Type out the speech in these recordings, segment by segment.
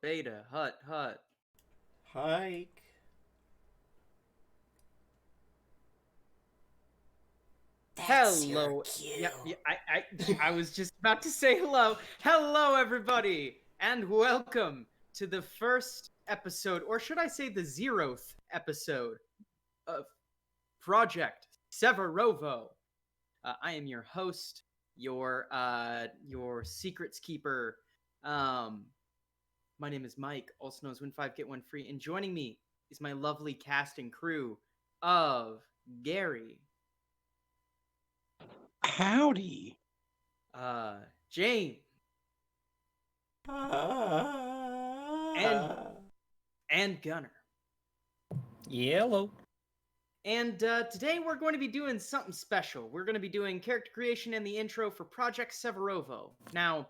Beta, hut. Hike. That's your Hello. cue. Yeah, I was just about to say hello. Hello, everybody, and welcome to the first episode, or should I say the 0th episode of Projekt Severovo. I am your host, your secrets keeper. Um, my name is Mike, also known as Win 5 Get 1 Free, and joining me is my lovely cast and crew of Gary, Howdy. James, and Ah. and Gunner. Yellow. And today we're going to be doing something special. We're going to be doing character creation and the intro for Projekt Severovo. Now,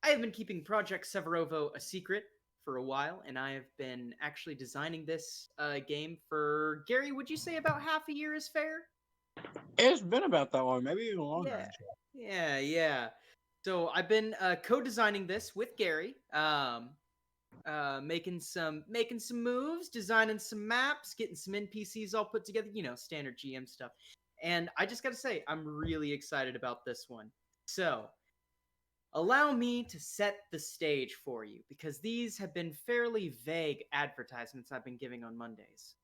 I have been keeping Projekt Severovo a secret for a while, and I have been actually designing this game for, Gary, would you say about half a year is fair? It's been about that long, maybe even longer. Yeah. So I've been co-designing this with Gary. making some moves, designing some maps, getting some NPCs all put together, standard GM stuff. And I just got to say, I'm really excited about this one. So, allow me to set the stage for you, because these have been fairly vague advertisements I've been giving on Mondays.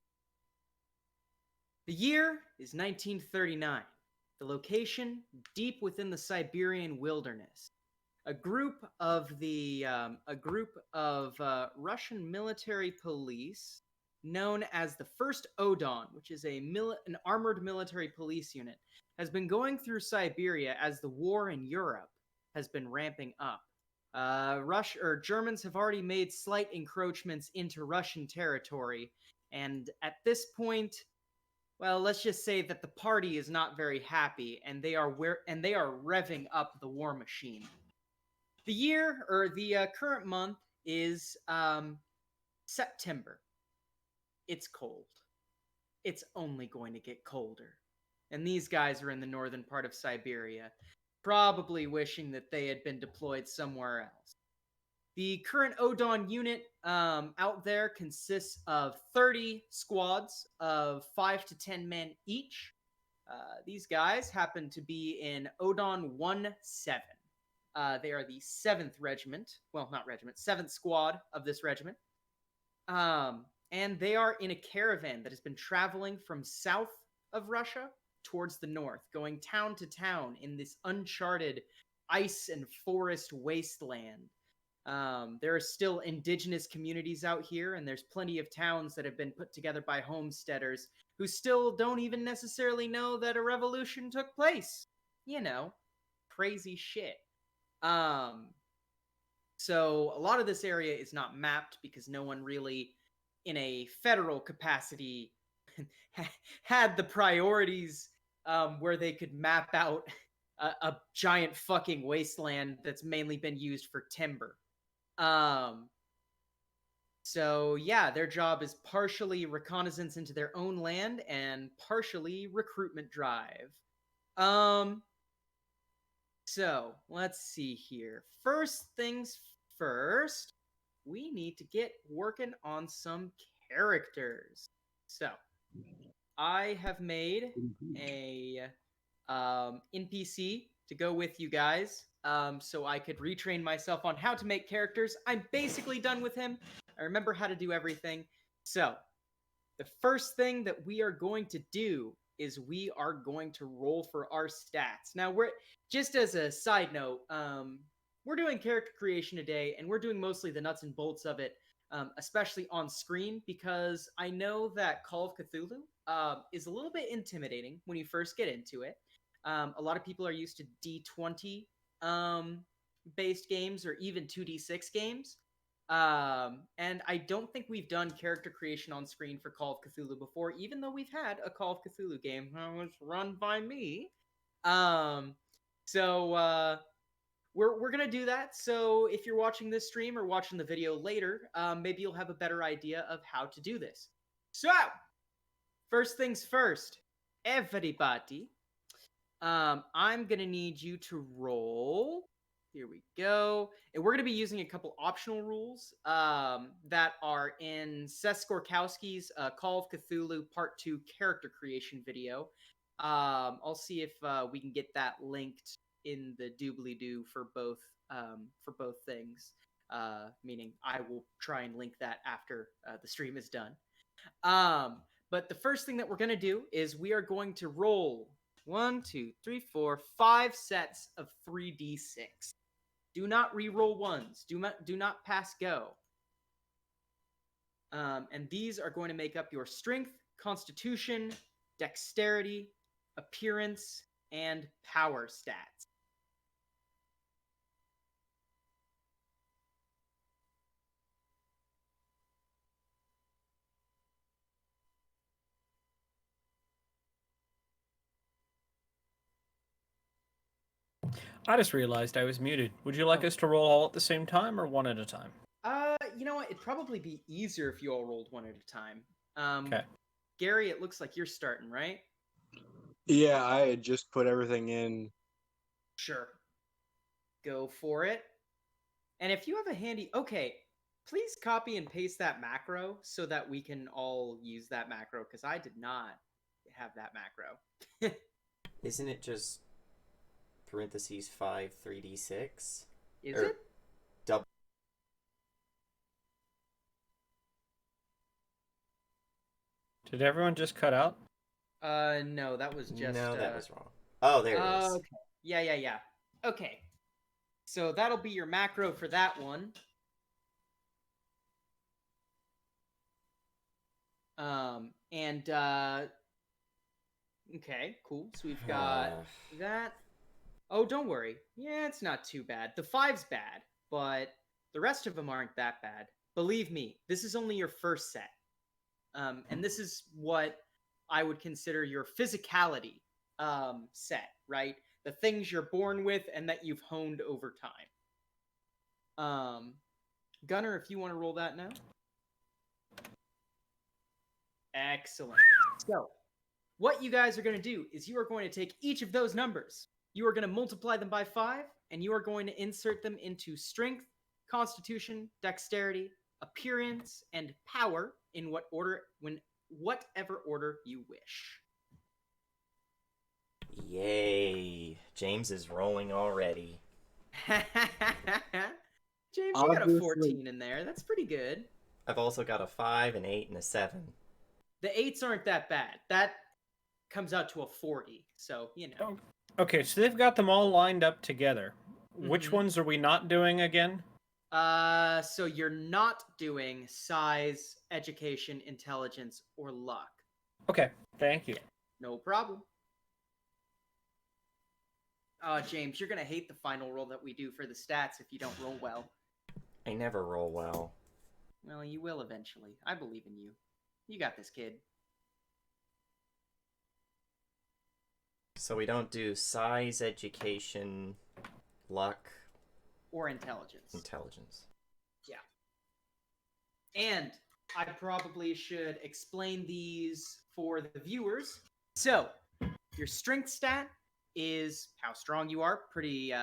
The year is 1939. The location, deep within the Siberian wilderness. A group of Russian military police, known as the First Odon, which is an armored military police unit, has been going through Siberia as the war in Europe has been ramping up. Germans have already made slight encroachments into Russian territory, and at this point, well, let's just say that the party is not very happy, and they are revving up the war machine. The current month is September. It's cold. It's only going to get colder. And these guys are in the northern part of Siberia, probably wishing that they had been deployed somewhere else. The current Odon unit out there consists of 30 squads of 5 to 10 men each. These guys happen to be in Odon 1-7. They are the 7th regiment. Well, not regiment, 7th squad of this regiment. And they are in a caravan that has been traveling from south of Russia towards the north, going town to town in this uncharted ice and forest wasteland. There are still indigenous communities out here, and there's plenty of towns that have been put together by homesteaders who still don't even necessarily know that a revolution took place. Crazy shit. So a lot of this area is not mapped because no one really, in a federal capacity, had the priorities where they could map out a giant fucking wasteland that's mainly been used for timber. So yeah, their job is partially reconnaissance into their own land and partially recruitment drive. So, let's see here. First things first, we need to get working on some characters. So, I have made a NPC to go with you guys, so I could retrain myself on how to make characters. I'm basically done with him. I remember how to do everything. So, the first thing that we are going to do is we are going to roll for our stats. Now, just as a side note, we're doing character creation today, and we're doing mostly the nuts and bolts of it, especially on screen, because I know that Call of Cthulhu is a little bit intimidating when you first get into it. A lot of people are used to D20 based games or even 2D6 games. And I don't think we've done character creation on screen for Call of Cthulhu before, even though we've had a Call of Cthulhu game that was run by me. So we're gonna do that. So if you're watching this stream or watching the video later, maybe you'll have a better idea of how to do this. So, first things first, everybody. I'm gonna need you to roll. Here we go. And we're going to be using a couple optional rules that are in Seth Skorkowski's Call of Cthulhu Part 2 character creation video. I'll see if we can get that linked in the doobly-doo for both things. Meaning I will try and link that after the stream is done. But the first thing that we're going to do is we are going to roll 1, 2, 3, 4, 5 sets of 3d6. Do not re-roll ones. Do not pass go. And these are going to make up your strength, constitution, dexterity, appearance, and power stats. I just realized I was muted. Would you like us to roll all at the same time or one at a time? You know what? It'd probably be easier if you all rolled one at a time. Okay. Gary, it looks like you're starting, right? Yeah, I had just put everything in. Sure. Go for it. And if you have a handy... Okay. please copy and paste that macro so that we can all use that macro, because I did not have that macro. Isn't it just parentheses 5 3d6? Is Or it? double. Did everyone just cut out? No, that was just... No, that was wrong. Oh, there it is. Okay. Yeah. Okay. So that'll be your macro for that one. Okay, cool. So we've got that. Oh, don't worry. Yeah, it's not too bad. The 5's bad, but the rest of them aren't that bad. Believe me, this is only your first set. And this is what I would consider your physicality set, right? The things you're born with and that you've honed over time. Gunnar, if you want to roll that now. Excellent. So, what you guys are going to do is you are going to take each of those numbers. You are going to multiply them by 5, and you are going to insert them into strength, constitution, dexterity, appearance, and power in whatever order you wish. Yay. James is rolling already. James, you got a 14 in there. That's pretty good. I've also got a 5, an 8, and a 7. The 8s aren't that bad. That comes out to a 40, so, you know. Oh, okay, so they've got them all lined up together. Which ones are we not doing again? So you're not doing size, education, intelligence, or luck. Okay, thank you. No problem. James, you're gonna hate the final roll that we do for the stats if you don't roll well. I never roll well. Well, you will eventually. I believe in you. You got this, kid. So we don't do size, education, luck, or intelligence. Intelligence. Yeah. And I probably should explain these for the viewers. So, your strength stat is how strong you are. Pretty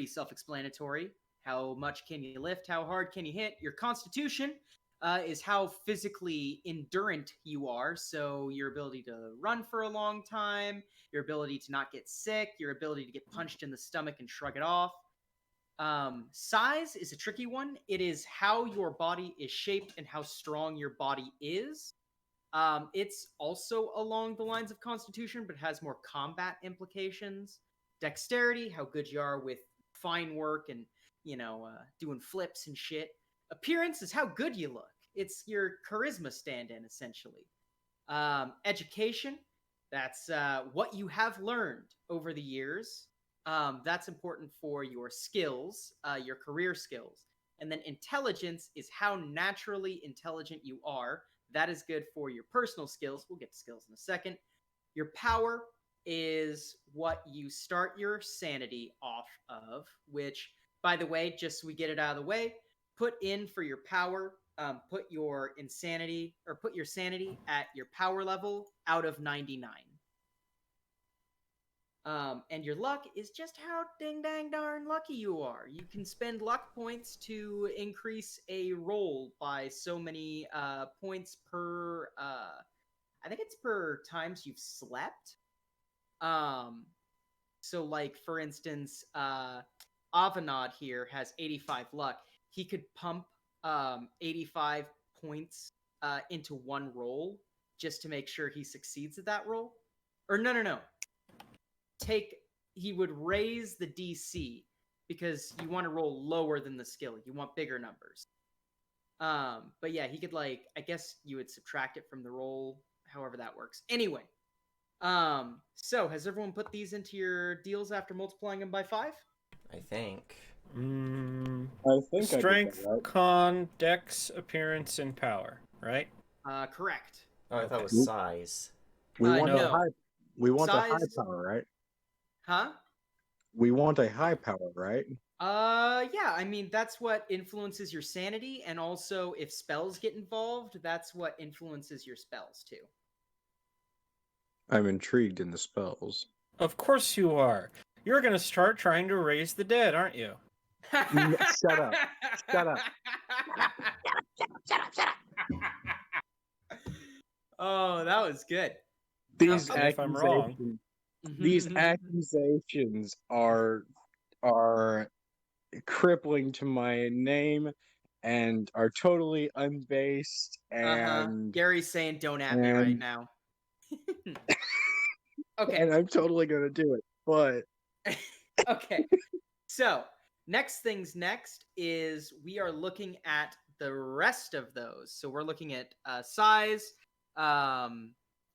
self-explanatory. How much can you lift? How hard can you hit? Your constitution is how physically endurant you are. So your ability to run for a long time, your ability to not get sick, your ability to get punched in the stomach and shrug it off. Size is a tricky one. It is how your body is shaped and how strong your body is. It's also along the lines of constitution, but has more combat implications. Dexterity, how good you are with fine work and, doing flips and shit. Appearance is how good you look. It's your charisma stand-in, essentially. Education, that's what you have learned over the years. That's important for your skills, your career skills. And then intelligence is how naturally intelligent you are. That is good for your personal skills. We'll get to skills in a second. Your power is what you start your sanity off of, which, by the way, just so we get it out of the way, put in for your power, put your insanity, or put your sanity at your power level out of 99. And your luck is just how ding dang darn lucky you are. You can spend luck points to increase a roll by so many points per, I think it's per times you've slept. So like, for instance, Avanad here has 85 luck. He could pump 85 points into one roll just to make sure he succeeds at that roll. Or no. He would raise the DC because you want to roll lower than the skill. You want bigger numbers. But yeah, he could, like, I guess you would subtract it from the roll, however that works. Anyway, so has everyone put these into your deals after multiplying them by 5? I think. I think Strength, I did that, right? con, dex, appearance, and power, right? Correct. Oh, I thought it was size. We want no. a high. We want a high Size- power, right? Huh? We want a high power, right? Yeah, I mean, that's what influences your sanity, and also if spells get involved, that's what influences your spells too. I'm intrigued in the spells. Of course you are. You're going to start trying to raise the dead, aren't you? Shut up. Shut up. Oh, that was good. These Tell me if I'm wrong. accusations are crippling to my name and are totally unbased and Gary's saying don't at me right now. Okay. and I'm totally gonna do it. But Okay. So next things next is we are looking at the rest of those. So we're looking at size,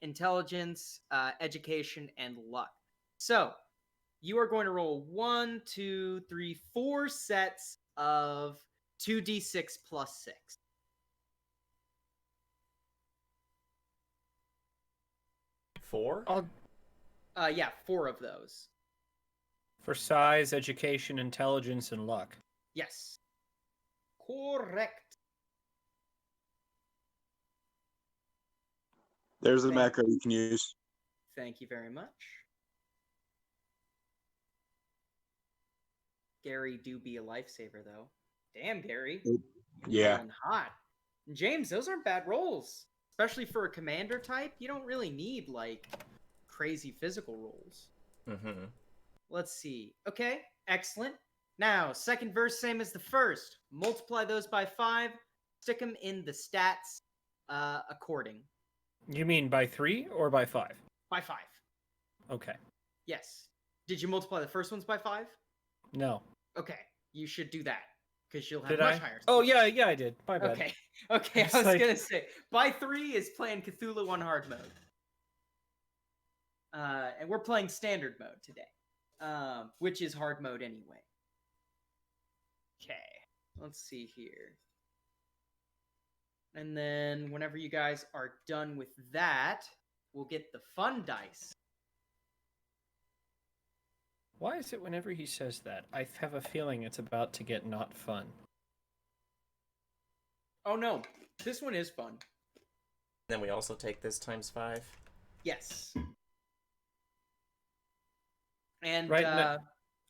intelligence, education, and luck. So you are going to roll 1, 2, 3, 4 sets of 2d6 plus 6. Four? Yeah, 4 of those. For size, education, intelligence, and luck. Yes. Correct. there's the Thank macro you can use. Thank you very much. Gary do be a lifesaver, though. Damn, Gary. Yeah. Rolling hot. James, those aren't bad rolls. Especially for a commander type, you don't really need, like, crazy physical rolls. Mm-hmm. Let's see. Okay, excellent. Now, second verse, same as the first. Multiply those by 5. Stick them in the stats according. You mean by 3 or by 5? By 5. Okay. Yes. Did you multiply the first ones by 5? No. Okay, you should do that. Because you'll have Did much I? higher. Oh, yeah, I did. My bad. Okay, okay. I It's was like- gonna say by 3 is playing Cthulhu on hard mode, and we're playing standard mode today, which is hard mode anyway. Okay, let's see here, and then whenever you guys are done with that, we'll get the fun dice. Why is it whenever he says that, I have a feeling it's about to get not fun? Oh no, this one is fun. Then we also take this times 5. Yes. And Right now-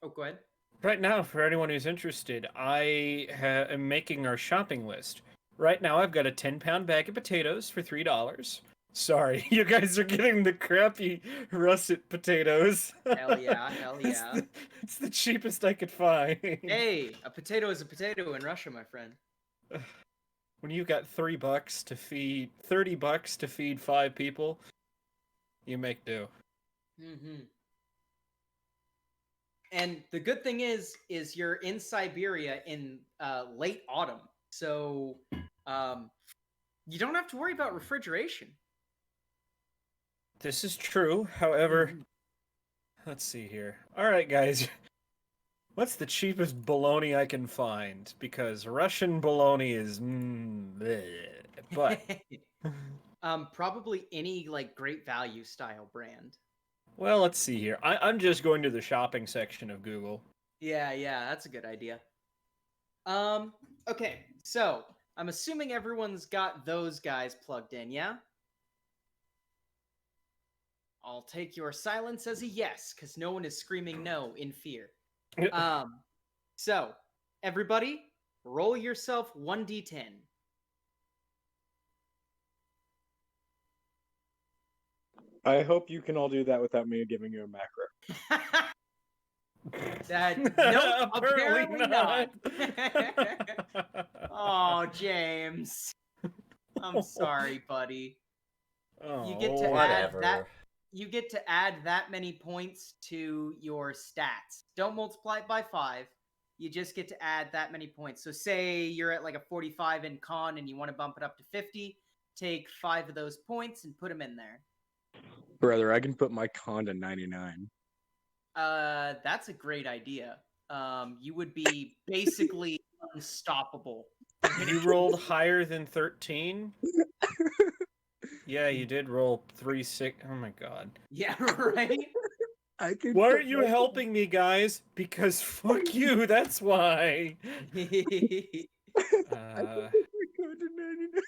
oh, go ahead. Right now, for anyone who's interested, I am making our shopping list. Right now, I've got a 10-pound bag of potatoes for $3. Sorry, you guys are getting the crappy russet potatoes. Hell yeah, hell yeah. It's the cheapest I could find. Hey, a potato is a potato in Russia, my friend. When you got $3 to feed, $30 to feed 5 people, you make do. Mm-hmm. And the good thing is you're in Siberia in late autumn, so you don't have to worry about refrigeration. This is true. However, let's see here. All right, guys. What's the cheapest bologna I can find? Because Russian bologna is bleh. But probably any like Great Value style brand. well, let's see here. I'm just going to the shopping section of Google. Yeah, that's a good idea. Okay, so I'm assuming everyone's got those guys plugged in, yeah? I'll take your silence as a yes, because no one is screaming no in fear. So everybody, roll yourself 1d10. I hope you can all do that without me giving you a macro. No, apparently not. Oh, James. I'm sorry, buddy. Oh, You get to Whatever. add that. You get to add that many points to your stats. Don't multiply it by 5. You just get to add that many points. So say you're at like a 45 in con and you want to bump it up to 50, take 5 of those points and put them in there. Brother, I can put my con to 99. That's a great idea. You would be basically unstoppable. You rolled higher than 13? Yeah, you did roll 3, 6. Oh my god. Yeah, right? I can. Why aren't you helping me, guys? Because fuck you, that's why. I put my con to 99.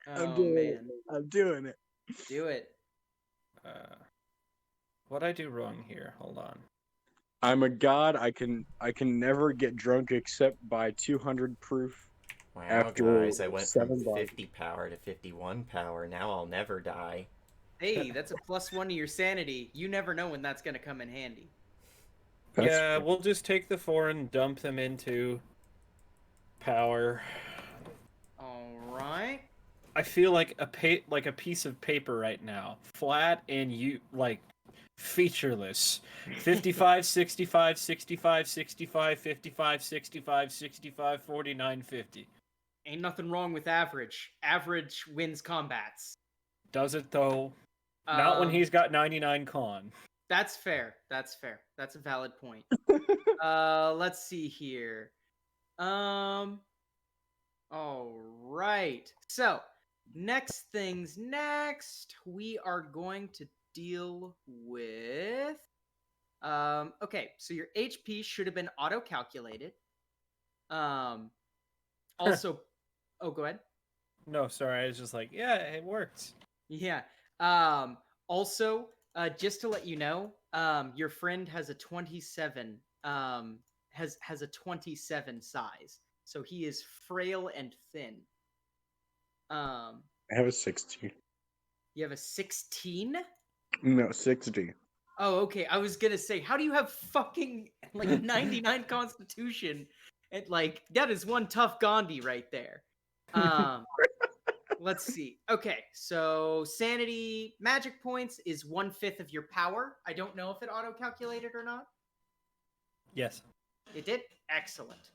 Oh, doing man. it. I'm doing it. Do it. What'd I do wrong here? Hold on. I'm a god. I can never get drunk except by 200 proof. Wow, after guys, I went from 7 bodies. 50 power to 51 power. Now I'll never die. Hey, that's a +1 to your sanity. You never know when that's gonna come in handy. That's Yeah, fair. we'll just take the 4 and dump them into power. All right. I feel like a piece of paper right now, flat and featureless. 55, 65, 65, 65, 55, 65, 65, 49, 50. Ain't nothing wrong with average. Average wins combats. Does it though? Not when Um, he's got 99 con. That's fair. That's fair. That's a valid point. Let's see here. All right. So, next things next, we are going to deal with. Okay, so your HP should have been auto-calculated. Also, oh, go ahead. No, sorry, I was just like, yeah, it works. Yeah. Also, just to let you know, your friend has a 27. Has a 27 size, so he is frail and thin. I have a 60. You have a 16? No, 60. Oh, okay. I was gonna say, how do you have fucking like 99 constitution? And like that is one tough Gandhi right there. Let's see. Okay, so sanity magic points is 1/5 of your power. I don't know if it auto calculated or not. Yes. It did? Excellent.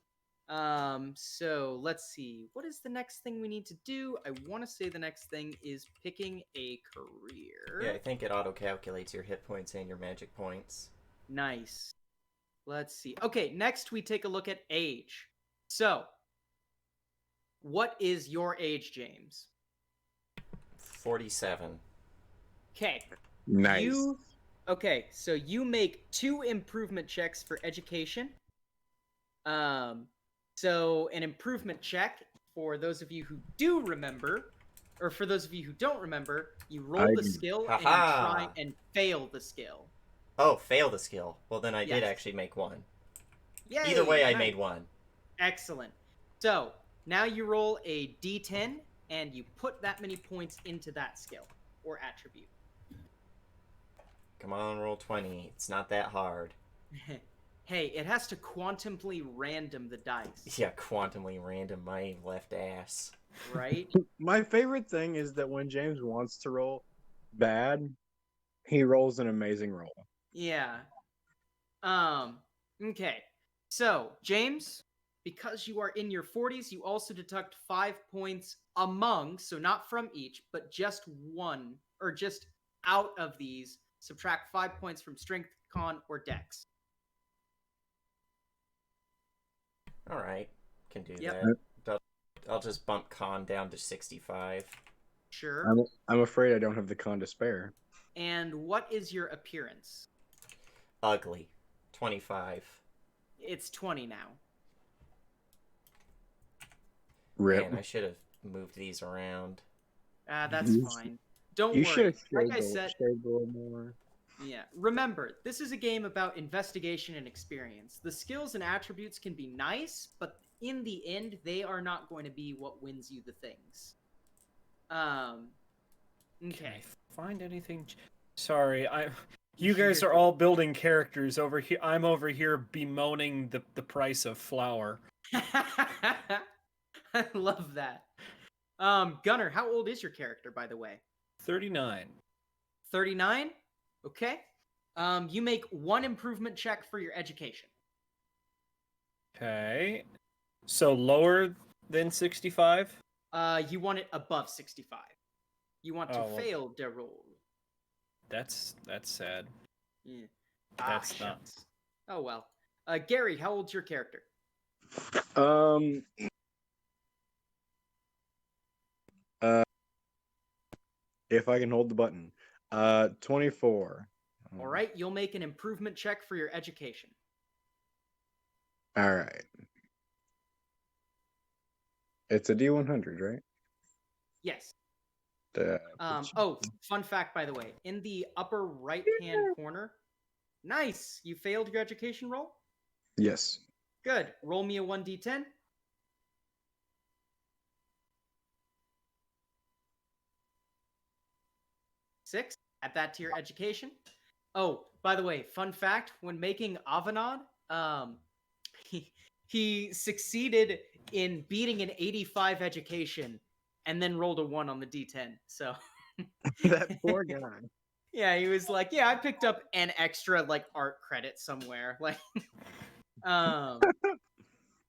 So let's see. What is the next thing we need to do? I want to say the next thing is picking a career. Yeah, I think it auto-calculates your hit points and your magic points. Nice. Let's see. Okay, next we take a look at age. So, what is your age, James? 47. Okay. Nice. Okay, so you make 2 improvement checks for education. So an improvement check, for those of you who do remember, or for those of you who don't remember, you roll the skill and you try and fail the skill. Oh, fail the skill. Well, then I did Yes. actually make 1. Yay! Either way, I Nice. made 1. Excellent. So now you roll a d10 and you put that many points into that skill or attribute. Come on, roll 20. It's not that hard. Hey, it has to quantumly random the dice, Yeah, quantumly random my left ass. right? My favorite thing is that when James wants to roll bad, he rolls an amazing roll. Yeah. Okay. So, James, because you are in your 40s, you also deduct 5 points among, so not from each, but just one, or just out of these, subtract 5 points from strength, con, or dex. Alright, can do Yep. that. I'll just bump con down to 65. Sure. I'm afraid I don't have the con to spare. And what is your appearance? Ugly. 25. It's 20 now. Rip. Man, I should have moved these around. That's You- fine. Don't You worry. should have Like I said, shaved a little more. yeah. Remember, this is a game about investigation and experience. The skills and attributes can be nice, but in the end, they are not going to be what wins you the things. Can Okay. I find anything? Sorry, you guys are all building characters over here. I'm over here bemoaning the price of flour. I love that. Gunnar, how old is your character, by the way? 39. 39? Okay. You make 1 improvement check for your education. Okay. So lower than 65? You want it above 65. You want to Oh, well. fail the roll. That's sad. Yeah. That's not. shucks. Oh well. Gary, how old's your character? If I can hold the button. 24. All right, you'll make an improvement check for your education. All right. It's a D100, right? Yes. The- Oh, fun fact, by the way. In the upper right-hand corner. Nice. You failed your education roll? Yes. Good. Roll me a 1d10. 6. Add that to your education. Oh, by the way, fun fact: when making Avanad, he succeeded in beating an 85 education, and then rolled a 1 on the D10. So That poor guy. yeah, he was like, "Yeah, I picked up an extra like art credit somewhere." Like, um,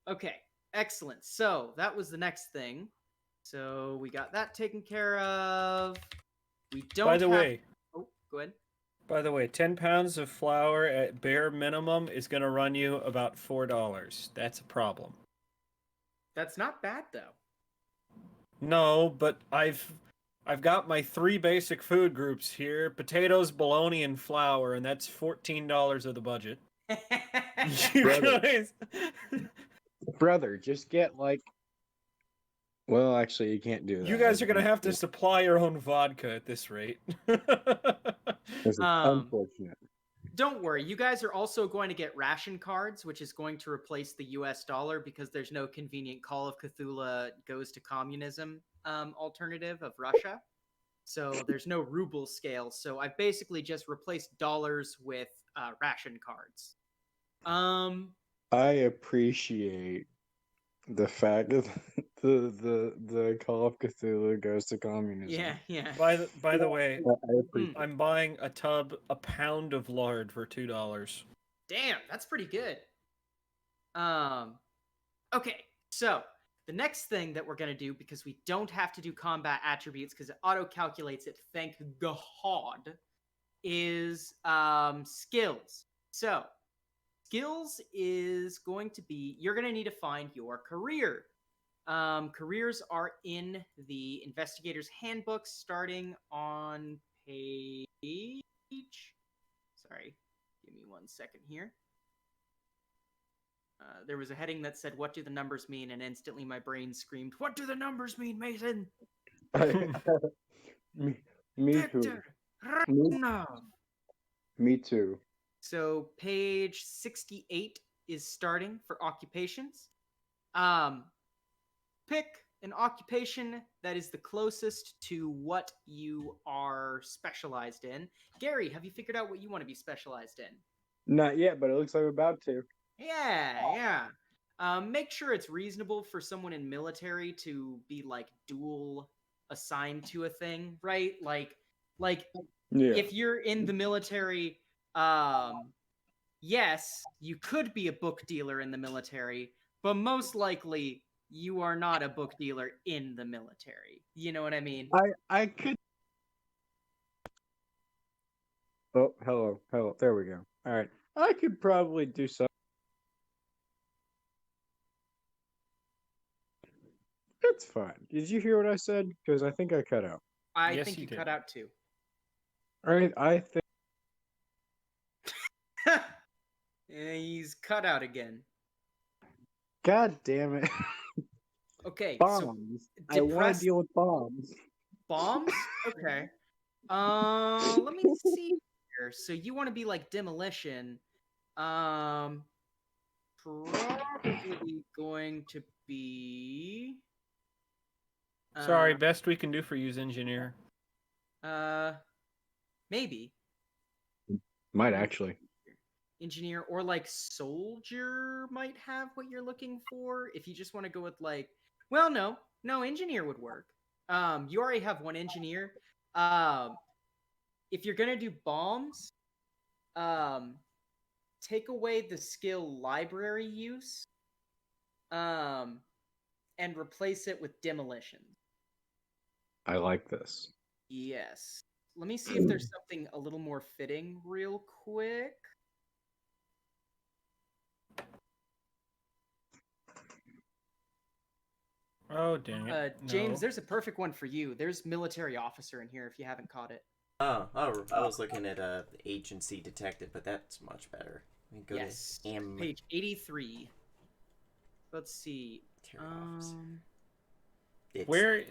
okay, excellent. So that was the next thing. So we got that taken care of. We don't. By the way, oh, go ahead. By the way, 10 pounds of flour at bare minimum is going to run you about $4. That's a problem. That's not bad though. No, but I've got my 3 basic food groups here: potatoes, bologna, and flour, and that's $14 of the budget. You Brother. guys. Brother, just get like. Well, actually, you can't do that. You guys are going to have to supply your own vodka at this rate. This is unfortunate. Don't worry, you guys are also going to get ration cards, which is going to replace the US dollar because there's no convenient Call of Cthulhu goes to communism alternative of Russia. So there's no ruble scale. So I've basically just replaced dollars with ration cards. I appreciate the fact that the Call of Cthulhu goes to communism. Yeah. By the way, I appreciate I'm buying a pound of lard for $2. Damn, that's pretty good. Okay, so the next thing that we're going to do, because we don't have to do combat attributes because it auto-calculates it, thank God, is skills. So skills is going to be, you're going to need to find your career. Careers are in the Investigator's Handbook starting on page... Sorry, give me 1 second here. There was a heading that said, "What do the numbers mean?" And instantly my brain screamed, "What do the numbers mean, Mason?" Me too. Me too. So page 68 is starting for occupations. Pick an occupation that is the closest to what you are specialized in. Gary, have you figured out what you want to be specialized in? Not yet, but it looks like I'm about to. Yeah. Make sure it's reasonable for someone in military to be like dual assigned to a thing, right? Like Yeah. if you're in the military, yes, you could be a book dealer in the military, but most likely you are not a book dealer in the military. You know what I mean? I could. Oh, hello. There we go. All right. I could probably do something. It's fine. Did you hear what I said? Because I think I cut out. I Yes, think you you did. cut out too. All right. I think. He's cut out again. God damn it. Okay, Bombs. so I want depressed- to deal with bombs. bombs? Okay. Let me see here. So you want to be like demolition. Probably going to be Sorry, best we can do for you is engineer. maybe Might actually. engineer or like soldier might have what you're looking for if you just want to go with like, well, no, engineer would work. You already have one engineer. If you're gonna do bombs, take away the skill library use, and replace it with demolition. I like this. Yes. Let me see if there's something a little more fitting real quick. Oh, dang it. James, No. there's a perfect one for you. There's military officer in here if you haven't caught it. I was looking at agency detective, but that's much better. Let me go Yes. to Page 83. Let's see. officer. It's Where?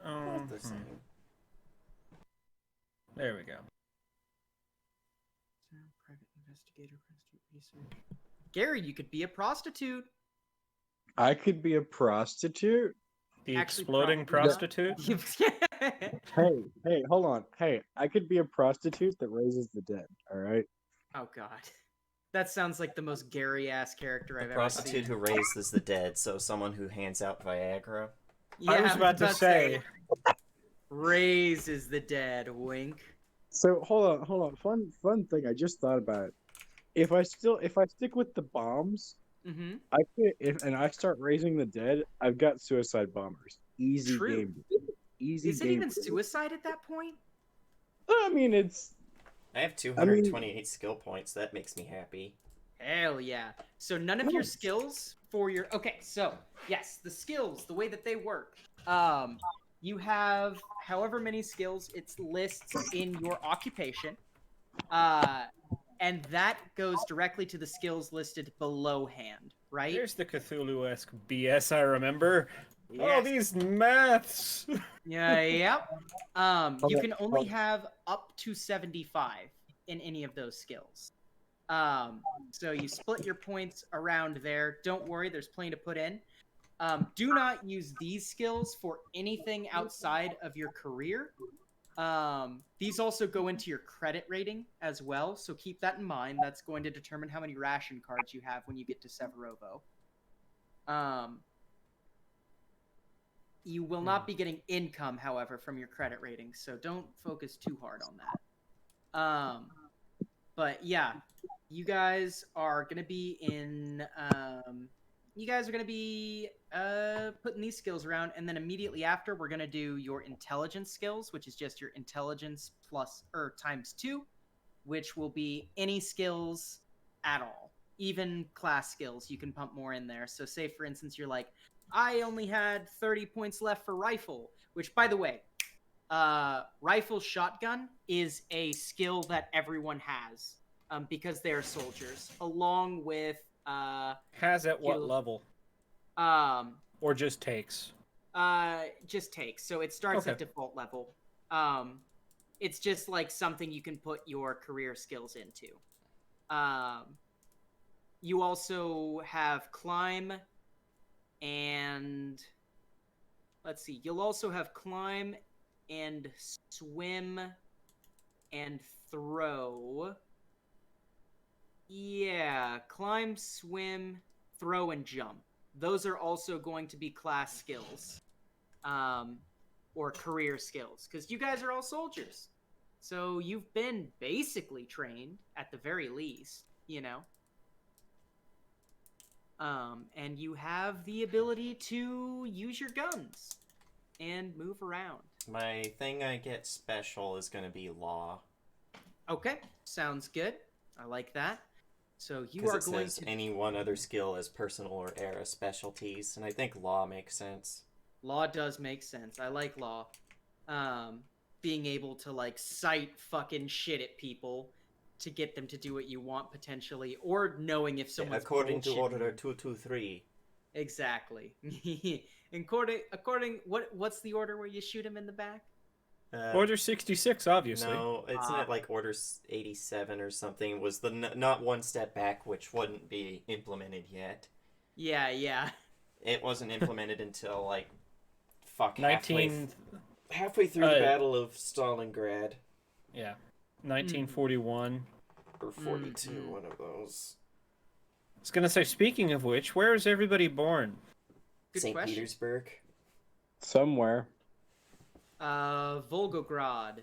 not the same. There we go. Private investigator, research. Gary, you could be a prostitute. I could be a prostitute. The Actually, exploding probably not. prostitute? Hey, hold on. Hey, I could be a prostitute that raises the dead. All right. Oh God, that sounds like the most Gary ass character The I've ever prostitute seen. who raises the dead, so someone who hands out Viagra. Yeah, I was about to say, raises the dead. Wink. So hold on. Fun thing. I just thought about it. If I stick with the bombs, Mm-hmm. I could and I start raising the dead. I've got suicide bombers. Easy True. game. Easy Is it game. even suicide at that point? I mean, it's. I have I mean, 228 skill points. That makes me happy. Hell yeah. So none of your skills for your okay, so yes, the skills, the way that they work. You have however many skills it's lists in your occupation. And that goes directly to the skills listed below hand, right? there's the Cthulhu-esque BS I remember. Oh, Yes. these maths! Yeah, yep. You Okay, can only have up to 75 in any of those skills. So you split your points around there. Don't worry, there's plenty to put in. Do not use these skills for anything outside of your career. These also go into your credit rating as well, so keep that in mind. That's going to determine how many ration cards you have when you get to Severovo. You will not be getting income, however, from your credit rating, so don't focus too hard on that. But yeah, you guys are gonna be in. You guys are gonna be putting these skills around, and then immediately after, we're gonna do your intelligence skills, which is just your intelligence plus times 2, which will be any skills at all, even class skills. You can pump more in there. So, say for instance, you're like, I only had 30 points left for rifle, which, by the way, rifle shotgun is a skill that everyone has because they're soldiers, along with Has at what skill- level? um, Or just takes? just takes. So it starts Okay. at default level. It's just like something you can put your career skills into. You also have climb and let's see. You'll also have climb and swim and throw. Yeah, climb, swim, throw, and jump. Those are also going to be class skills, or career skills, because you guys are all soldiers. So you've been basically trained at the very least, you know. And you have the ability to use your guns and move around. My thing I get special is going to be law. Okay, sounds good. I like that. So you Because are it going says to. any one other skill as personal or era specialties, and I think law makes sense. Law does make sense. I like law. Being able to like cite fucking shit at people to get them to do what you want potentially, or knowing if someone's According to bullshitting Order you. 223. Exactly. according what's the order where you shoot him in the back? Order 66, obviously. No, isn't it like Order 87 or something? Was the not one step back, which wouldn't be implemented yet. Yeah. It wasn't implemented until like Nineteen. halfway through the Battle of Stalingrad. Yeah, 1941. Or 42, one of those. I was gonna say, speaking of which, where is everybody born? Good St. question. Petersburg. somewhere. Volgograd.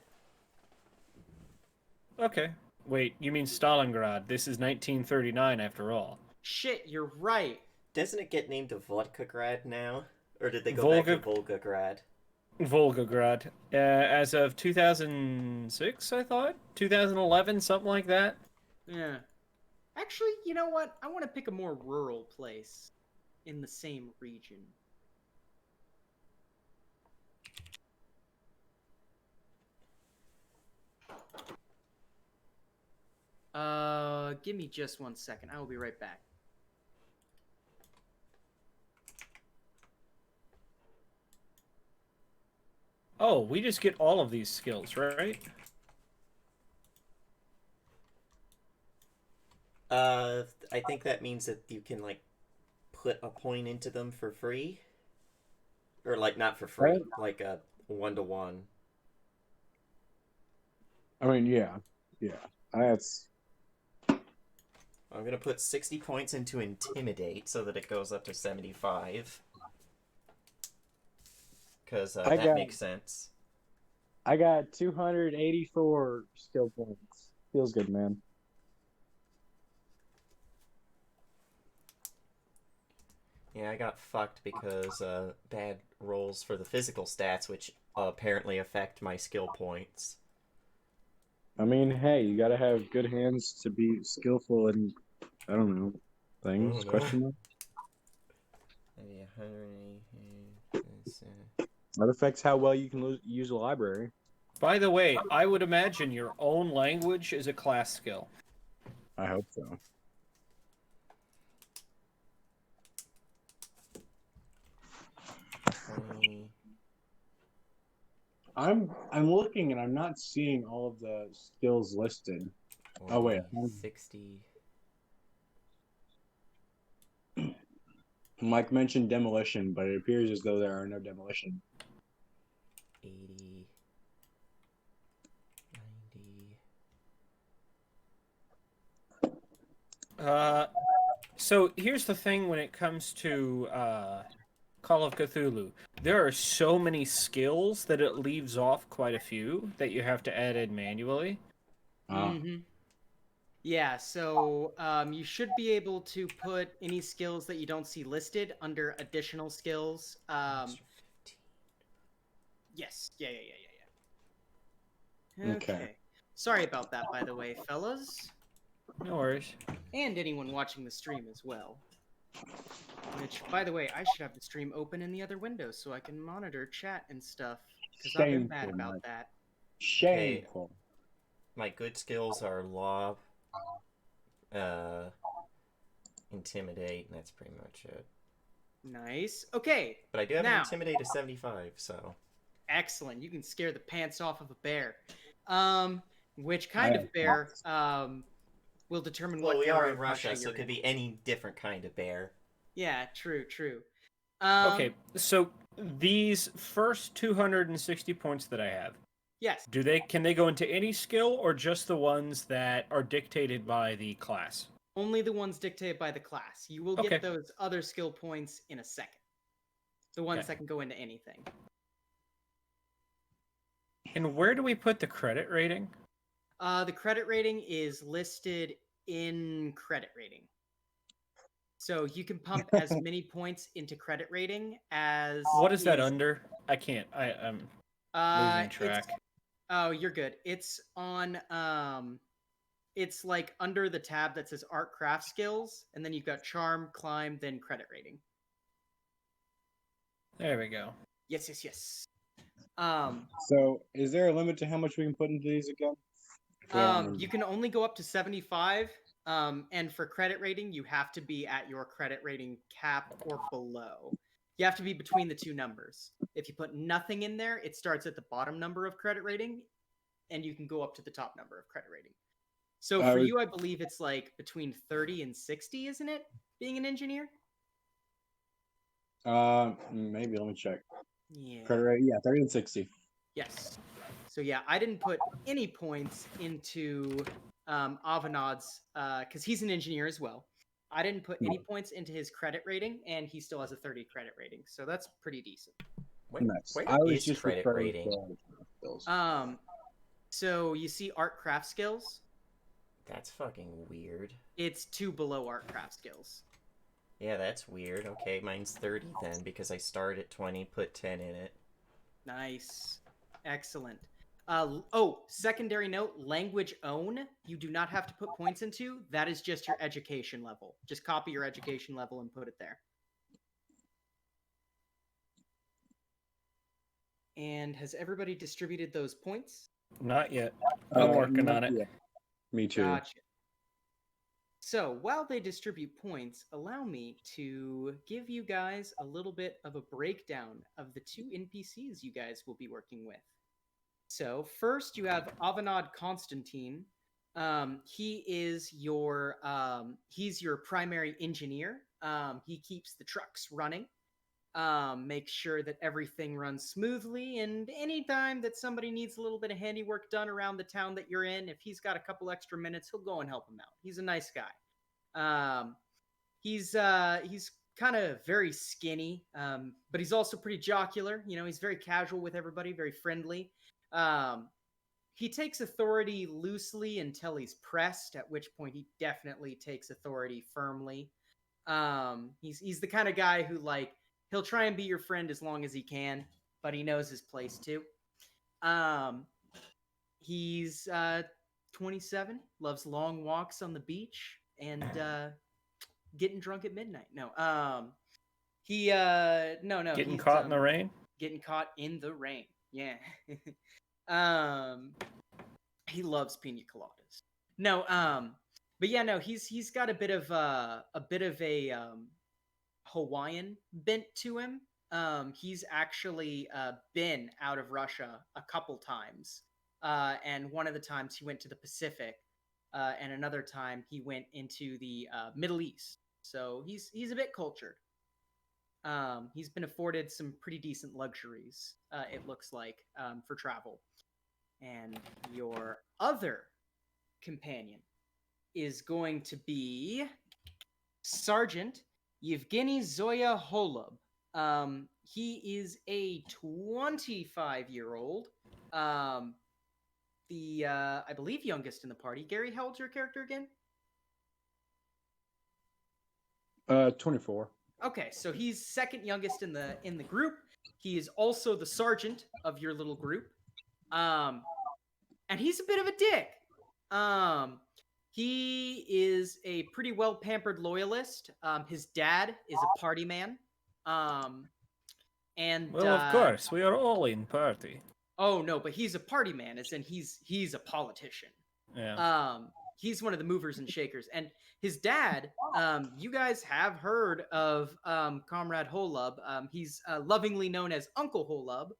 Okay. Wait, you mean Stalingrad? This is 1939 after all. Shit, you're right. Doesn't it get named to Vodkograd now? Or did they go back to Volgograd? Volgograd. As of 2006, I thought? 2011, something like that? Yeah. Actually, you know what? I want to pick a more rural place in the same region. Give me just 1 second. I will be right back. Oh, we just get all of these skills, right? I think that means that you can, like, put a point into them for free. Or, like, not for free. Right. Like, 1-to-1. I mean, yeah. That's I'm gonna put 60 points into Intimidate so that it goes up to 75. Because that makes sense. I got 284 skill points. Feels good, man. Yeah, I got fucked because bad rolls for the physical stats, which apparently affect my skill points. I mean, hey, you gotta have good hands to be skillful in, I don't know, things, Oh, no. question mark? Maybe 180. That affects how well you can use a library. By the way, I would imagine your own language is a class skill. I hope so. I'm looking and I'm not seeing all of the skills listed. Oh wait, 60. Mike mentioned demolition, but it appears as though there are no demolition. 80. 90. So here's the thing when it comes to Call of Cthulhu. There are so many skills that it leaves off quite a few that you have to add in manually. Mm-hmm. Yeah, so you should be able to put any skills that you don't see listed under additional skills. Yes. Yeah. Okay. Sorry about that, by the way, fellas. No worries. And anyone watching the stream as well. Which, by the way, I should have the stream open in the other window so I can monitor chat and stuff. Because I've been mad about Mike. that. Shameful. Okay. My good skills are Law, Intimidate, and that's pretty much it. Nice. Okay. But I do have an Intimidate of 75, so... Excellent. You can scare the pants off of a bear. Which kind of bear will determine what. Well, we are in Russia, so it could be any different kind of bear. Yeah, true. Okay, so these first 260 points that I have. Yes. Can they go into any skill or just the ones that are dictated by the class? Only the ones dictated by the class. You will get those other skill points in a second. The ones that can go into anything. And where do we put the credit rating? The credit rating is listed in credit rating. So you can pump as many points into credit rating as... What is that under? I can't. I'm losing track. Oh, you're good. It's on... It's like under the tab that says Art Craft Skills, and then you've got Charm, Climb, then Credit Rating. There we go. Yes. So, is there a limit to how much we can put into these again? You can only go up to 75, and for credit rating, you have to be at your credit rating cap or below. You have to be between the two numbers. If you put nothing in there, it starts at the bottom number of credit rating, and you can go up to the top number of credit rating. So for you, I believe it's like between 30 and 60, isn't it? Being an engineer? Maybe, let me check. Yeah. Credit rate, 30 and 60. Yes. So yeah, I didn't put any points into Avanad's, because he's an engineer as well. I didn't put any points into his credit rating, and he still has a 30 credit rating. So that's pretty decent. Where is credit rating? So you see art craft skills? That's fucking weird. It's 2 below art craft skills. Yeah, that's weird. Okay, mine's 30 then, because I started at 20, put 10 in it. Nice. Excellent. Secondary note, language own, you do not have to put points into. That is just your education level. Just copy your education level and put it there. And has everybody distributed those points? Not yet. I'm working on it. Yeah. Me too. Gotcha. So while they distribute points, allow me to give you guys a little bit of a breakdown of the 2 NPCs you guys will be working with. So first you have Avanad Constantine. He is he's your primary engineer. He keeps the trucks running. make sure that everything runs smoothly, and anytime that somebody needs a little bit of handiwork done around the town that you're in, if he's got a couple extra minutes, he'll go and help him out. He's a nice guy. He's kind of very skinny, but he's also pretty jocular. You know, he's very casual with everybody, very friendly. He takes authority loosely until he's pressed, at which point he definitely takes authority firmly. He's the kind of guy who, like, he'll try and be your friend as long as he can, but he knows his place too. He's 27, loves long walks on the beach, and getting drunk at midnight. No, Getting caught in the rain. Getting caught in the rain. Yeah. He loves pina coladas. No, but yeah, no, he's got a bit of a Hawaiian bent to him. He's actually been out of Russia a couple times, and one of the times he went to the Pacific, and another time he went into the Middle East. So he's a bit cultured. He's been afforded some pretty decent luxuries, it looks like, for travel. And your other companion is going to be Sergeant Yevgeny Zoya Holub. He is a 25-year-old, I believe youngest in the party. Gary, how old's your character again? 24. Okay, so he's second youngest in the group. He is also the sergeant of your little group. And he's a bit of a dick. He is a pretty well pampered loyalist. His dad is a party man. And Well, of course, we are all in party. Oh no, but he's a party man, as in he's a politician. Yeah. He's one of the movers and shakers. And his dad, you guys have heard of Comrade Holub. He's lovingly known as Uncle Holub.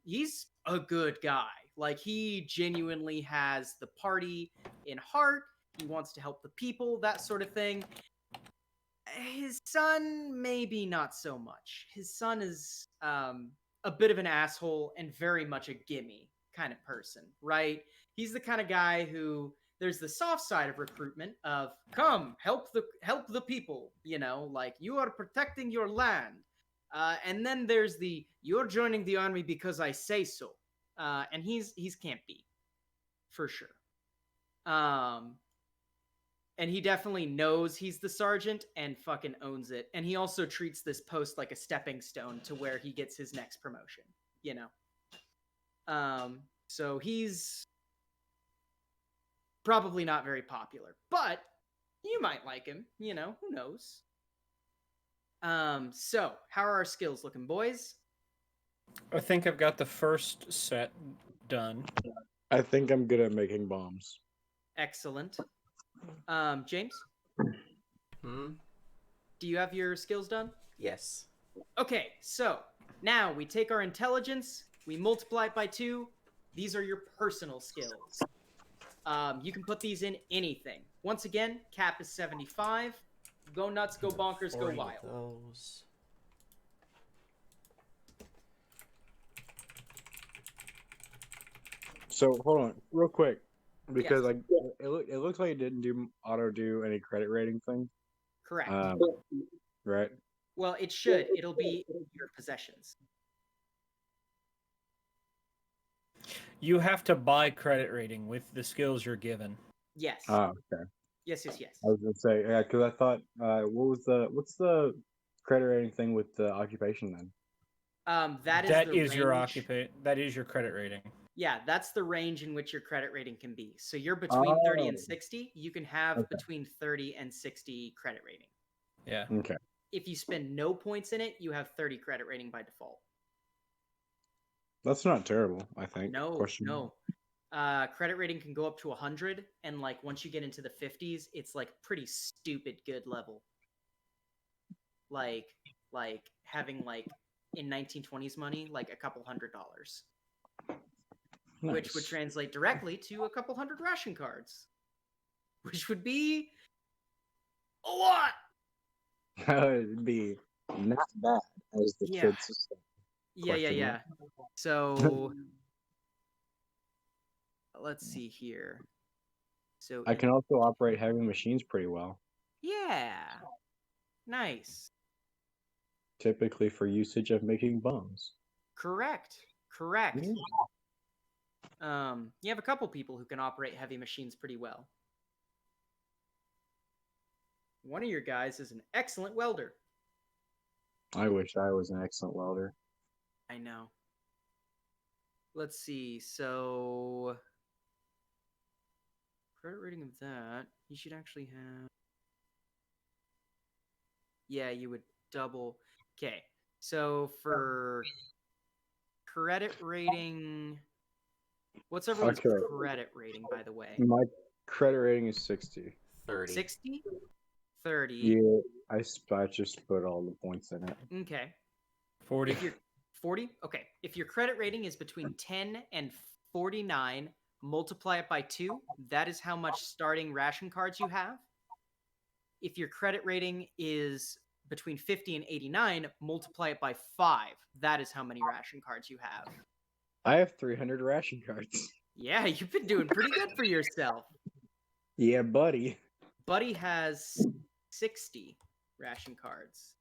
He's a good guy. Like, he genuinely has the party in heart. He wants to help the people, that sort of thing. His son, maybe not so much. His son is a bit of an asshole and very much a gimme kind of person, right? He's the kind of guy who, there's the soft side of recruitment of, come, help the people, you know, like, you are protecting your land. And then there's the, you're joining the army because I say so. And he's can't beat, for sure. And he definitely knows he's the sergeant and fucking owns it. And he also treats this post like a stepping stone to where he gets his next promotion, you know? So he's probably not very popular, but you might like him, you know, who knows? So how are our skills looking, boys? I think I've got the first set done. I think I'm good at making bombs. Excellent. James? Hmm? Do you have your skills done? Yes. Okay, so now we take our intelligence, we multiply it by 2. These are your personal skills. You can put these in anything. Once again, cap is 75. Go nuts, go bonkers, go 40 wild. Those. So hold on, real quick, because Yes. like it looks like it didn't do any credit rating thing, Correct. right? Well, it should. It'll be in your possessions. You have to buy credit rating with the skills you're given. Yes. Okay. Yes. I was gonna say, yeah, because I thought, what's the credit rating thing with the occupation then? That is your range. occupation. That is your credit rating. Yeah, that's the range in which your credit rating can be. So you're between 30 and 60. You can have between 30 and 60 credit rating. Yeah. Okay. If you spend no points in it, you have 30 credit rating by default. That's not terrible, I think. No. Credit rating can go up to 100, and like once you get into the 50s, it's like pretty stupid good level. Like having like in 1920s money, like a couple $100. Nice. Which would translate directly to a couple 100 ration cards, which would be a lot. It'd be not bad. as the Yeah. kids say. Yeah. Question Yeah. mark. So let's see here. So I can also operate heavy machines pretty well, yeah, nice. typically for usage of making bombs. Correct. You have a couple people who can operate heavy machines pretty well. One of your guys is an excellent welder. I wish I was an excellent welder. I know. Let's see. So credit rating of that, you should actually have. Yeah, you would double. Okay. So for credit rating, what's everyone's Okay. credit rating, by the way? My credit rating is 60. 30. 60? 30. Yeah, I just put all the points in it. Okay. 40. If you're 40, okay. If your credit rating is between 10 and 49, multiply it by 2. That is how much starting ration cards you have. If your credit rating is between 50 and 89, multiply it by 5. That is how many ration cards you have. I have 300 ration cards. Yeah, you've been doing pretty good for yourself. Yeah, buddy. Buddy has 60 ration cards.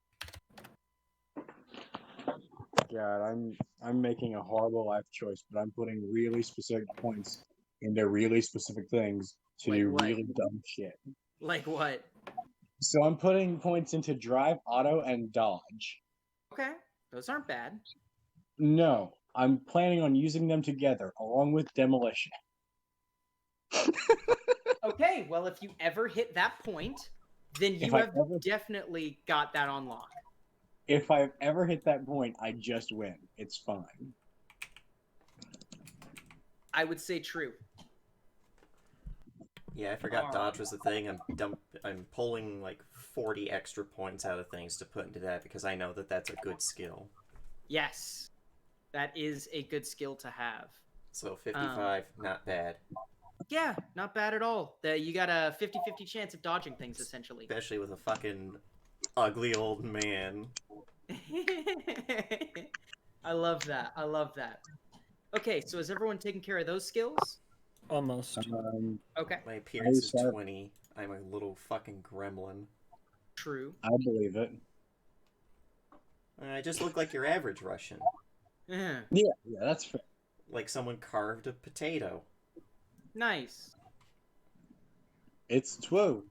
God, I'm making a horrible life choice, but I'm putting really specific points into really specific things to Like do what? really dumb shit. Like what? So I'm putting points into drive, auto, and dodge. Okay, those aren't bad. No, I'm planning on using them together along with demolition. Okay, well, if you ever hit that point, then you If I have ever- definitely got that on lock. If I've ever hit that point, I just win. It's fine. I would say true. Yeah, I forgot dodge was a thing. I'm pulling like 40 extra points out of things to put into that because I know that that's a good skill. Yes, that is a good skill to have. So 55, not bad. Yeah, not bad at all. You got a 50-50 chance of dodging things, essentially. Especially with a fucking ugly old man. I love that. I love that. Okay, so has everyone taken care of those skills? Almost. Okay, My appearance is sorry. 20. I'm a little fucking gremlin. true. I believe it. I just look like your average Russian. Eh, Yeah, that's fair. Like someone carved a potato. nice. It's true.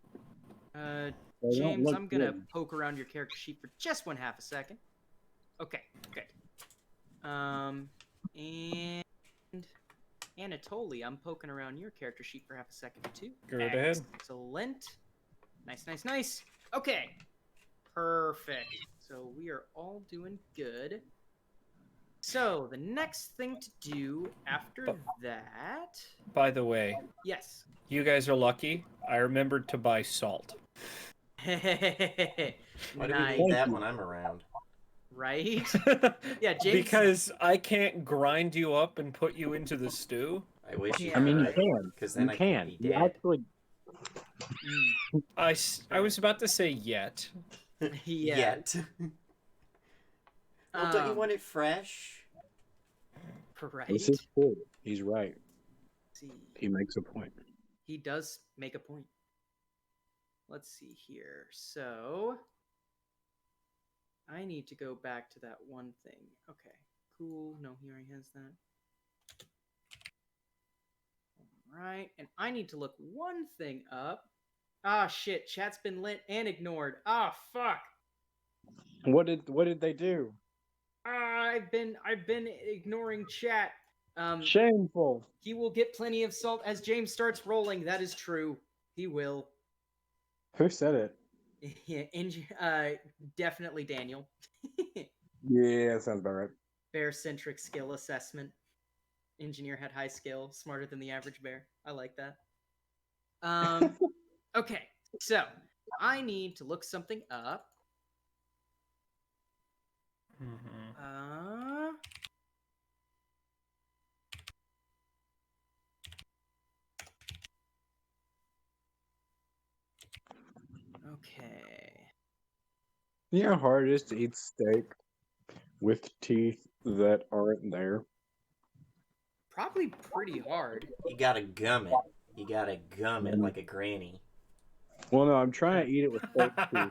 They don't James, look I'm gonna good. poke around your character sheet for just 1/2 a second. Okay, good. And Anatoly, I'm poking around your character sheet for 1/2 a second too. Go right ahead. Excellent. Nice. Okay. Perfect. So we are all doing good. So the next thing to do after that, By the way, yes. you guys are lucky. I remembered to buy salt. Why do we Nice. need that when I'm around? Right? Yeah, James. Because I can't grind you up and put you into the stew. I wish you Yeah. could. I mean, you can. Because then You I can. could be You dead. actually. I was about to say yet. Yeah. Yet. Well, don't you want it fresh? Right? This is true. He's right. See. He makes a point. He does make a point. Let's see here. So I need to go back to that one thing. Okay, cool. No, he already has that. All right, and I need to look one thing up. Ah, shit. Chat's been lit and ignored. Ah, fuck. What did they do? I've been ignoring chat. Shameful. He will get plenty of salt as James starts rolling. That is true. He will. Who said it? Yeah, definitely Daniel. Yeah, that sounds about right. Bear-centric skill assessment. Engineer had high skill, smarter than the average bear. I like that. Okay, so I need to look something up. Okay. You know how hard it is to eat steak? with teeth that aren't there? Probably pretty hard. You gotta gum it. You gotta gum it like a granny. Well, no, I'm trying to eat it with fake teeth.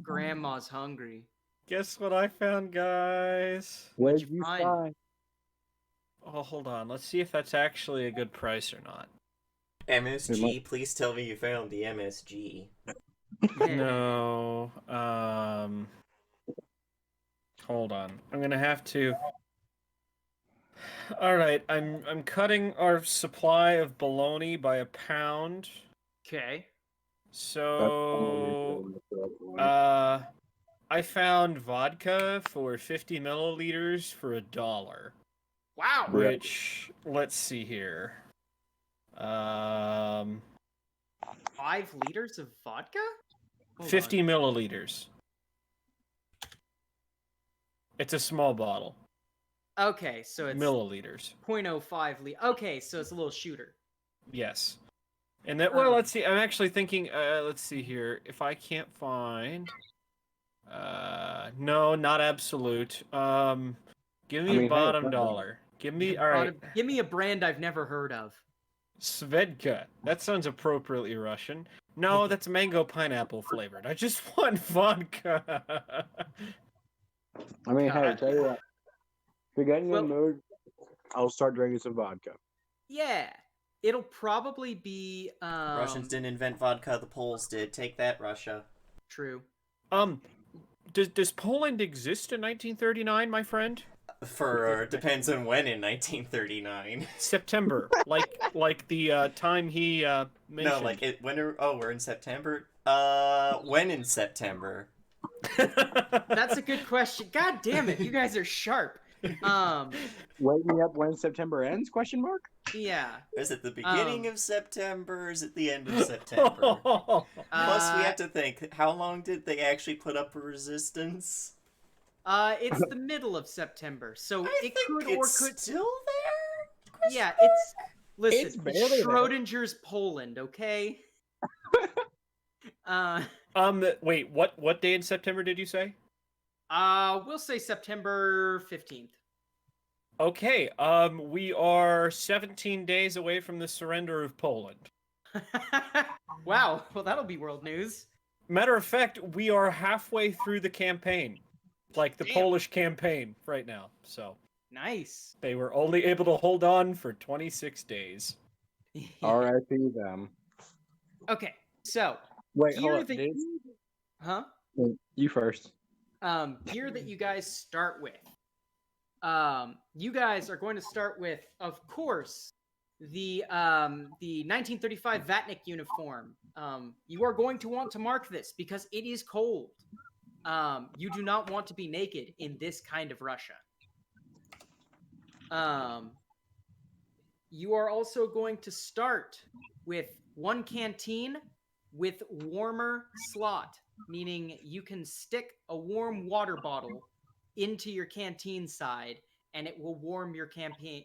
Grandma's hungry. Guess what I found, guys? What What'd did you you find? find? Oh, hold on. Let's see if that's actually a good price or not. MSG, please tell me you found the MSG. No. Hold on. I'm gonna have to. All right. I'm cutting our supply of bologna by a pound. Okay. So, I found vodka for 50 milliliters for $1. Wow. Which, let's see here. 5 liters of vodka? Hold 50 on. milliliters. It's a small bottle. Okay, so it's Milliliters. 0.05 liter. Okay, so it's a little shooter. Yes. And that, well, let's see. I'm actually thinking, let's see here. If I can't find... no, not absolute. Give me a bottom dollar. Give me, all right. Give me a brand I've never heard of. Svedka. That sounds appropriately Russian. No, that's mango pineapple flavored. I just want vodka. I mean, hey, God. tell you what. If you're getting Well- in the mood, I'll start drinking some vodka. Yeah. It'll probably be Russians didn't invent vodka, the Poles did. Take that, Russia. true. Does Poland exist in 1939, my friend? For depends on when in 1939. September, like the time he mentioned. No, like it. When are? Oh, we're in September. When in September? That's a good question. God damn it, you guys are sharp. Wake me up when September ends? Question mark. Yeah. Is it the beginning of September? Or is it the end of September? Plus, we have to think: how long did they actually put up a resistance? It's the middle of September, so I it think could it's or could. still there. Yeah, it's. Listen, It's barely there. Schrodinger's Poland, okay? Wait, what day in September did you say? We'll say September 15th. Okay, we are 17 days away from the surrender of Poland. Wow, well that'll be world news. Matter of fact, we are halfway through the campaign. Like the Damn. Polish campaign right now. So Nice. they were only able to hold on for 26 days. R.I.P. them. Okay, so Wait, gear hold up. that huh? You first. Gear that you guys start with. You guys are going to start with, of course, the 1935 Vatnik uniform. You are going to want to mark this because it is cold. You do not want to be naked in this kind of Russia. You are also going to start with one canteen with warmer slot, meaning you can stick a warm water bottle into your canteen side and it will warm your canteen.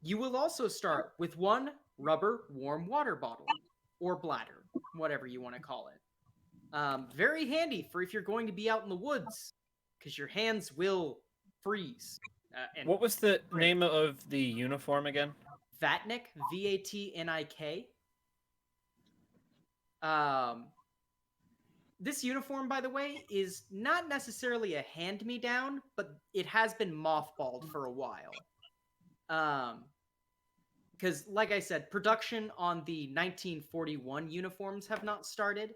You will also start with one rubber warm water bottle or bladder, whatever you want to call it. Very handy for if you're going to be out in the woods, because your hands will freeze. And What was the name of the uniform again? Vatnik, Vatnik. This uniform, by the way, is not necessarily a hand-me-down, but it has been mothballed for a while. Because, like I said, production on the 1941 uniforms have not started,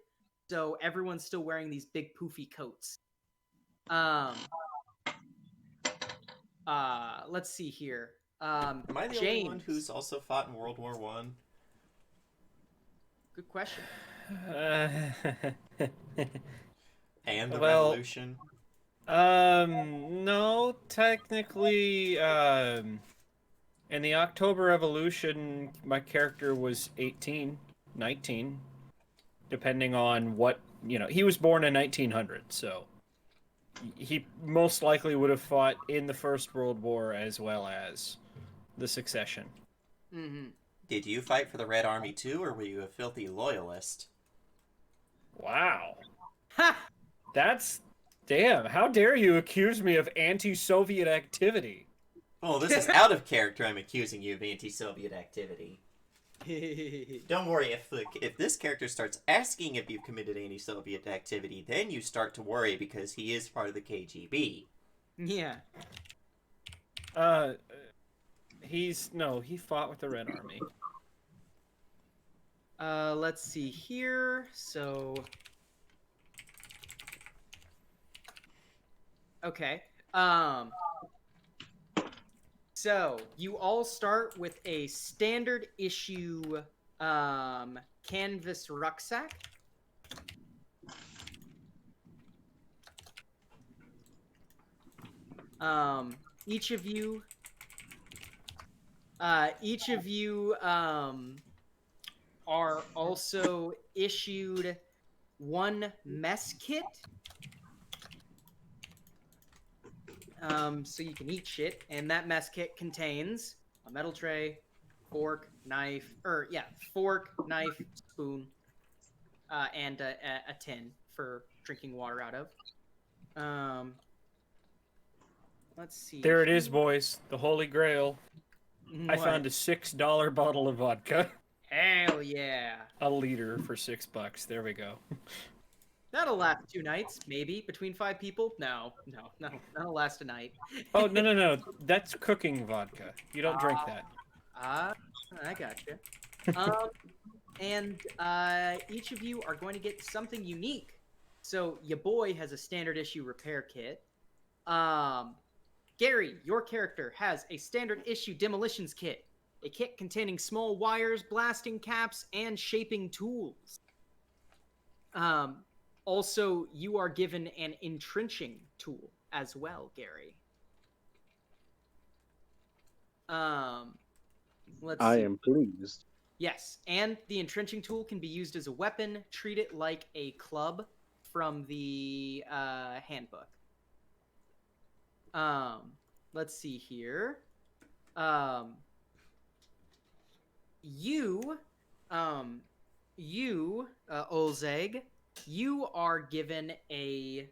so everyone's still wearing these big poofy coats. Let's see here. Am I the James. only one who's also fought in World War One? Good question. And the Well, Revolution? No, technically, in the October Revolution, my character was 18, 19, depending on what, he was born in 1900, so he most likely would have fought in the First World War as well as the Succession. Mm-hmm. Did you fight for the Red Army too, or were you a filthy loyalist? Wow. Ha! That's... Damn, how dare you accuse me of anti-Soviet activity? Oh, this is out of character. I'm accusing you of anti-Soviet activity. Don't worry, if this character starts asking if you've committed anti-Soviet activity, then you start to worry because he is part of the KGB. Yeah. He fought with the Red Army. Let's see here. So, okay. So you all start with a standard issue canvas rucksack. Each of you are also issued one mess kit. So you can eat shit, and that mess kit contains a metal tray, fork, knife, spoon, and a tin for drinking water out of. Let's see. There it is, boys. The Holy Grail. I found a $6 bottle of vodka. Hell yeah. A liter for $6. There we go. That'll last 2 nights, maybe, between 5 people. No, that'll last a night. Oh, no. That's cooking vodka. You don't drink that. I gotcha. And each of you are going to get something unique. So your boy has a standard issue repair kit. Gary, your character has a standard issue demolitions kit. A kit containing small wires, blasting caps, and shaping tools. Also, you are given an entrenching tool as well, Gary. Let's I see. am pleased. Yes, and the entrenching tool can be used as a weapon. Treat it like a club from the handbook. Let's see here. You, Olzeg, you are given a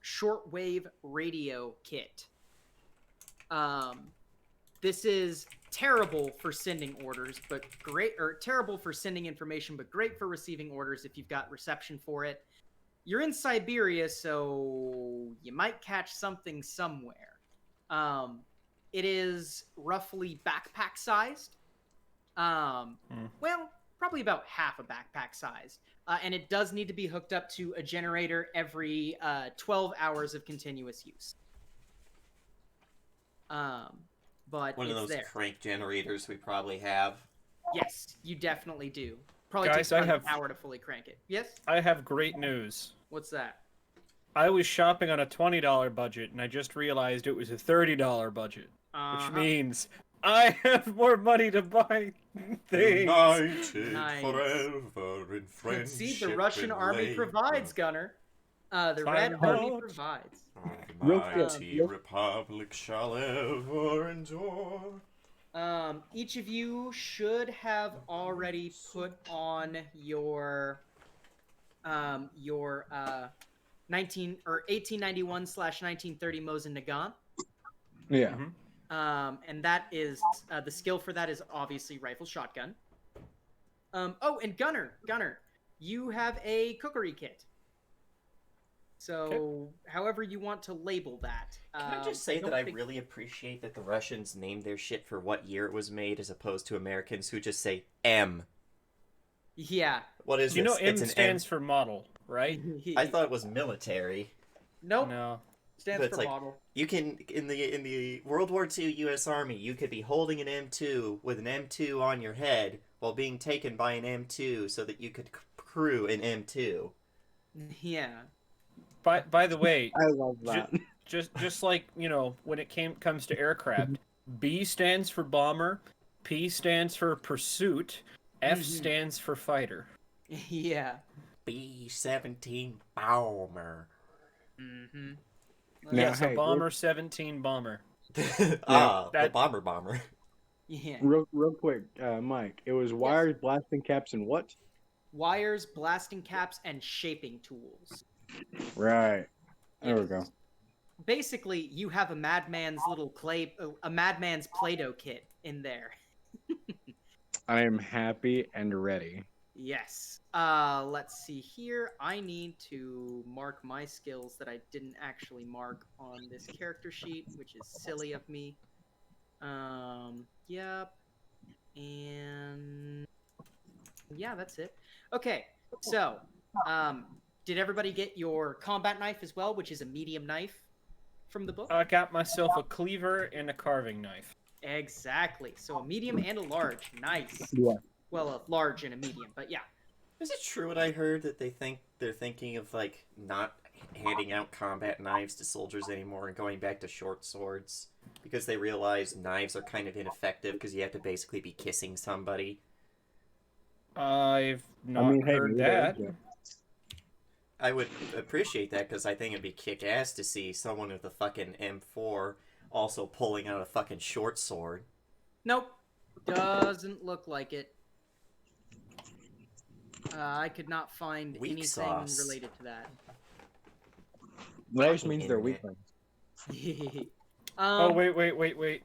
shortwave radio kit. This is terrible for sending orders, but great, or terrible for sending information, but great for receiving orders if you've got reception for it. You're in Siberia, so you might catch something somewhere. It is roughly backpack sized. Well, probably about half a backpack sized. And it does need to be hooked up to a generator every 12 hours of continuous use. But One of it's those there. crank generators we probably have. Yes, you definitely do. Probably Guys, takes I about have- an hour to fully crank it. Yes? I have great news. What's that? I was shopping on a $20 budget, and I just realized it was a $30 budget. Which means I have more money to buy things. United Nice. forever in friendship. See, the Russian and army labor. provides, Gunner. The Red Find Army out. provides. The Real quick, mighty real- republic shall ever endure. Each of you should have already put on your 1891/1930 Mosin Nagant. Yeah. Mhm. And that is the skill for that is obviously rifle shotgun. Oh, and Gunner, you have a cookery kit. So, however you want to label that. Can I just say don't that I think- really appreciate that the Russians named their shit for what year it was made as opposed to Americans who just say M. Yeah. What is You know this? M It's an stands for model, right? I thought it was military. Nope. No. Stands But it's for like- model. You can in the World War II U.S. Army, you could be holding an M2 with an M2 on your head while being taken by an M2 so that you could crew an M2. Yeah. By the way, I love that. just like, when it comes to aircraft, B stands for bomber, P stands for pursuit, F Mhm. stands for fighter. Yeah. B-17 bomber. Mm-hmm. Now, Yes, hey, a bomber 17 bomber. The that- bomber. Yeah. Real quick, Mike. It was wires, blasting caps, and what? wires, blasting caps, and shaping tools. Right. There we Yes. go. Basically, you have a madman's Play-Doh kit in there. I am happy and ready. Yes. Let's see here. I need to mark my skills that I didn't actually mark on this character sheet, which is silly of me. Yep. And yeah, that's it. Okay. So, did everybody get your combat knife as well, which is a medium knife from the book? I got myself a cleaver and a carving knife. Exactly. So a medium and a large. Nice. Yeah. Well, a large and a medium, but yeah. Is it true what I heard that they're thinking of like not handing out combat knives to soldiers anymore and going back to short swords because they realize knives are kind of ineffective because you have to basically be kissing somebody? I've not hey, heard maybe they're that. into it. I would appreciate that because I think it'd be kick-ass to see someone with a fucking M4 also pulling out a fucking short sword. Nope. Doesn't look like it. I could not find Weak anything sauce. related to that. That just means they're Internet. weaklings. Oh, wait.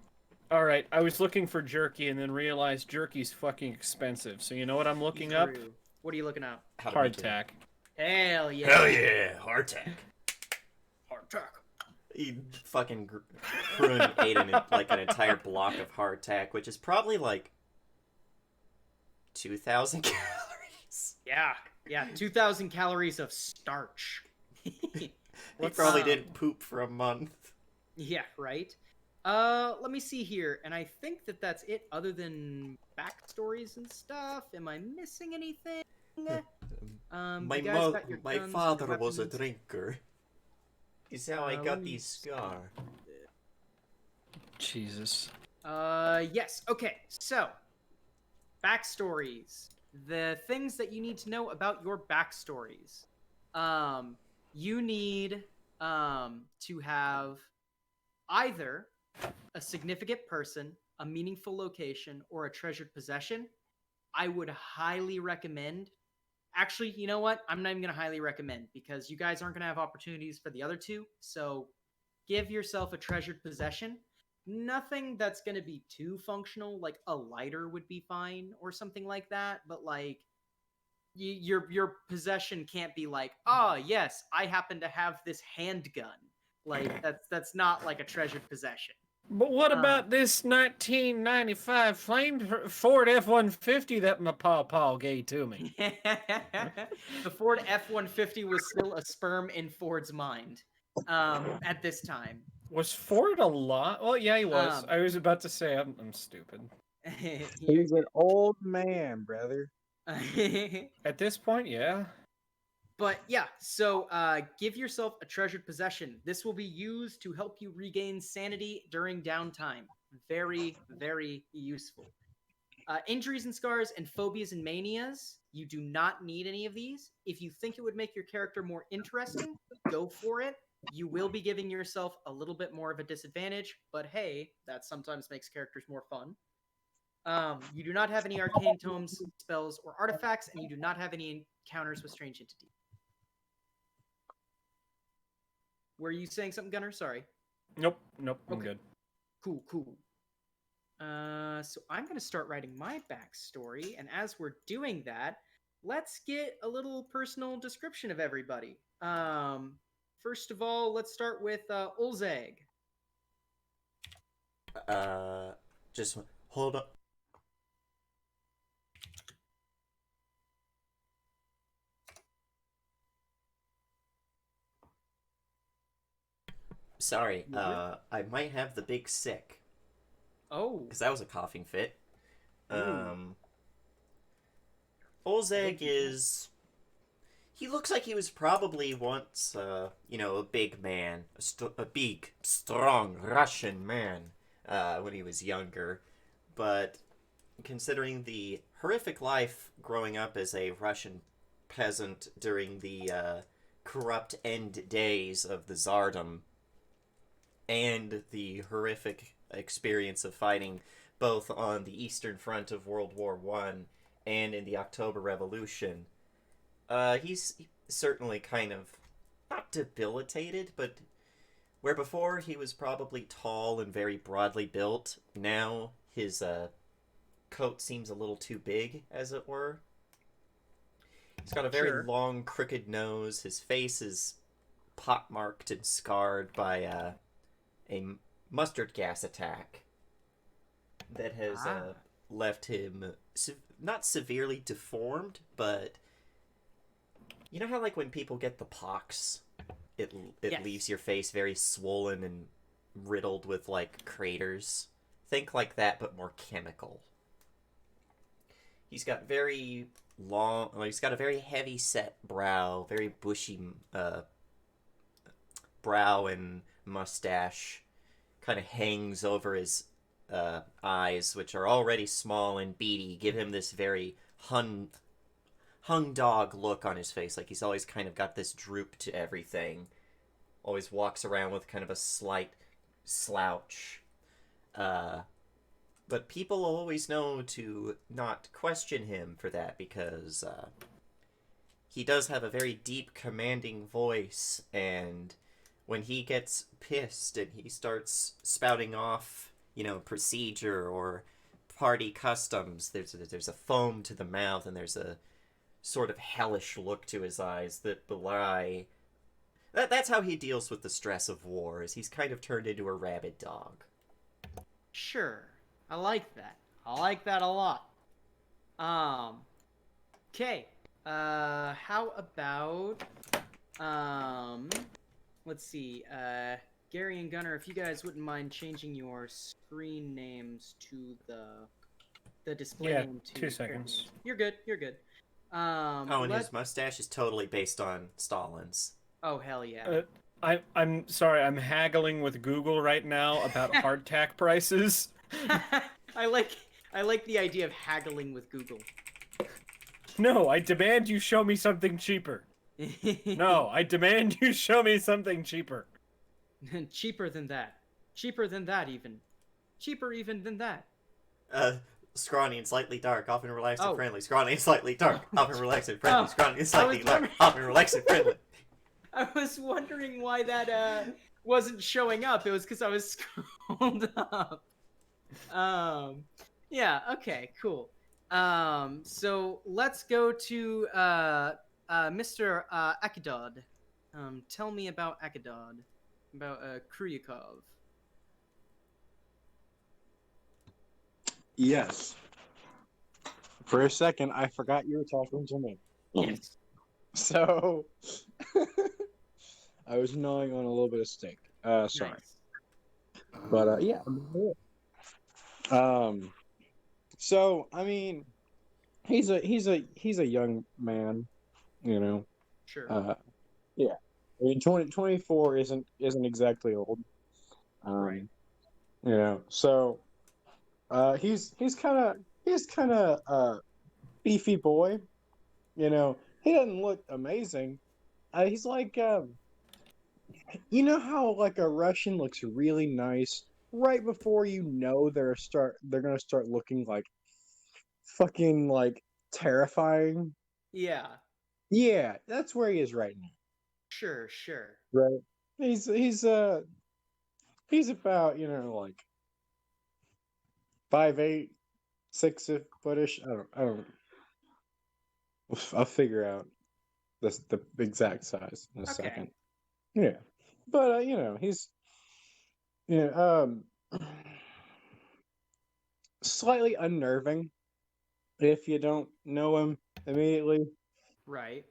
All right, I was looking for jerky and then realized jerky's fucking expensive. So you know what I'm looking up? True. What are you looking up? How to make it- Hardtack. Hell yeah. Hell yeah, hardtack. Hardtack. He fucking Krun ate an entire block of hardtack, which is probably like 2,000 calories. Yeah. 2,000 calories of starch. He probably didn't poop for a month. Yeah, right. Let me see here, and I think that's it. Other than backstories and stuff, am I missing anything? You guys got your My guns and father your was a weapons. drinker. Is how I let got me these scars. Jesus. Yes. Okay. So, backstories. The things that you need to know about your backstories. You need to have either a significant person, a meaningful location, or a treasured possession. I would highly recommend. Actually, you know what? I'm not even going to highly recommend because you guys aren't going to have opportunities for the other two. So give yourself a treasured possession. Nothing that's going to be too functional, like a lighter would be fine or something like that. But like your possession can't be like, oh yes, I happen to have this handgun. Like that's not like a treasured possession. But what about this 1995 Ford F-150 that my pawpaw gave to me? The Ford F-150 was still a sperm in Ford's mind at this time. Was Ford a lot? Well, yeah, he was. Um, I was about to say I'm stupid. He's an old man, brother. At this point, yeah. But yeah, so give yourself a treasured possession. This will be used to help you regain sanity during downtime. Very, very useful. Injuries and scars and phobias and manias. You do not need any of these. If you think it would make your character more interesting, go for it. You will be giving yourself a little bit more of a disadvantage, but hey, that sometimes makes characters more fun. You do not have any arcane tomes, spells, or artifacts, and you do not have any encounters with strange entities. Were you saying something, Gunnar? Sorry. Nope, I'm Okay. good. Cool. So I'm going to start writing my backstory, and as we're doing that, let's get a little personal description of everybody. First of all, let's start with Ulzag. Just hold up. Sorry, I might have the big sick. Oh. Because that was a coughing fit. Olzeg is... He looks like he was probably once, a big man. A big, strong Russian man when he was younger. But considering the horrific life growing up as a Russian peasant during the corrupt end days of the Tsardom, and the horrific experience of fighting both on the Eastern Front of World War I and in the October Revolution, He's certainly kind of not debilitated, but where before he was probably tall and very broadly built, now his coat seems a little too big, as it were. He's got a very Sure. long, crooked nose. His face is pockmarked and scarred by a mustard gas attack that has Ah. left him not severely deformed, but you know how like when people get the pox, it Yes. leaves your face very swollen and riddled with like craters. Think like that, but more chemical. He's got very long. Well, he's got a very heavy set brow, very bushy brow and mustache. Kind of hangs over his eyes, which are already small and beady. Give him this very hung dog look on his face. Like he's always kind of got this droop to everything. Always walks around with kind of a slight slouch. But people always know to not question him for that because he does have a very deep, commanding voice, and when he gets pissed and he starts spouting off, procedure or party customs, there's a foam to the mouth and there's a sort of hellish look to his eyes that belie. That's how he deals with the stress of war. Is he's kind of turned into a rabid dog. Sure. I like that. I like that a lot. Okay. How about let's see. Gary and Gunnar, if you guys wouldn't mind changing your screen names to the display Yeah, name to 2 seconds. You're good. You're good. Oh, and his mustache is totally based on Stalin's. Oh, hell yeah. I'm sorry, I'm haggling with Google right now about hardtack prices. I like the idea of haggling with Google. No, I demand you show me something cheaper. No, I demand you show me something cheaper. Cheaper than that. Cheaper than that even. Cheaper even than that. Scrawny and slightly dark, often relaxed Oh. and friendly. Scrawny and slightly dark, often relaxed and friendly. Oh, Scrawny and slightly I was dark, wondering- often relaxed and friendly. I was wondering why that wasn't showing up. It was because I was scrolled up. Yeah, okay, cool. So let's go to Mr. Akidod. Tell me about Akidod. About Kryukov. Yes. For a second, I forgot you were talking to me. Yes. So, I was gnawing on a little bit of steak. Sorry. Nice. But yeah. So I mean, he's a young man, you know. Sure. Yeah. I mean, 24 isn't exactly old. Right. You know. So, he's kind of beefy boy. You know, he doesn't look amazing. He's like you know how like a Russian looks really nice right before you know they're gonna start looking like fucking like terrifying. Yeah. Yeah, that's where he is right now. Sure. Sure. Right. He's about, you know, like 5'8", 6 footish. I don't. I'll figure out the exact size in a Okay. second. Yeah, but you know he's you know slightly unnerving if you don't know him immediately. Right.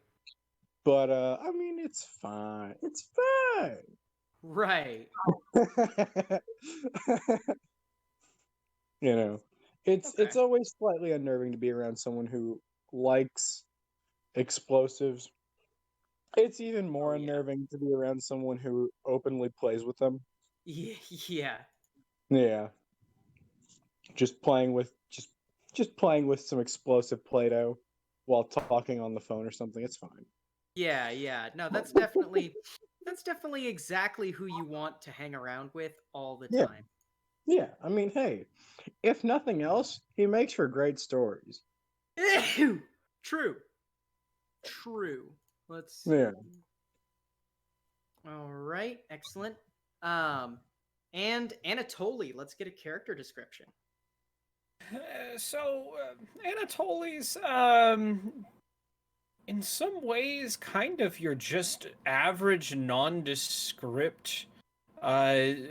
But I mean it's fine. It's fine. Right. You know, it's Okay. always slightly unnerving to be around someone who likes explosives. It's even more Oh, yeah. unnerving to be around someone who openly plays with them. Yeah. Yeah, just playing with some explosive Play-Doh while talking on the phone or something. It's fine. Yeah. No, that's definitely exactly who you want to hang around with all the Yeah. time. Yeah, I mean, hey, if nothing else, he makes for great stories. True. True. Let's. Yeah. All right. Excellent. And Anatoly. Let's get a character description. Anatoly's, in some ways, kind of your just average nondescript, almost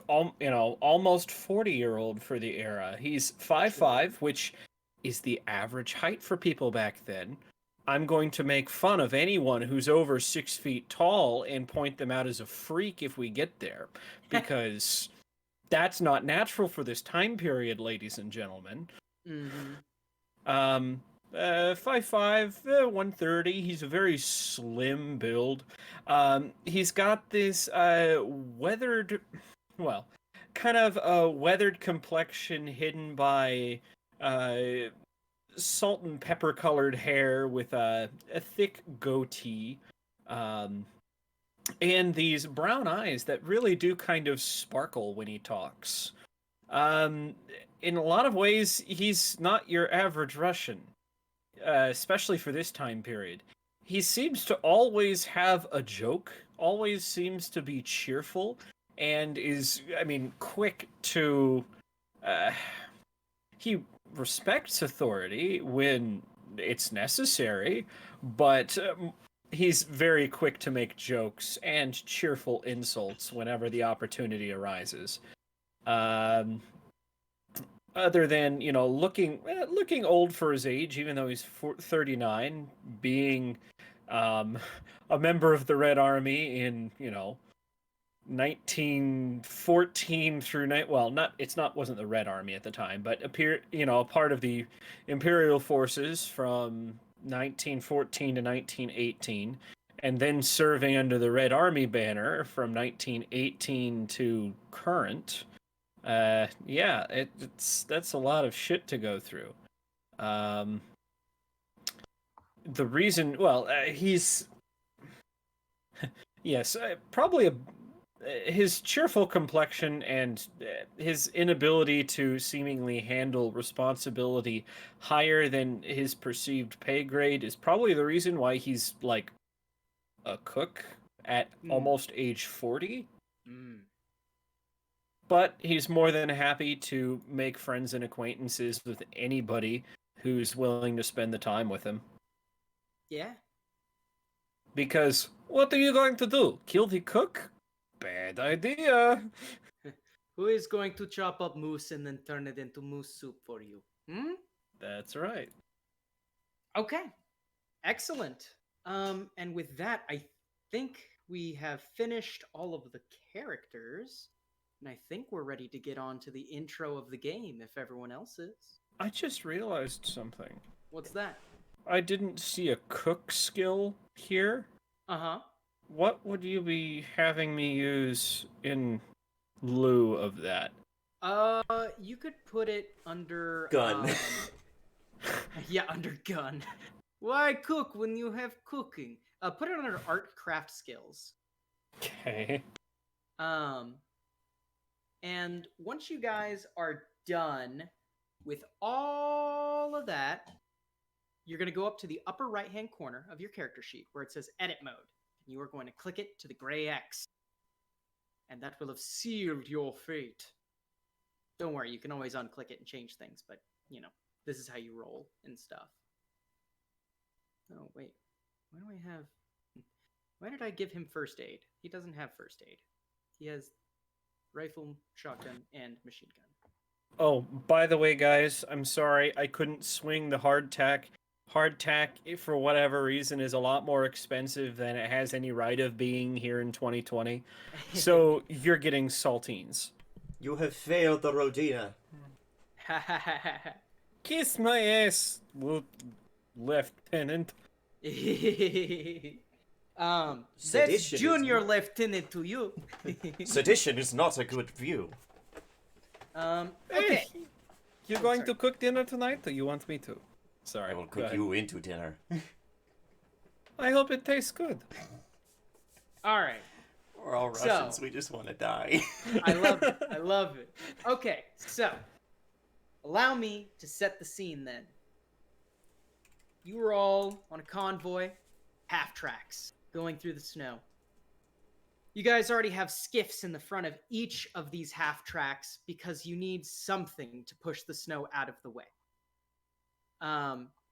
40-year-old for the era. He's 5'5", which is the average height for people back then. I'm going to make fun of anyone who's over 6 feet tall and point them out as a freak if we get there, because that's not natural for this time period, ladies and gentlemen. Mm-hmm. 5'5", 130. He's a very slim build. He's got this weathered, well, kind of a weathered complexion hidden by salt and pepper colored hair with a thick goatee. And these brown eyes that really do kind of sparkle when he talks. In a lot of ways, he's not your average Russian, especially for this time period. He seems to always have a joke, always seems to be cheerful, and is, quick to... he respects authority when it's necessary, but he's very quick to make jokes and cheerful insults whenever the opportunity arises. Other than, looking old for his age, even though he's 39, being a member of the Red Army in, 1914 through wasn't the Red Army at the time, but part of the Imperial forces from 1914 to 1918, and then serving under the Red Army banner from 1918 to current. That's a lot of shit to go through. The reason, he's yes, probably his cheerful complexion and his inability to seemingly handle responsibility higher than his perceived pay grade is probably the reason why he's like a cook at almost age 40. But he's more than happy to make friends and acquaintances with anybody who's willing to spend the time with him. Yeah. Because what are you going to do? Kill the cook? Bad idea. Who is going to chop up moose and then turn it into moose soup for you? That's right. Okay. Excellent. And with that, I think we have finished all of the characters. And I think we're ready to get on to the intro of the game, if everyone else is. I just realized something. What's that? I didn't see a cook skill here. Uh-huh. What would you be having me use in lieu of that? You could put it under... Gun. Yeah, under gun. Why cook when you have cooking? Put it under art craft skills. Okay. And once you guys are done with all of that, you're going to go up to the upper right-hand corner of your character sheet where it says Edit Mode. And you are going to click it to the gray X. And that will have sealed your fate. Don't worry, you can always unclick it and change things, but, this is how you roll and stuff. Oh, wait. Why did I give him first aid? He doesn't have first aid. He has rifle, shotgun, and machine gun. Oh, by the way, guys, I'm sorry I couldn't swing the hardtack. Hardtack, for whatever reason, is a lot more expensive than it has any right of being here in 2020. So you're getting saltines. You have failed the Rodina. Kiss my ass, Lieutenant. That's Junior Lieutenant to you. Sedition is not a good view. Okay. Hey, you're going to cook dinner tonight, or you want me to? Sorry. I will cook you into dinner. I hope it tastes good. All right. We're all Russians. We just want to die. I love it. Okay, so allow me to set the scene then. you are all on a convoy, half tracks, going through the snow. You guys already have skiffs in the front of each of these half tracks because you need something to push the snow out of the way.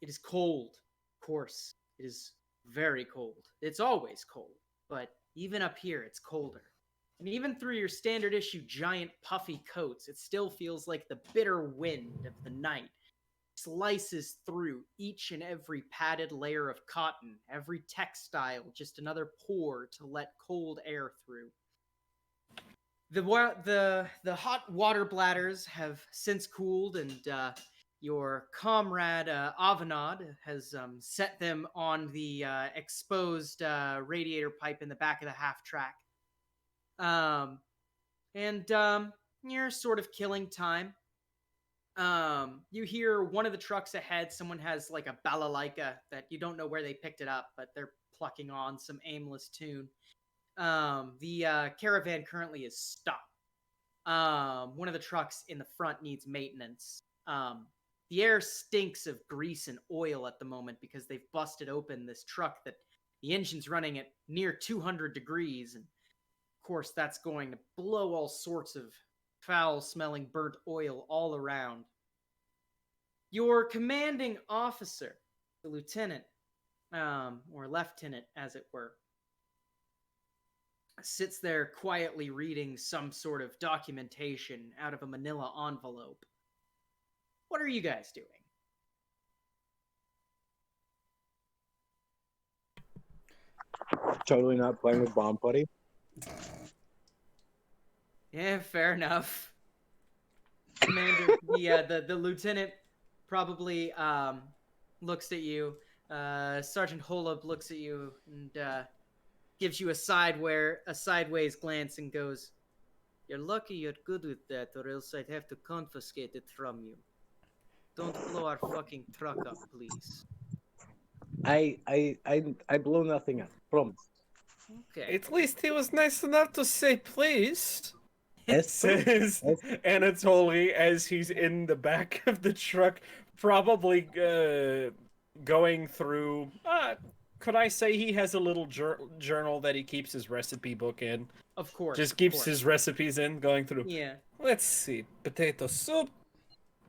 It is cold, of course. It is very cold. It's always cold, but even up here, it's colder. And even through your standard issue giant puffy coats, it still feels like the bitter wind of the night slices through each and every padded layer of cotton, every textile, just another pore to let cold air through. The hot water bladders have since cooled, and your comrade Avanad has set them on the exposed radiator pipe in the back of the half track. And you're sort of killing time. You hear one of the trucks ahead. Someone has like a balalaika that you don't know where they picked it up, but they're plucking on some aimless tune. The caravan currently is stopped. One of the trucks in the front needs maintenance. The air stinks of grease and oil at the moment because they've busted open this truck that the engine's running at near 200 degrees. And of course, that's going to blow all sorts of foul-smelling burnt oil all around. Your commanding officer, the lieutenant, or lieutenant as it were, sits there quietly reading some sort of documentation out of a manila envelope. What are you guys doing? Totally not playing with Bomb Putty. Yeah, fair enough. Commander, the lieutenant probably looks at you. Sergeant Holub looks at you and gives you a sideways glance and goes, "You're lucky you're good with that, or else I'd have to confiscate it from you. Don't blow our fucking truck up, please." I blow nothing up. Promise. Okay. At least he was nice enough to say please. Yes, Says Anatoly as he's in the back of the truck, probably going through. Could I say he has a little journal that he keeps his recipe book in? Of course. Just keeps his recipes in, going through. Yeah. Let's see. Potato soup,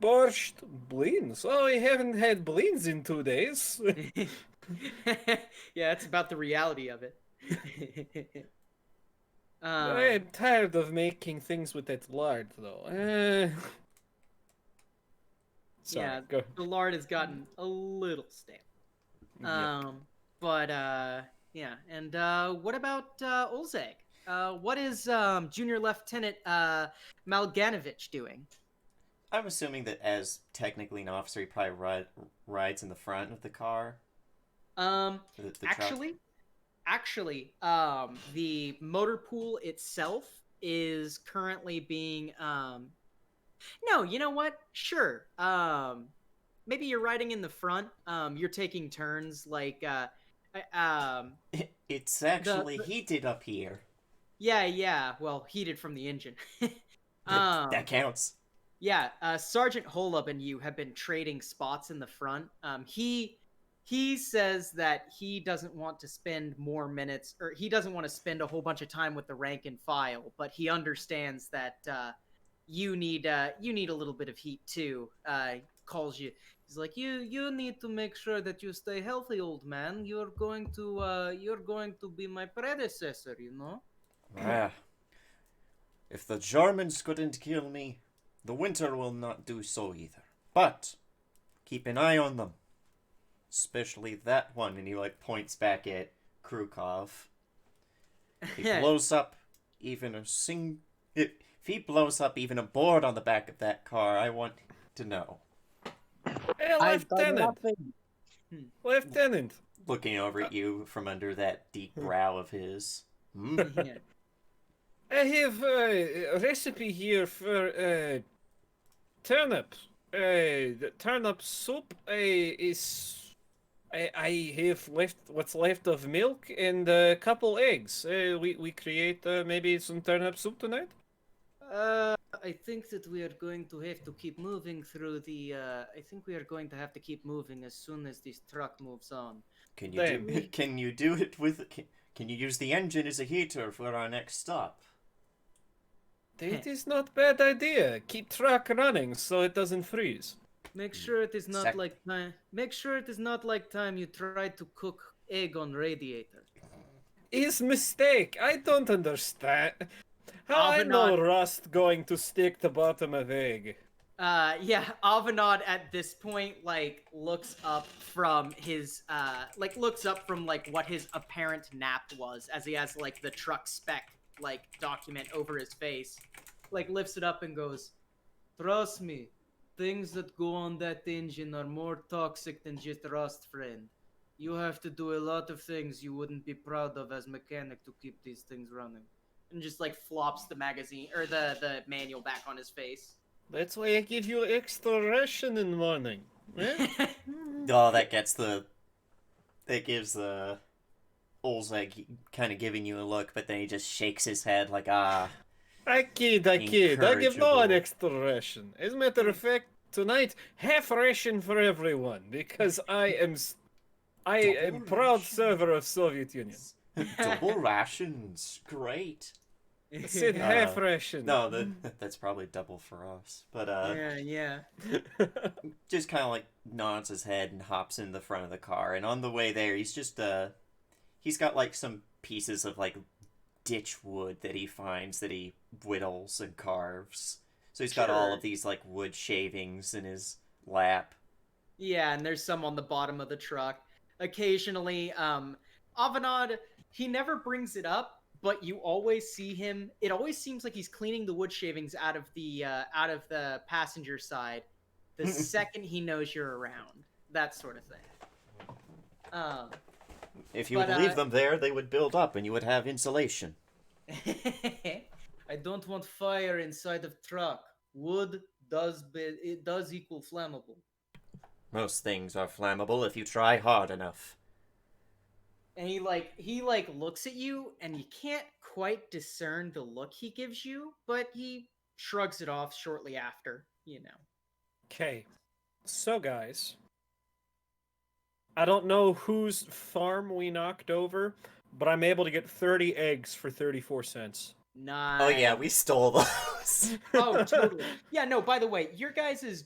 borscht, blins. Oh, we haven't had blins in 2 days. Yeah, that's about the reality of it. I'm tired of making things with that lard, though. Sorry, yeah, go. the lard has gotten a little stale. Yep. But yeah, and what about Olzeg? What is Junior Lieutenant Malganovich doing? I'm assuming that as technically an officer, he probably rides in the front of the car. The Actually, the motor pool itself is currently being no, you know what? Sure. Maybe you're riding in the front. You're taking turns like It's actually heated up here. Yeah, well, heated from the engine. That counts. Yeah, Sergeant Holub and you have been trading spots in the front. He says that he doesn't want to spend more minutes, or he doesn't want to spend a whole bunch of time with the rank and file, but he understands that you need a little bit of heat too. Calls you. He's like, you need to make sure that you stay healthy, old man. You're going to be my predecessor, you know. Ah, if the Germans couldn't kill me, the winter will not do so either. But keep an eye on them. Especially that one, and he like points back at Krukov. If he blows up even if he blows up even a board on the back of that car, I want to know. Hey, Lieutenant! Looking over at you from under that deep brow of his. Yeah. I have a recipe here for turnip. The turnip soup is. I have what's left of milk and a couple eggs. We create maybe some turnip soup tonight. I think that we are going to have to keep moving through the. I think we are going to have to keep moving as soon as this truck moves on. Can you Damn. do? Can you do it with? Can you use the engine as a heater for our next stop? It is not bad idea. Keep truck running so it doesn't freeze. Make sure it is not Sec- like time. Make sure it is not like time you tried to cook egg on radiator. Is mistake. I don't understand. How I know Avenant- rust going to stick to bottom of egg? Yeah, Avenant at this point looks up from his looks up from what his apparent nap was as he has the truck spec document over his face. Lifts it up and goes, "Trust me, things that go on that engine are more toxic than just rust, friend. You have to do a lot of things you wouldn't be proud of as mechanic to keep these things running." And just flops the magazine or the manual back on his face. That's why I give you extra ration in the morning. Eh? Oh, that gives the Olzeg kind of giving you a look, but then he just shakes his head like, ah. I kid. I give no one Incorrigible. extra ration. As a matter of fact, tonight, half ration for everyone, because I am Double proud ration. server of Soviet Union. Double rations, great. I said half Uh, ration. No, that's probably double for us. But yeah. just kind of nods his head and hops in the front of the car. And on the way there, he's just he's got some pieces of ditch wood that he finds that he whittles and carves. So he's got all Sure. of these wood shavings in his lap. Yeah, and there's some on the bottom of the truck. Occasionally, Avenad, he never brings it up, but you always see him. It always seems like he's cleaning the wood shavings out of the passenger side the second he knows you're around. That sort of thing. If you But, would leave them there, they would build up and you would have insulation. I don't want fire inside of truck. Wood does equal flammable. Most things are flammable if you try hard enough. And he looks at you and you can't quite discern the look he gives you, but he shrugs it off shortly after, Okay, so guys, I don't know whose farm we knocked over, but I'm able to get 30 eggs for 34 cents. Nice. Oh yeah, we stole those. Oh, totally. Yeah, no, by the way, your guys'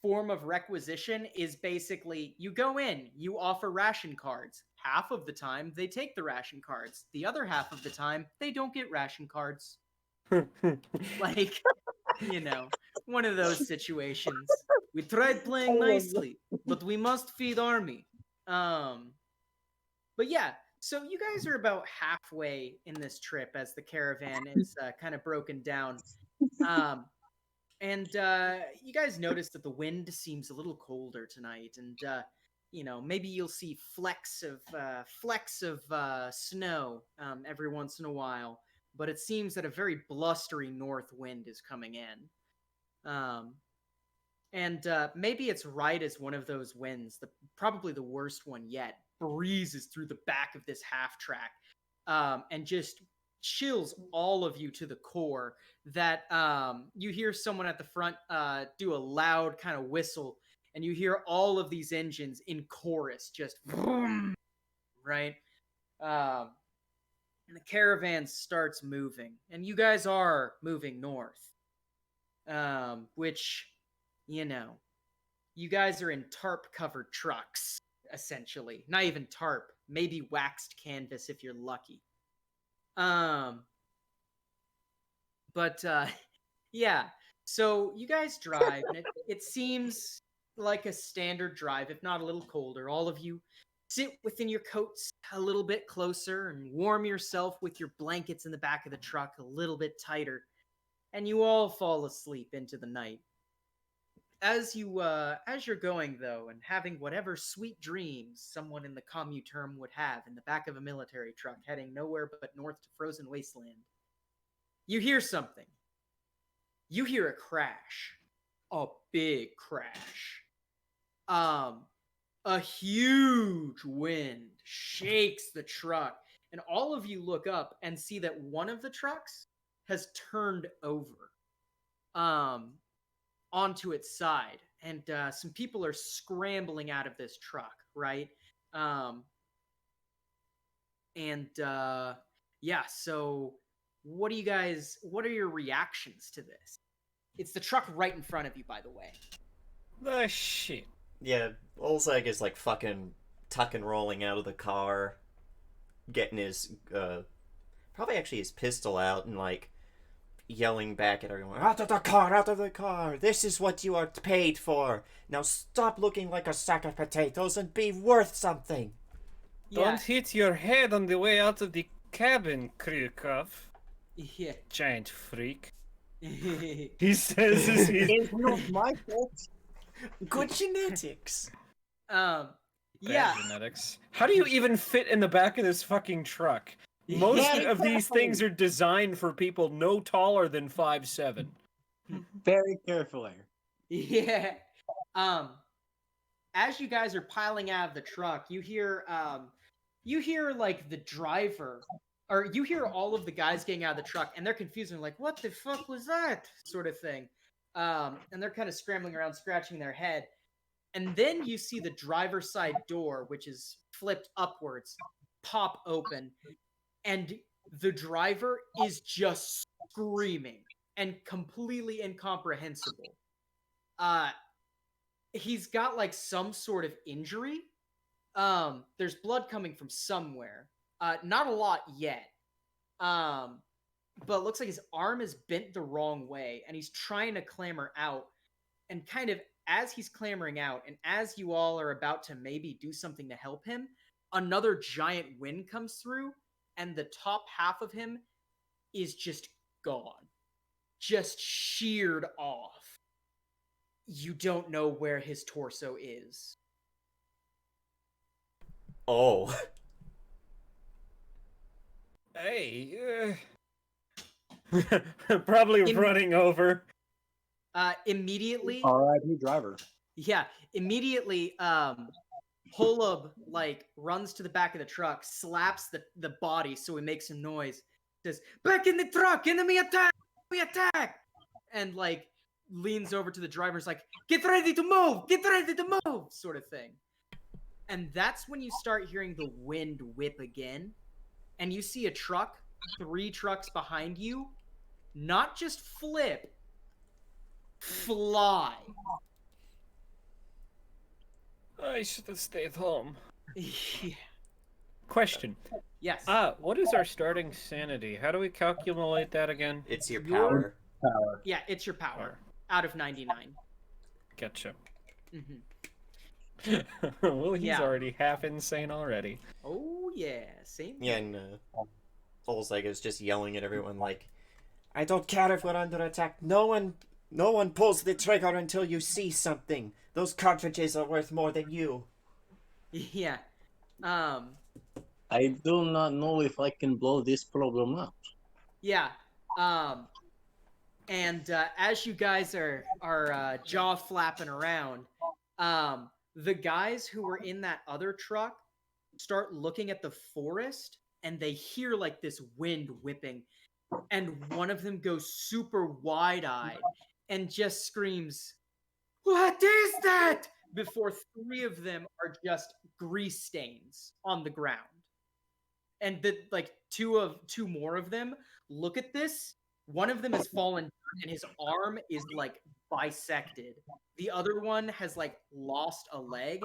form of requisition is basically you go in, you offer ration cards. Half of the time they take the ration cards. The other half of the time they don't get ration cards. One of those situations. We tried playing nicely, but we must feed army. But yeah, so you guys are about halfway in this trip as the caravan is kind of broken down. And you guys notice that the wind seems a little colder tonight, and maybe you'll see flecks of snow every once in a while. But it seems that a very blustery north wind is coming in. And maybe it's right as one of those winds, probably the worst one yet, breezes through the back of this half track and just chills all of you to the core. That you hear someone at the front do a loud kind of whistle, and you hear all of these engines in chorus just vroom, right? And the caravan starts moving, and you guys are moving north, which, you guys are in tarp-covered trucks, essentially. Not even tarp, maybe waxed canvas if you're lucky. But yeah, so you guys drive, and it seems like a standard drive, if not a little colder. All of you sit within your coats a little bit closer and warm yourself with your blankets in the back of the truck a little bit tighter, and you all fall asleep into the night. As you're going though, and having whatever sweet dreams someone in the commuterm would have in the back of a military truck heading nowhere but north to frozen wasteland, you hear something. You hear a crash. A big crash. A huge wind shakes the truck, and all of you look up and see that one of the trucks has turned over. um, onto its side, and some people are scrambling out of this truck, right? And yeah, so what are your reactions to this? It's the truck right in front of you, by the way. The shit. Yeah, Olzeg is like fucking tuck and rolling out of the car, getting his probably actually his pistol out and like yelling back at everyone, out of the car, out of the car, this is what you are paid for, now stop looking like a sack of potatoes and be worth something. Yeah. Don't hit your head on the way out of the cabin, Krikov. Yeah. Giant freak. He says as he's... It's not my fault. Good genetics. Yeah. Bad genetics. How do you even fit in the back of this fucking truck? Most Yeah, of these things are designed for people no taller than 5'7". Very carefully. Yeah. As you guys are piling out of the truck, you hear like the driver, or you hear all of the guys getting out of the truck, and they're confused and like, "What the fuck was that?" sort of thing. And they're kind of scrambling around, scratching their head. And then you see the driver's side door, which is flipped upwards, pop open, and the driver is just screaming and completely incomprehensible. He's got like some sort of injury. There's blood coming from somewhere. Not a lot yet. But it looks like his arm is bent the wrong way, and he's trying to clamber out. And kind of as he's clambering out, and as you all are about to maybe do something to help him, another giant wind comes through, and the top half of him is just gone. Just sheared off. You don't know where his torso is. Oh. Hey, probably running over. Immediately. R.I.P. driver. Yeah, immediately. Holub like runs to the back of the truck, slaps the body so he makes some noise. Says, "Back in the truck! Enemy attack! Enemy attack!" And like leans over to the driver's like, "Get ready to move! Get ready to move!" sort of thing. And that's when you start hearing the wind whip again. And you see a truck, 3 trucks behind you, not just flip, fly. I should have stayed home. Yeah. Question. Yes. What is our starting sanity? How do we calculate that again? It's your power. Power. Yeah, it's your power. Out of 99. Gotcha. Mm-hmm. Well, he's Yeah. already half insane already. Oh, yeah. Same. Yeah, and Olzeg is just yelling at everyone like, I don't care if we're under attack. No one pulls the trigger until you see something. Those cartridges are worth more than you. Yeah. I do not know if I can blow this problem up. Yeah. And as you guys are jaw flapping around, the guys who were in that other truck start looking at the forest, and they hear like this wind whipping, and one of them goes super wide-eyed and just screams, "What is that?" before 3 of them are just grease stains on the ground. And the like two more of them look at this. One of them has fallen down and his arm is like bisected. The other one has like lost a leg.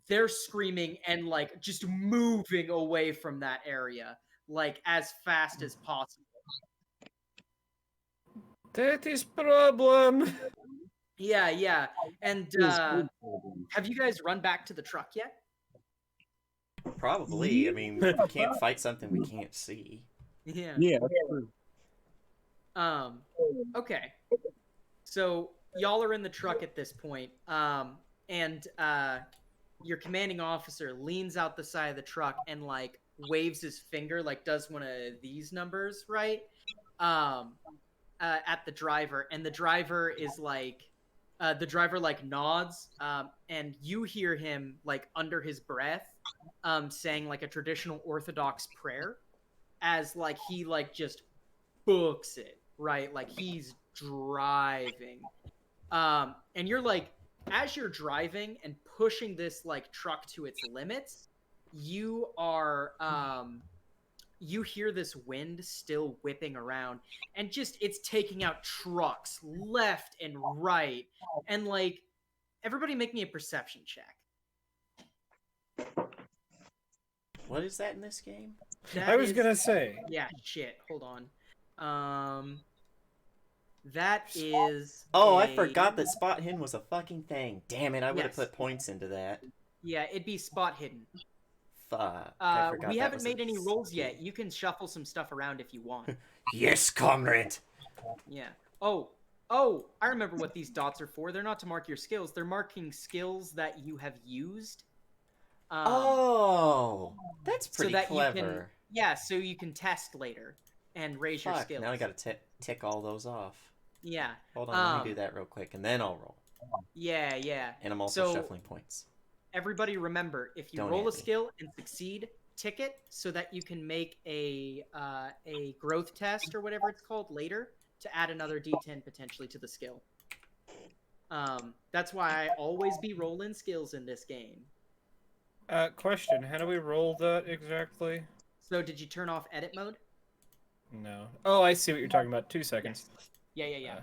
They're screaming and like just moving away from that area like as fast as possible. That is problem. Yeah. And have you guys run back to the truck yet? Probably. I mean, we can't fight something we can't see. Yeah. Yeah, that's true. Okay. So y'all are in the truck at this point, and your commanding officer leans out the side of the truck and like waves his finger, like does one of these numbers, right? At the driver, and the driver is like, nods, and you hear him like under his breath, saying like a traditional Orthodox prayer, as like he like just books it, right? Like he's driving. And you're like, as you're driving and pushing this like truck to its limits, you are you hear this wind still whipping around, and just it's taking out trucks left and right. And like, everybody make me a perception check. What is that in this game? I was gonna say. Yeah, shit. Hold on. That is. Oh, I forgot that spot hidden was a fucking thing. Damn it, I would have put points into that. Yeah, it'd be spot hidden. Fuck. We haven't made any rolls yet. You can shuffle some stuff around if you want. Yes, comrade. Yeah. Oh, I remember what these dots are for. They're not to mark your skills. They're marking skills that you have used. Oh, that's pretty so that clever. You can, yeah, so you can test later and raise your skills. Now I gotta tick all those off. Yeah. Hold on, let me do that real quick, and then I'll roll. Yeah, yeah. And I'm also shuffling points. Everybody remember, if you roll a skill and succeed, tick it so that you can make a growth test or whatever it's called later to add another D10 potentially to the skill. That's why I always be rolling skills in this game. Question, how do we roll that exactly? So did you turn off edit mode? No. Oh, I see what you're talking about. 2 seconds. Yeah.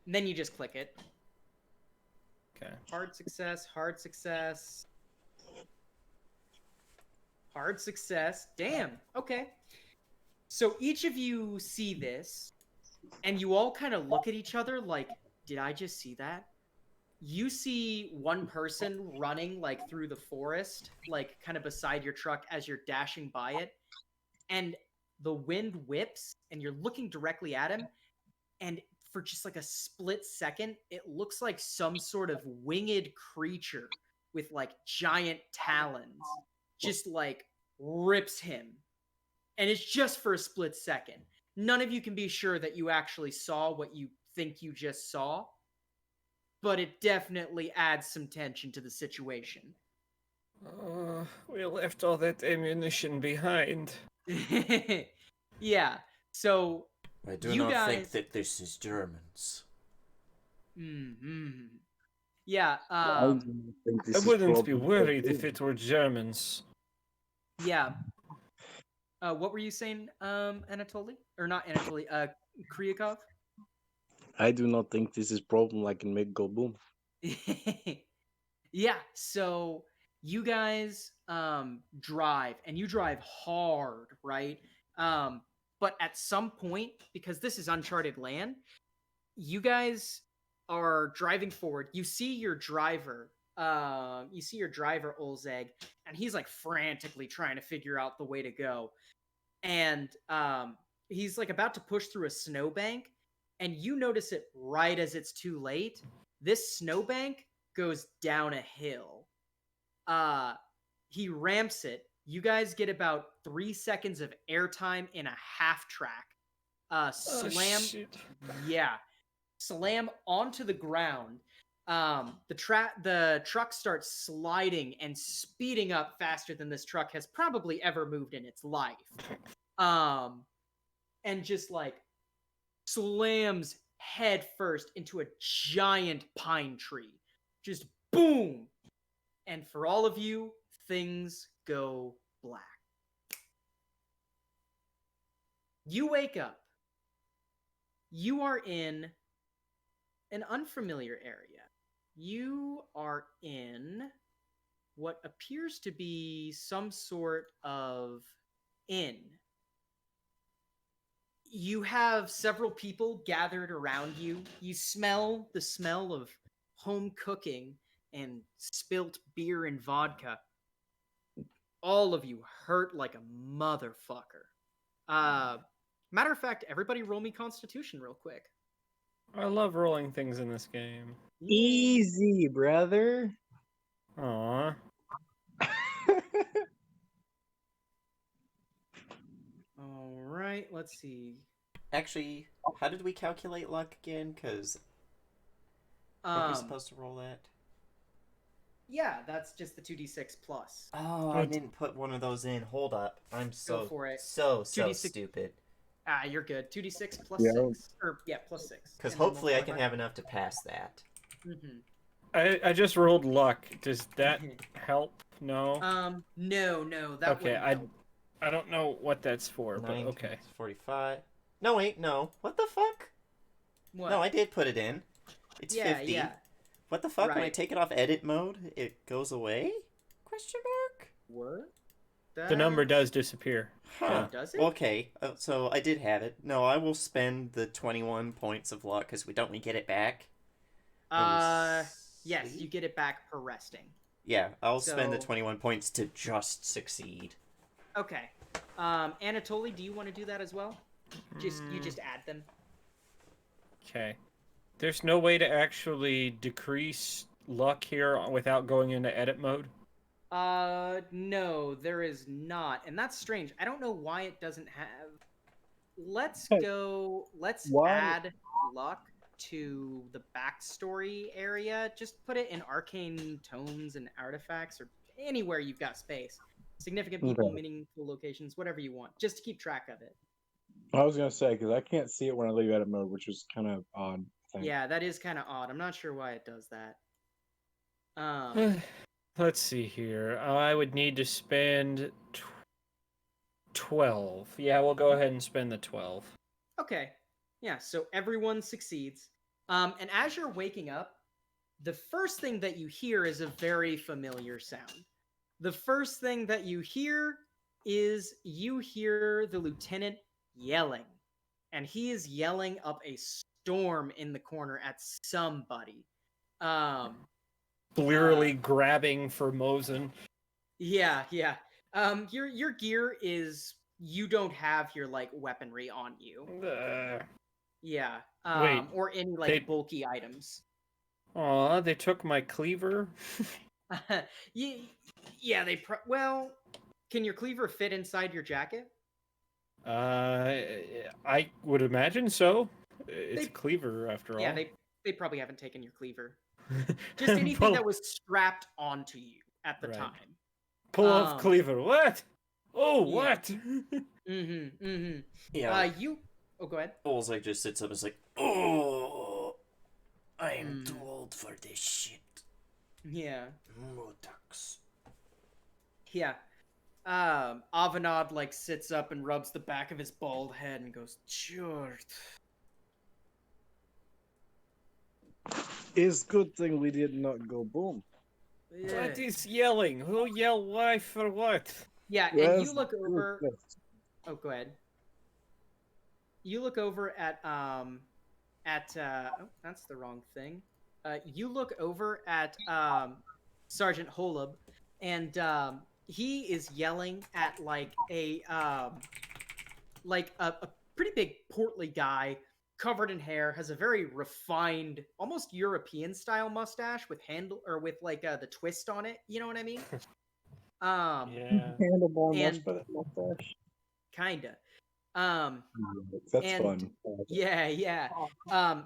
And then you just click it. Okay. Hard success, hard success. Hard success. Damn. Okay. So each of you see this, and you all kind of look at each other like, did I just see that? You see one person running like through the forest, like kind of beside your truck as you're dashing by it. And the wind whips and you're looking directly at him. And for just like a split second, it looks like some sort of winged creature with like giant talons just like rips him. And it's just for a split second. None of you can be sure that you actually saw what you think you just saw, but it definitely adds some tension to the situation. We left all that ammunition behind. Yeah, so I do not think that this is Germans. Mm-hmm. Yeah, I wouldn't be worried if it were Germans. Yeah. What were you saying, Anatoly? Or not Anatoly, Kryakov? I do not think this is problem I can make go boom. Yeah, so you guys drive, and you drive hard, right? But at some point, because this is uncharted land, you guys are driving forward. You see your driver, Olzeg, and he's like frantically trying to figure out the way to go. And he's like about to push through a snowbank, and you notice it right as it's too late. This snowbank goes down a hill. He ramps it. You guys get about 3 seconds of airtime in a half track. Slam. Yeah. Slam onto the ground. The truck starts sliding and speeding up faster than this truck has probably ever moved in its life. And just like slams head first into a giant pine tree. Just boom! And for all of you, things go black. You wake up. You are in an unfamiliar area. You are in what appears to be some sort of inn. You have several people gathered around you. You smell the smell of home cooking and spilt beer and vodka. All of you hurt like a motherfucker. Matter of fact, everybody roll me Constitution real quick. I love rolling things in this game. Easy, brother. Aww. All right, let's see. Actually, how did we calculate luck again? Because are we supposed to roll that? Yeah, that's just the 2d6 plus. Oh, I didn't put one of those in. Hold up. I'm so Go for it. so 2d6. stupid. Ah, you're good. 2d6 plus Yeah. 6. Or, yeah, plus 6. Because And then hopefully I multiply can by- have enough to pass that. I just rolled luck. Does that help? No. No, that Okay, wouldn't help. I don't know what that's for, but 9, okay. 45. No, wait, no. What the fuck? What? No, I did put it in. It's yeah, 50. Yeah. What the fuck? When I Right. take it off edit mode, it goes away? Question mark? What? The number does disappear. Huh. Does it? Okay, so I did have it. No, I will spend the 21 points of luck because we get it back. Yes, you get it back per resting. Yeah, I'll spend the So- 21 points to just succeed. Okay. Anatoly, do you want to do that as well? You just add them. Okay. There's no way to actually decrease luck here without going into edit mode? No, there is not. And that's strange. I don't know why it doesn't have. Let's Hey, why- add luck to the backstory area. Just put it in arcane tomes and artifacts or anywhere you've got space. Significant people, Okay. meaningful locations, whatever you want. Just to keep track of it. I was gonna say because I can't see it when I leave edit mode, which is kind of odd. I think. Yeah, that is kind of odd. I'm not sure why it does that. Um, Let's see here. I would need to spend 12. Yeah, we'll go ahead and spend the 12. okay. Yeah, so everyone succeeds. And as you're waking up, the first thing that you hear is a very familiar sound. The first thing that you hear is the lieutenant yelling. And he is yelling up a storm in the corner at somebody. Blearily grabbing for Mosin. Yeah. Your gear is you don't have your like weaponry on you. Yeah. Wait, Or any like they- bulky items. Aw, they took my cleaver? Yeah, well, can your cleaver fit inside your jacket? I would imagine so. It's They- a cleaver after all. Yeah, they probably haven't taken your cleaver. Just anything that was strapped onto you at the Right. time. Pull off cleaver. What? Oh, yeah. what? Yeah. Oh, go ahead. Olzek just sits up and is like, oh, I am too old for this shit. Yeah. Mutaks. Yeah. Avanad like sits up and rubs the back of his bald head and goes, "Short." It's good thing we did not go boom. Yeah. What is yelling? Who yell why for what? Yeah, and Yes, you look over. yes. Oh, go ahead. You look over at oh, that's the wrong thing. You look over at Sergeant Holub, and he is yelling at like a pretty big portly guy covered in hair, has a very refined, almost European style mustache with the twist on it. You know what I mean? Yeah. Handlebar And- mustache. Kinda. That's and- fun. Yeah.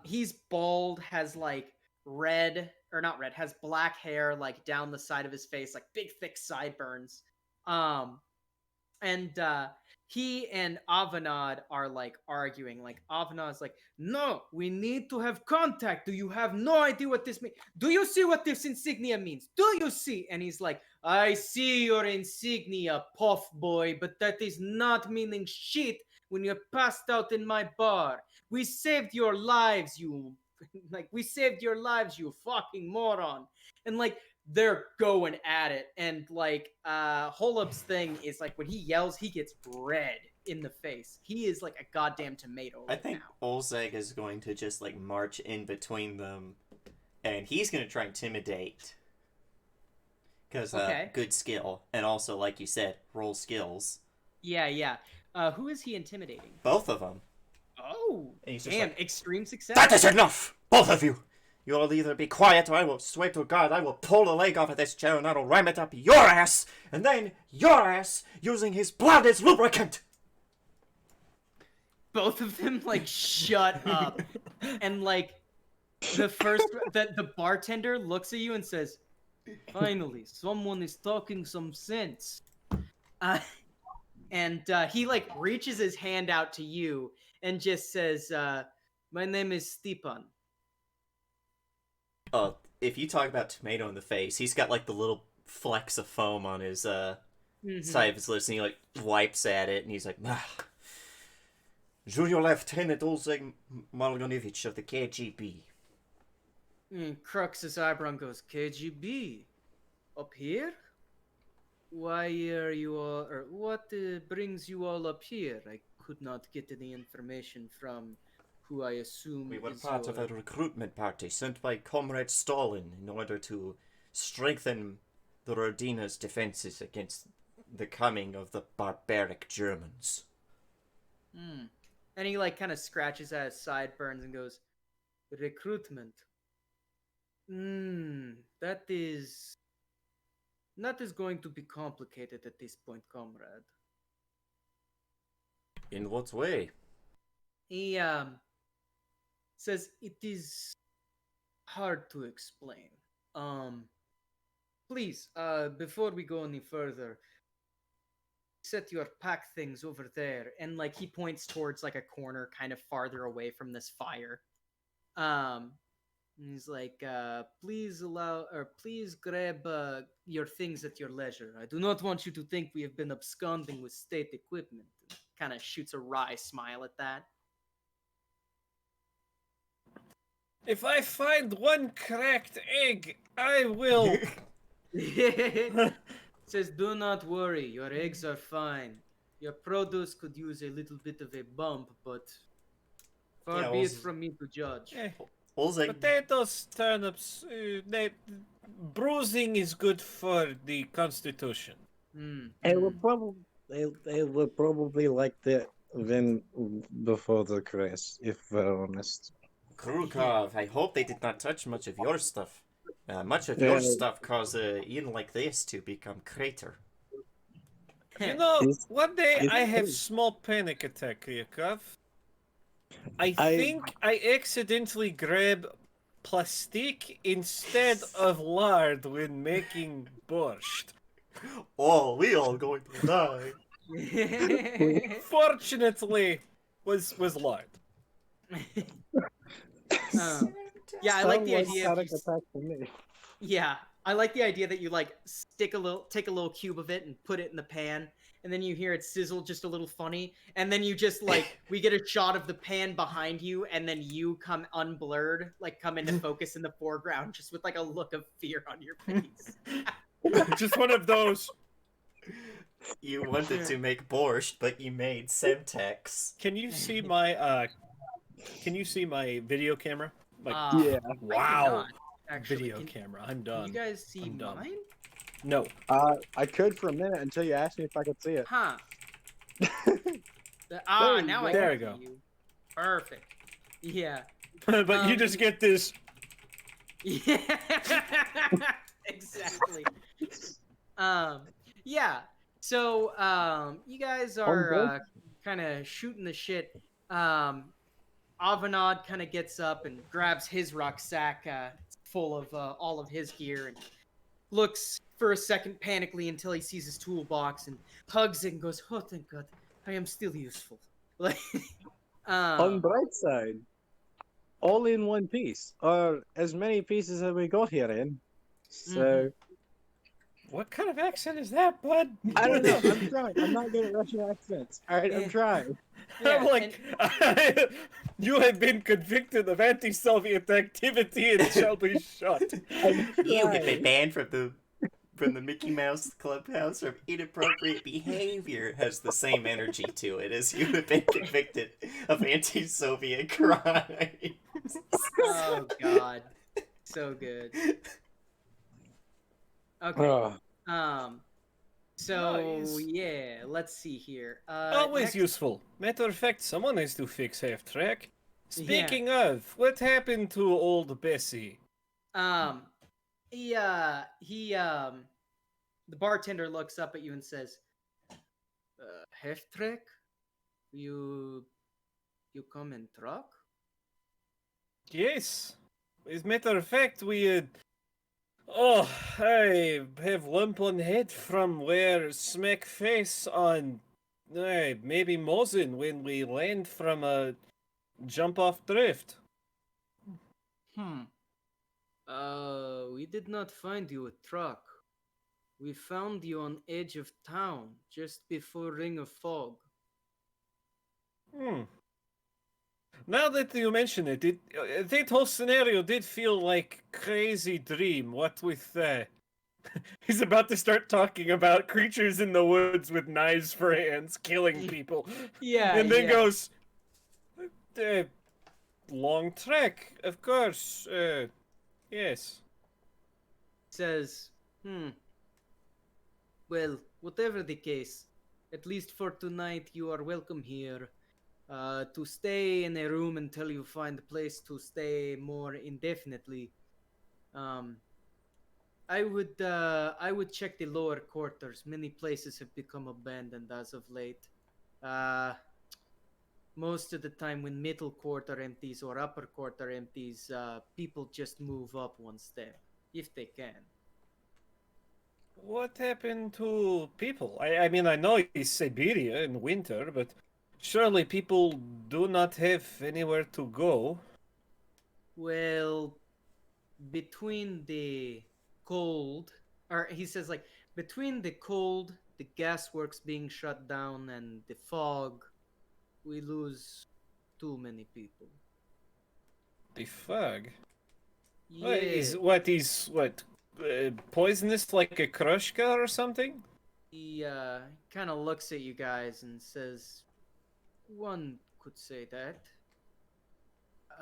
He's bald, has like has black hair like down the side of his face, like big thick sideburns. And he and Avanad are like arguing. Like Avanad's like, "No, we need to have contact. Do you have no idea what this means? Do you see what this insignia means? Do you see?" And he's like, "I see your insignia, puff boy, but that is not meaning shit when you're passed out in my bar. We saved your lives, you we saved your lives, you fucking moron." And like they're going at it, and like Holub's thing is like when he yells, he gets red in the face. He is like a goddamn tomato I right think now. Olzek is going to just like march in between them, and he's going to try intimidate. Because Okay. good skill, and also like you said, roll skills. Yeah. Who is he intimidating? Both of them. Oh, And he's just damn! like, Extreme success. "That is enough, both of you. You will either be quiet, or I will swear to God I will pull a leg off of this chair and I will ram it up your ass, and then your ass using his blood as lubricant." Both of them like shut up, and like the bartender looks at you and says, "Finally, someone is talking some sense." and he like reaches his hand out to you and just says, "My name is Stepan." Oh, if you talk about tomato in the face, he's got like the little flecks of foam on his side of his lips, and he like wipes at it, and he's like, Junior Lieutenant Oleg Malgonevich of the KGB. Crux his eyebrow and goes, "KGB? Up here? Why are you all, or what brings you all up here? I could not get any information from who I assume We were is part of a recruitment party sent by Comrade Stalin in order to strengthen the Rodina's defenses against the coming of the barbaric Germans. And he like kind of scratches at his sideburns and goes, "Recruitment. That is going to be complicated at this point, comrade." In what way? He says it is hard to explain. Please, before we go any further, set your pack things over there. And like he points towards like a corner kind of farther away from this fire. And he's like, please grab your things at your leisure. I do not want you to think we have been absconding with state equipment. Kind of shoots a wry smile at that. If I find one cracked egg, I will. Says, "Do not worry, your eggs are fine. Your produce could use a little bit of a bump, but far be it from me to judge." Potatoes, turnips, bruising is good for the constitution. They were probably like that then before the crash, if we're honest. Krukov, I hope they did not touch much of your stuff. Much of your stuff caused Ian like this to become crater. You know, one day I have small panic attack, Yakov. I think I accidentally grab plastic instead of lard when making borscht. Oh, we all going to die. Fortunately, was lard. Yeah, I like the idea. Yeah, I like the idea that you like take a little cube of it and put it in the pan, and then you hear it sizzle just a little funny, and then you just like we get a shot of the pan behind you, and then you come unblurred, like come into focus in the foreground, just with like a look of fear on your face. Just one of those. You wanted to make borscht, but you made Semtex. Can you see my video camera? Like, yeah. Wow. Actually, Video camera. I'm done. You guys see I'm done. mine? No. I could for a minute until you asked me if I could see it. Huh. Now I There can we go. see you. Perfect. Yeah. But you just get this. Yeah. Exactly. Yeah. So you guys are kind of shooting the shit. Avanad kind of gets up and grabs his rucksack full of all of his gear and looks for a second panically until he sees his toolbox and hugs it and goes, "Oh, thank God, I am still useful." Like, On bright side, all in one piece, or as many pieces as we got here in. So What kind of accent is that, bud? I don't know. I'm trying. I'm not good at Russian accents. All right, I'm trying. I'm like, you have been convicted of anti-Soviet activity and shall be shot. You have been banned from the Mickey Mouse Clubhouse for inappropriate behavior. Has the same energy to it as you have been convicted of anti-Soviet crimes. Oh God, so good. Okay. So Nice. yeah, let's see here. Always next- useful. Matter of fact, someone has to fix half track. Speaking of, what happened to old Bessie? The bartender looks up at you and says, "Heftrek, you come in truck?" Yes. As a matter of fact, we I have lump on head from where smack face on maybe Mosin when we land from a jump off drift. Hmm. We did not find you a truck. We found you on edge of town just before Ring of Fog. Hmm. Now that you mention it, that whole scenario did feel like crazy dream. What with he's about to start talking about creatures in the woods with knives for hands killing people, Yeah, and then yeah. goes, uh, long trek, of course. Yes. Says, well, whatever the case, at least for tonight you are welcome here. To stay in a room until you find a place to stay more indefinitely. Um, I would check the lower quarters. Many places have become abandoned as of late. Uh, Most of the time when middle quarter empties or upper quarter empties, people just move up one step if they can. What happened to people? I mean, I know it's Siberia in winter, but surely people do not have anywhere to go. Well, between the cold, or he says like between the cold, the gasworks being shut down, and the fog, we lose too many people. The fog. Yeah, Is what poisonous like a Krushka or something? he kind of looks at you guys and says, "One could say that."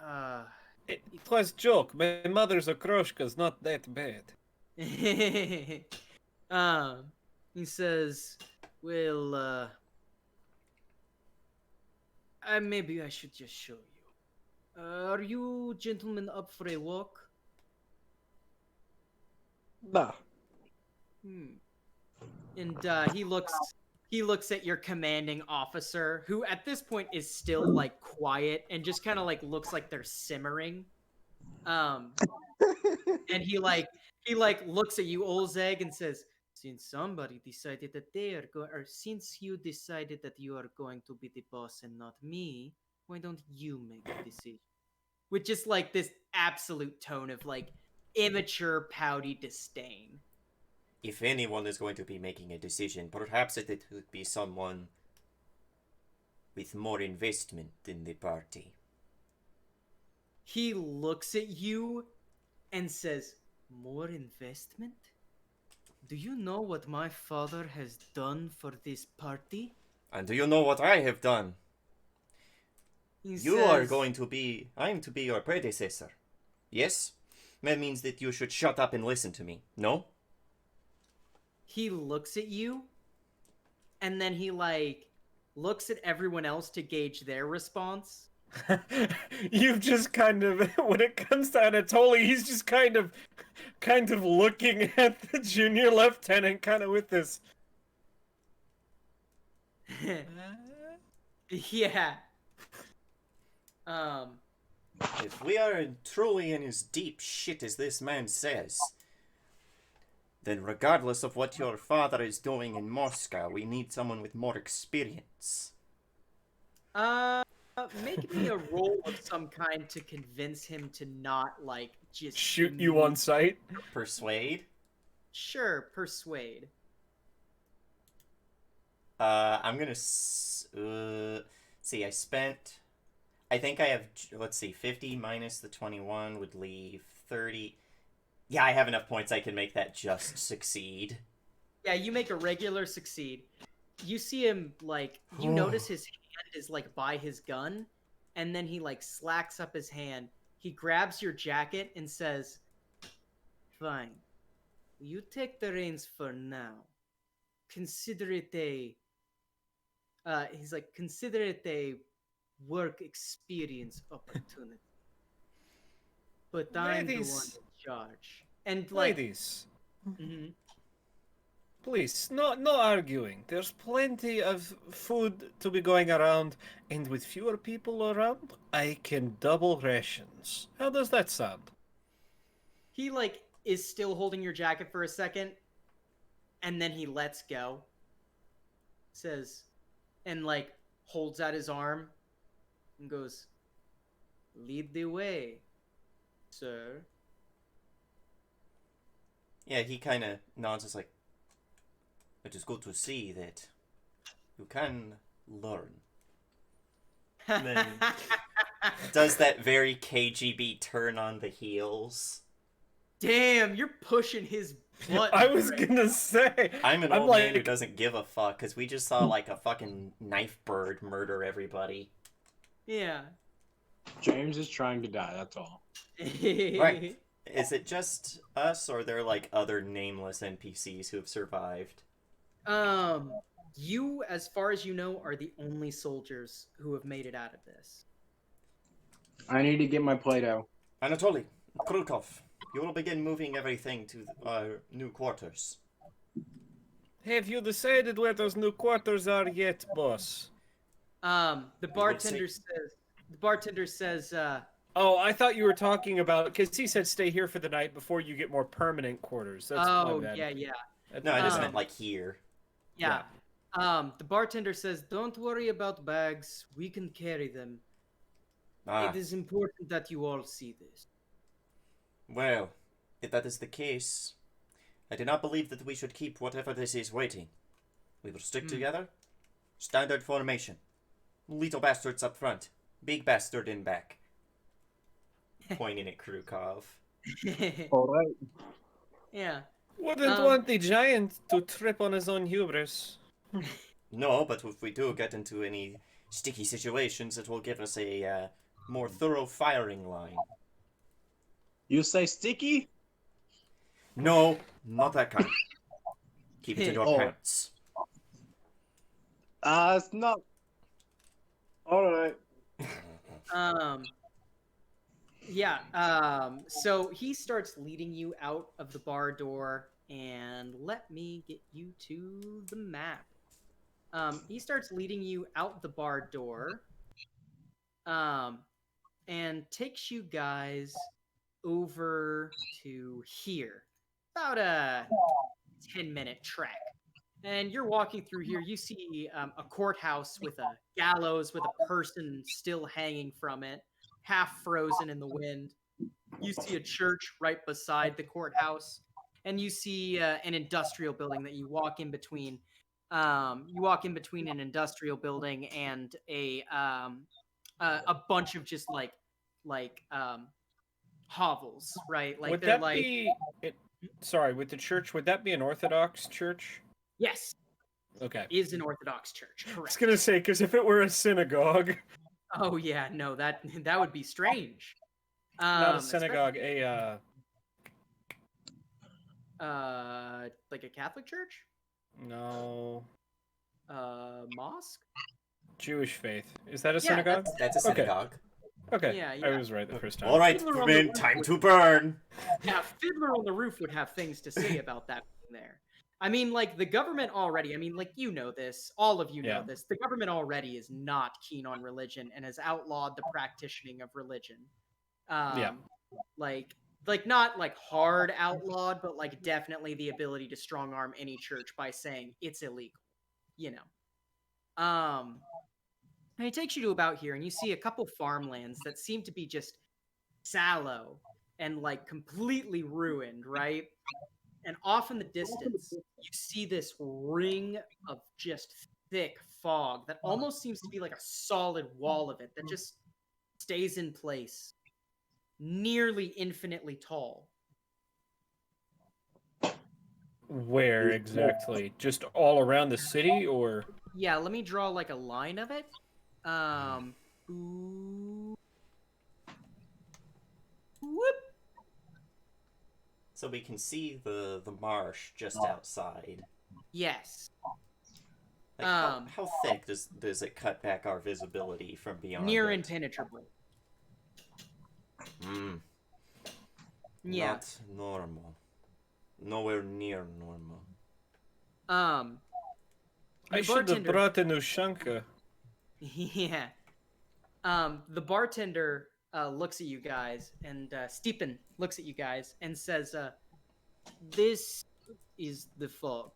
Uh, It was joke. My mother's a Krushka's not that bad. um, he says, "Well, maybe I should just show you. Are you gentlemen up for a walk?" Nah. Hmm. And he looks at your commanding officer, who at this point is still like quiet and just kind of like looks like they're simmering. Um, and he like looks at you, Olzeg, and says, "Since somebody decided that they are going, or since you decided that you are going to be the boss and not me, why don't you make the decision?" With just like this absolute tone of like immature, pouty disdain. If anyone is going to be making a decision, perhaps it would be someone with more investment in the party. He looks at you and says, "More investment? Do you know what my father has done for this party?" And do you know what I have done? He You are says, going to be. I'm to be your predecessor. Yes? That means that you should shut up and listen to me. No? he looks at you and then he like looks at everyone else to gauge their response. You've just kind of when it comes to Anatoly, he's just kind of looking at the junior lieutenant kind of with this. Yeah. Um, If we are truly in as deep shit as this man says, then regardless of what your father is doing in Moscow, we need someone with more experience. uh, make me a roll of some kind to convince him to not like just Shoot you on sight. Persuade? Sure, persuade. I'm gonna see. I spent. I think I have. Let's see. 50 minus the 21 would leave 30. Yeah, I have enough points. I can make that just succeed. Yeah, you make a regular succeed. You see him like you notice his hand is like by his gun, and then he like slacks up his hand. He grabs your jacket and says, "Fine, you take the reins for now. Consider it a." He's like, "Consider it a work experience opportunity." But I'm the one Ladies, in charge, and like, ladies, mhm. please, no arguing. There's plenty of food to be going around, and with fewer people around, I can double rations. How does that sound? He like is still holding your jacket for a second, and then he lets go. Says, and like holds out his arm and goes, "Lead the way, sir." Yeah, he kind of nods. It's like, it is good to see that you can learn. Then does that very KGB turn on the heels. Damn, you're pushing his buttons. I was right gonna say. I'm an I'm old man who like, doesn't give a fuck because we just saw like a fucking knife bird murder everybody. Yeah. James is trying to die. That's all. Right. Is it just us, or are there like other nameless NPCs who have survived? You, as far as you know, are the only soldiers who have made it out of this. I need to get my Play-Doh. Anatoly, Krukov, you will begin moving everything to our new quarters. have you decided where those new quarters are yet, boss? The bartender says, Oh, I thought you were talking about because he said stay here for the night before you get more permanent quarters. That's my oh, bad. yeah. No, I just Um, meant like here. Yeah. The bartender says, "Don't worry about bags. We can carry them. Ah, It is important that you all see this." well, if that is the case, I do not believe that we should keep whatever this is waiting. We will stick together. Standard formation. Little bastards up front. Big bastard in back. Pointing at Krukov. All right. Yeah. Wouldn't want the giant to trip on his own hubris. No, but if we do get into any sticky situations, it will give us a more thorough firing line. You say sticky? No, not that kind. Keep it in your Oh. pants. It's not. All right. So he starts leading you out of the bar door, and let me get you to the map. He starts leading you out the bar door, and takes you guys over to here. About a 10-minute trek. And you're walking through here. You see a courthouse with a gallows with a person still hanging from it, half frozen in the wind. You see a church right beside the courthouse, and you see an industrial building that you walk in between. You walk in between an industrial building and a bunch of just like hovels, right? Like Would they're that like, be? Sorry, with the church, would that be an Orthodox church? yes, Okay. is an Orthodox church, I was correct? gonna say because if it were a synagogue, Oh yeah, no, that would be strange. not a synagogue, Like a Catholic church, no, mosque. Jewish faith. Is that a Yeah, synagogue? That's a Okay. synagogue. Okay, Yeah, I yeah. was right the first time. All right, Fiddler on the men, Roof time would- to burn. Yeah, Fiddler on the Roof would have things to say about that being there. I mean, like the government already. I mean, like you know this, all of you know Yeah. this. The government already is not keen on religion and has outlawed the practicing of religion. Yeah. Like not like hard outlawed, but like definitely the ability to strong arm any church by saying it's illegal. You know. And it takes you to about here, and you see a couple farmlands that seem to be just sallow and like completely ruined, right? And off in the distance, you see this ring of just thick fog that almost seems to be like a solid wall of it that just stays in place, nearly infinitely tall. Where exactly? Just all around the city, or? Yeah, let me draw like a line of it. Ooh. Whoop. So we can see the marsh just outside. Yes. Like how thick does it cut back our visibility from beyond Near it? impenetrable. Yeah. Not normal. Nowhere near normal. I The should have bartender- brought a new shanka. Yeah. The bartender looks at you guys, and Stephen looks at you guys and says, "This is the fog.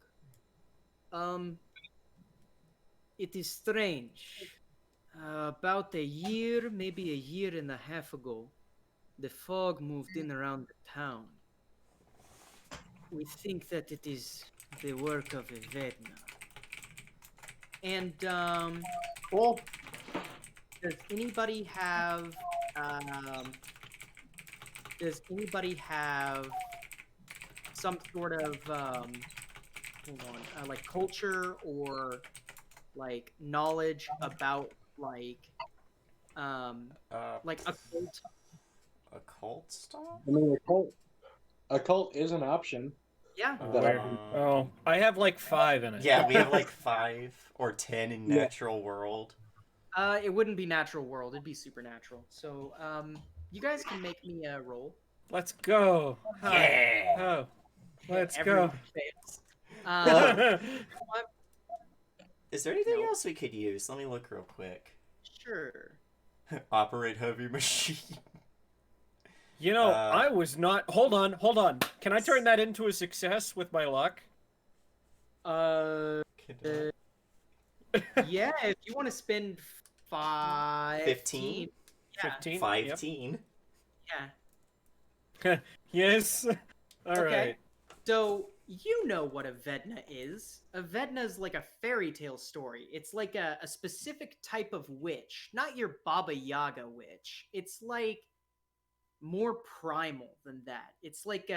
it is strange. About a year, maybe a year and a half ago, the fog moved in around the town. We think that it is the work of a Vedna. And Well, does anybody have um, does anybody have some sort of hold on, like culture or like knowledge about um Uh, like occult? occult stuff? I mean, a cult is an option Yeah. that I Where? can. Oh, I have like 5 in it. Yeah, we have like 5 or 10 in Yeah. natural world. It wouldn't be natural world, it'd be supernatural. So you guys can make me a roll. Let's go. Hi. Yeah. Oh, let's Everyone go. fails. Well, is there anything Nope. else we could use? Let me look real quick. Sure. Operate heavy machine. You know, Uh, I was not. Hold on. Can I turn that into a success with my luck? Uh, Could, yeah, if you want to spend 15? Yeah. 15. 15. Yeah. Yes. All right. Okay. So you know what a Vedna is. A Vedna is like a fairy tale story. It's like a specific type of witch, not your Baba Yaga witch. It's like more primal than that. It's like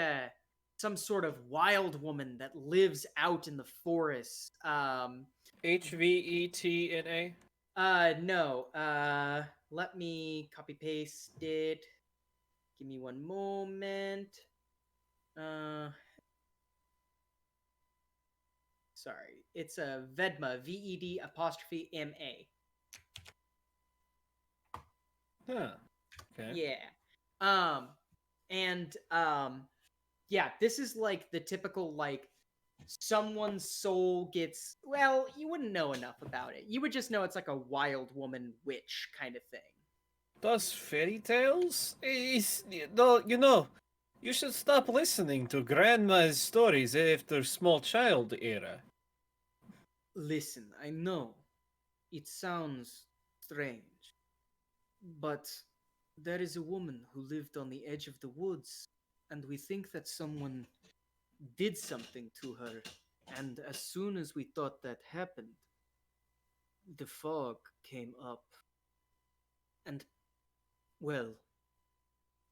some sort of wild woman that lives out in the forest. HVETNA. No. Let me copy paste it. Give me one moment. Sorry. It's a Vedma, VED apostrophe MA. Huh. Okay. Yeah. And yeah, this is like the typical like someone's soul gets, well, you wouldn't know enough about it. You would just know it's like a wild woman witch kind of thing. Those fairy tales? Though, you know, you should stop listening to grandma's stories after small child era. Listen, I know it sounds strange, but there is a woman who lived on the edge of the woods, and we think that someone did something to her. And as soon as we thought that happened, the fog came up. And, well,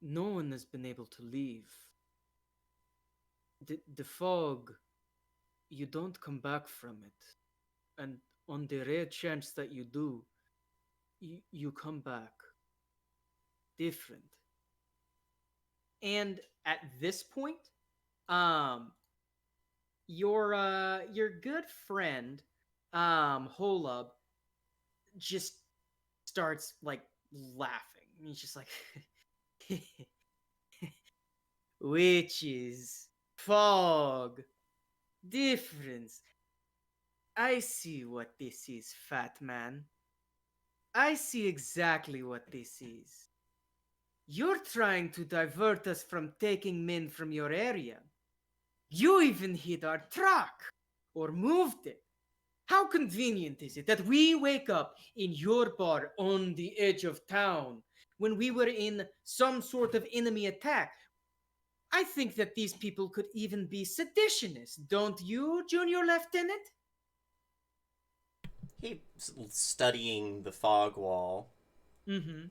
no one has been able to leave. The fog, you don't come back from it. And on the rare chance that you do, you come back different. And at this point, your good friend, Holub, just starts like laughing. He's just like witches, fog, difference. I see what this is, fat man. I see exactly what this is. You're trying to divert us from taking men from your area. You even hid our truck or moved it. How convenient is it that we wake up in your bar on the edge of town when we were in some sort of enemy attack? I think that these people could even be seditionists, don't you, Junior Lieutenant? He's studying the fog wall. Mm-hmm.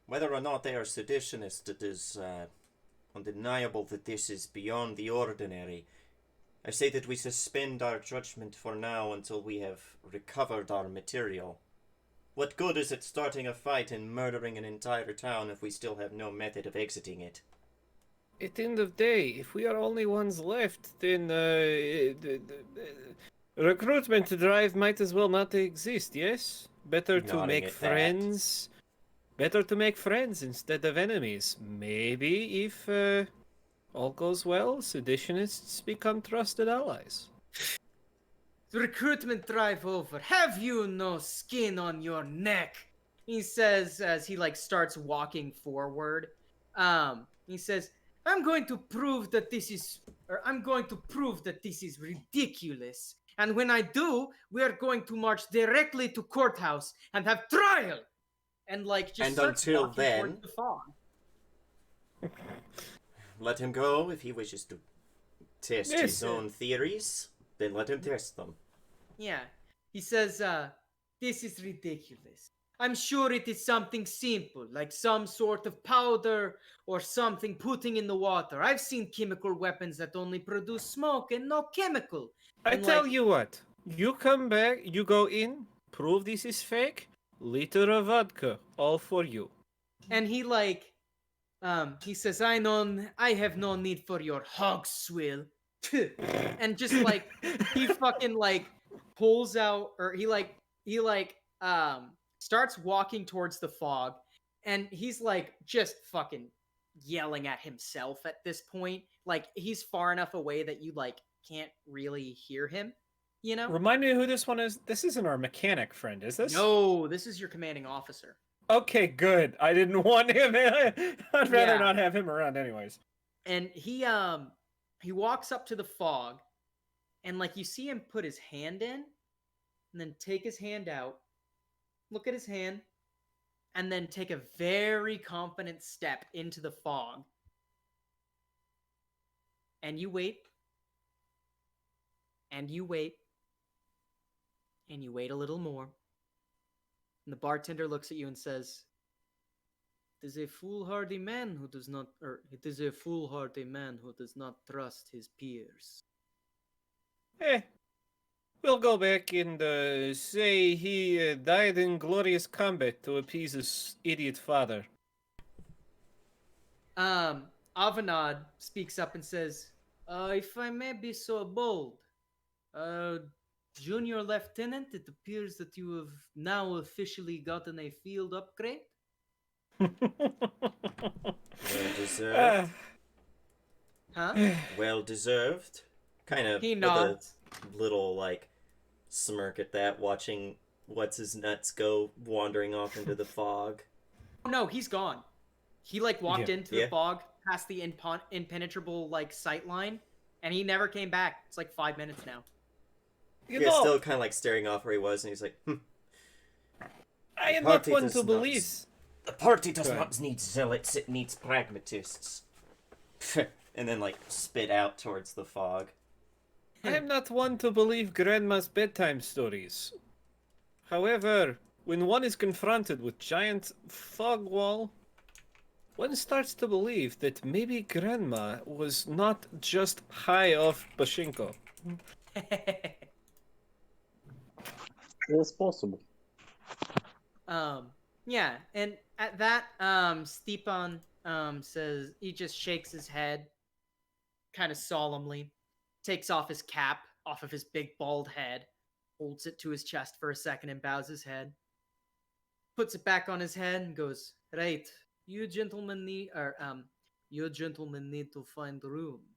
Whether or not they are seditionists, it is undeniable that this is beyond the ordinary. I say that we suspend our judgment for now until we have recovered our material. What good is it starting a fight and murdering an entire town if we still have no method of exiting it? At the end of the day, if we are only ones left, then the recruitment drive might as well not exist, yes? Better to Nodding make at that. friends. Better to make friends instead of enemies. Maybe if all goes well, seditionists become trusted allies. The recruitment drive over. Have you no skin on your neck? He says as he like starts walking forward. He says, I'm going to prove that this is ridiculous. And when I do, we're going to march directly to courthouse and have trial. And like just And starts until walking then, towards the fog. let him go if he wishes to test Yes, his own theories. Then let him test them. Yeah. He says, this is ridiculous. I'm sure it is something simple, like some sort of powder or something putting in the water. I've seen chemical weapons that only produce smoke and no chemical. I And tell like, you what, you come back, you go in, prove this is fake, liter of vodka, all for you. and he like, he says, I have no need for your hog swill. And just like, he fucking like pulls out, or he starts walking towards the fog, and he's like just fucking yelling at himself at this point. Like he's far enough away that you like can't really hear him, you know? Remind me who this one is. This isn't our mechanic friend, is this? No, this is your commanding officer. Okay, good. I didn't want him. I'd rather Yeah. not have him around, anyways. And he walks up to the fog, and like you see him put his hand in and then take his hand out, look at his hand, and then take a very confident step into the fog. And you wait. And you wait. And you wait a little more. And the bartender looks at you and says, "It is a foolhardy man who does not, or it is a foolhardy man who does not trust his peers." We'll go back and say he died in glorious combat to appease his idiot father. Avanad speaks up and says, "If I may be so bold, Junior Lieutenant, it appears that you have now officially gotten a field upgrade." Well deserved. Huh? Well deserved. Kind of He with nods. a little like smirk at that, watching what's his nuts go wandering off into the fog. Oh, no, he's gone. He like walked Yeah. into the fog, past the impenetrable like sight line, and he never came back. It's like 5 minutes now. You Yeah, know, still kind of like staring off where he was, and he's like, I am The not party one does to not believe. "The party does Good. not need zealots; it needs pragmatists." And then like spit out towards the fog. I am not one to believe Grandma's bedtime stories. However, when one is confronted with giant fog wall, one starts to believe that maybe Grandma was not just high off Bashinko. It's possible. Yeah, and at that, Stepan says, he just shakes his head, kind of solemnly, takes off his cap off of his big bald head, holds it to his chest for a second and bows his head, puts it back on his head and goes, "Right, you gentlemen need to find room.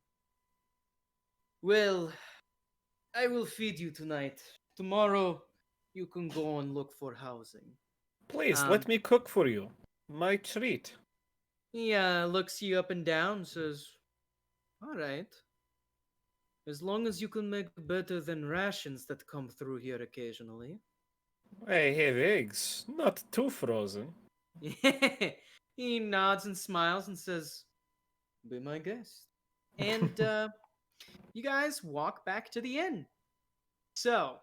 Well, I will feed you tonight. Tomorrow, you can go and look for housing." Please, let me cook for you. My treat. He looks you up and down, says, "All right. As long as you can make better than rations that come through here occasionally." I have eggs, not too frozen. He nods and smiles and says, "Be my guest." And you guys walk back to the inn. So,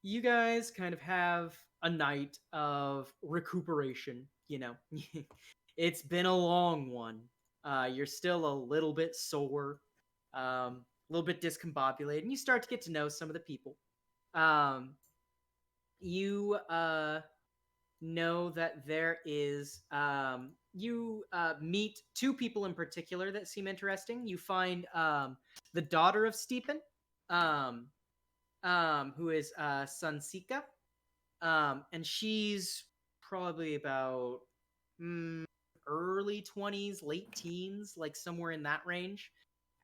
you guys kind of have a night of recuperation, you know. It's been a long one. You're still a little bit sore, a little bit discombobulated, and you start to get to know some of the people. You know that there is, you meet two people in particular that seem interesting. You find the daughter of Stephen, who is Sunsika, and she's probably about early 20s, late teens, like somewhere in that range.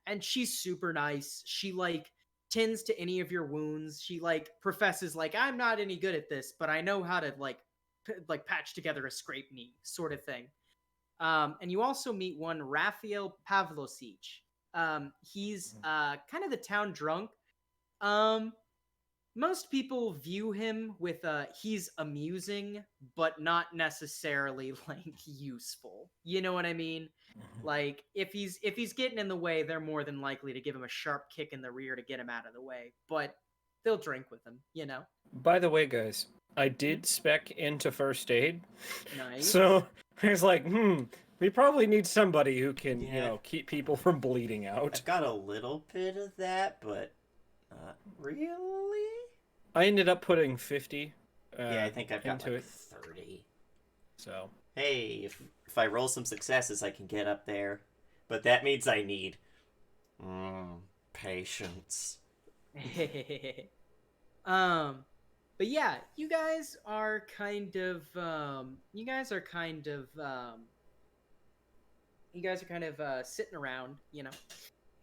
And she's super nice. She like tends to any of your wounds. She like professes like, "I'm not any good at this, but I know how to like patch together a scraped knee," sort of thing. And you also meet one Raphael Pavlosic. He's kind of the town drunk. Most people view him with he's amusing, but not necessarily like useful. You know what I mean? Like if he's getting in the way, they're more than likely to give him a sharp kick in the rear to get him out of the way. But they'll drink with him, you know. By the way, guys, I did spec into first aid, Nice. so I was like, we probably need somebody who can, Yeah. keep people from bleeding out. I've got a little bit of that, but not really. I ended up putting 50. Yeah, I think I've got into like it. 30. So Hey, if I roll some successes, I can get up there. But that means I need patience. But yeah, you guys are kind of sitting around,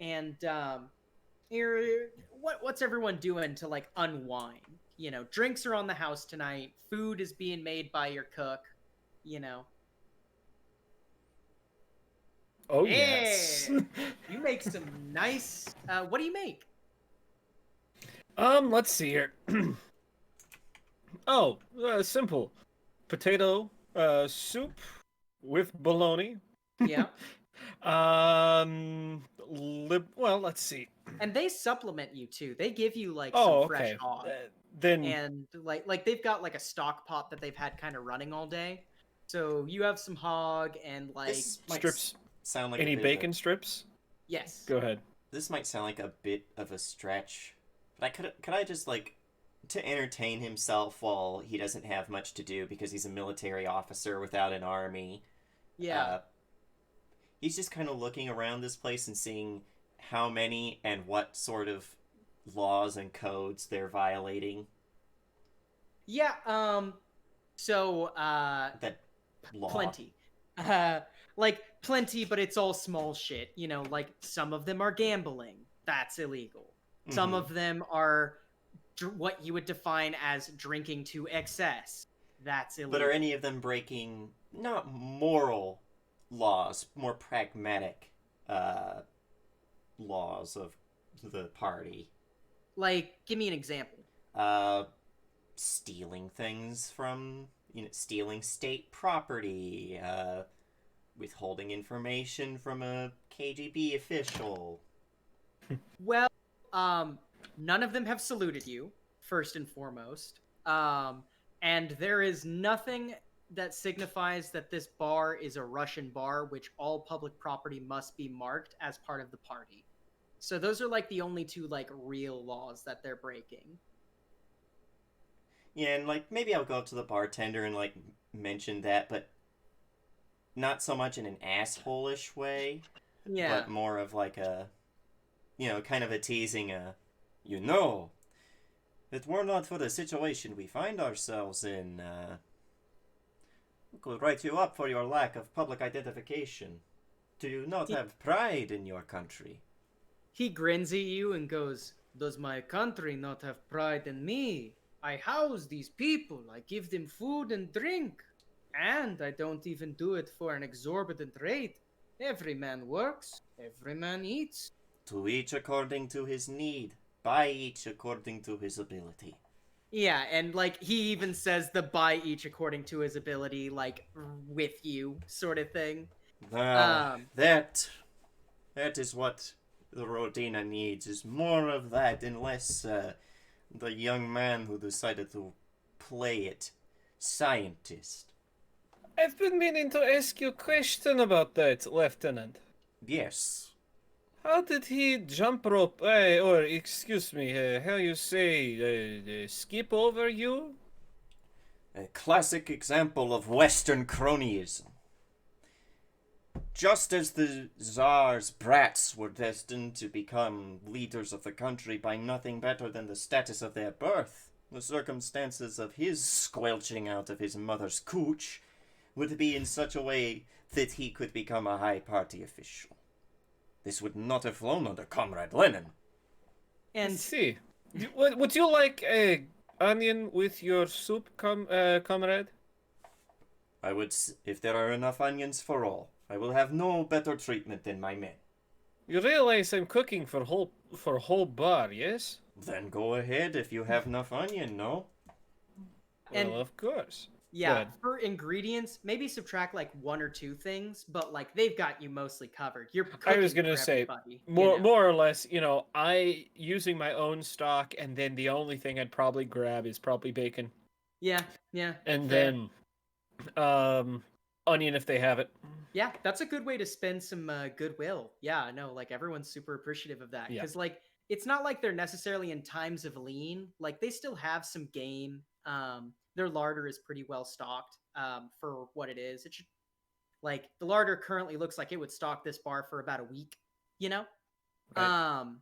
and what's everyone doing to like unwind? Drinks are on the house tonight. Food is being made by your cook. Oh Yeah. yes. You make some nice. What do you make? Let's see here. Oh, simple. Potato soup with bologna. Yeah. Well, let's see. And they supplement you too. They give you like Oh, some fresh okay. hog. Then And like they've got like a stock pot that they've had kind of running all day. So you have some hog and like This might strips. sound like Any a bit bacon strips? yes. Go ahead. This might sound like a bit of a stretch, but could I just like to entertain himself while he doesn't have much to do because he's a military officer without an army. Yeah. He's just kind of looking around this place and seeing how many and what sort of laws and codes they're violating. Yeah, so That law. plenty. Like plenty, but it's all small shit. Like some of them are gambling. That's illegal. Some Mhm. of them are what you would define as drinking to excess. That's illegal. But are any of them breaking not moral laws, more pragmatic laws of the party? Like, give me an example. Stealing things from, stealing state property, withholding information from a KGB official. Well, none of them have saluted you, first and foremost. And there is nothing that signifies that this bar is a Russian bar, which all public property must be marked as part of the party. So those are like the only two like real laws that they're breaking. Yeah, and like maybe I'll go up to the bartender and like mention that, but not so much in an asshole-ish way, Yeah. but more of like a, kind of a teasing, you know, if it were not for the situation we find ourselves in, we could write you up for your lack of public identification. Do you not have pride in your country? He grins at you and goes, "Does my country not have pride in me? I house these people, I give them food and drink. And I don't even do it for an exorbitant rate. Every man works, every man eats." To each according to his need, by each according to his ability. Yeah, and like he even says the by each according to his ability, like with you sort of thing. That is what the Rodina needs, is more of that and less the young man who decided to play it scientist. I've been meaning to ask you a question about that, Lieutenant. Yes. How did he jump rope, or excuse me, how you say, skip over you? A classic example of Western cronyism. Just as the Tsar's brats were destined to become leaders of the country by nothing better than the status of their birth, the circumstances of his squelching out of his mother's cooch would be in such a way that he could become a high party official. This would not have flown under Comrade Lenin. And See, would you like a onion with your soup, comrade? I would, if there are enough onions for all. I will have no better treatment than my men. You realize I'm cooking for whole bar, yes? Then go ahead if you have enough onion, no? And- Well, of course. Yeah, Good. for ingredients, maybe subtract like 1 or 2 things, but like they've got you mostly covered. You're I was cooking gonna for say, everybody, you more know? more or less, I using my own stock, and then the only thing I'd probably grab is probably bacon, Yeah, and fair. then onion if they have it. Yeah, that's a good way to spend some goodwill. Yeah, no, like everyone's super appreciative of that Yeah. because like it's not like they're necessarily in times of lean. Like they still have some game. Their larder is pretty well stocked for what it is. It should like the larder currently looks like it would stock this bar for about a week. You know, Right.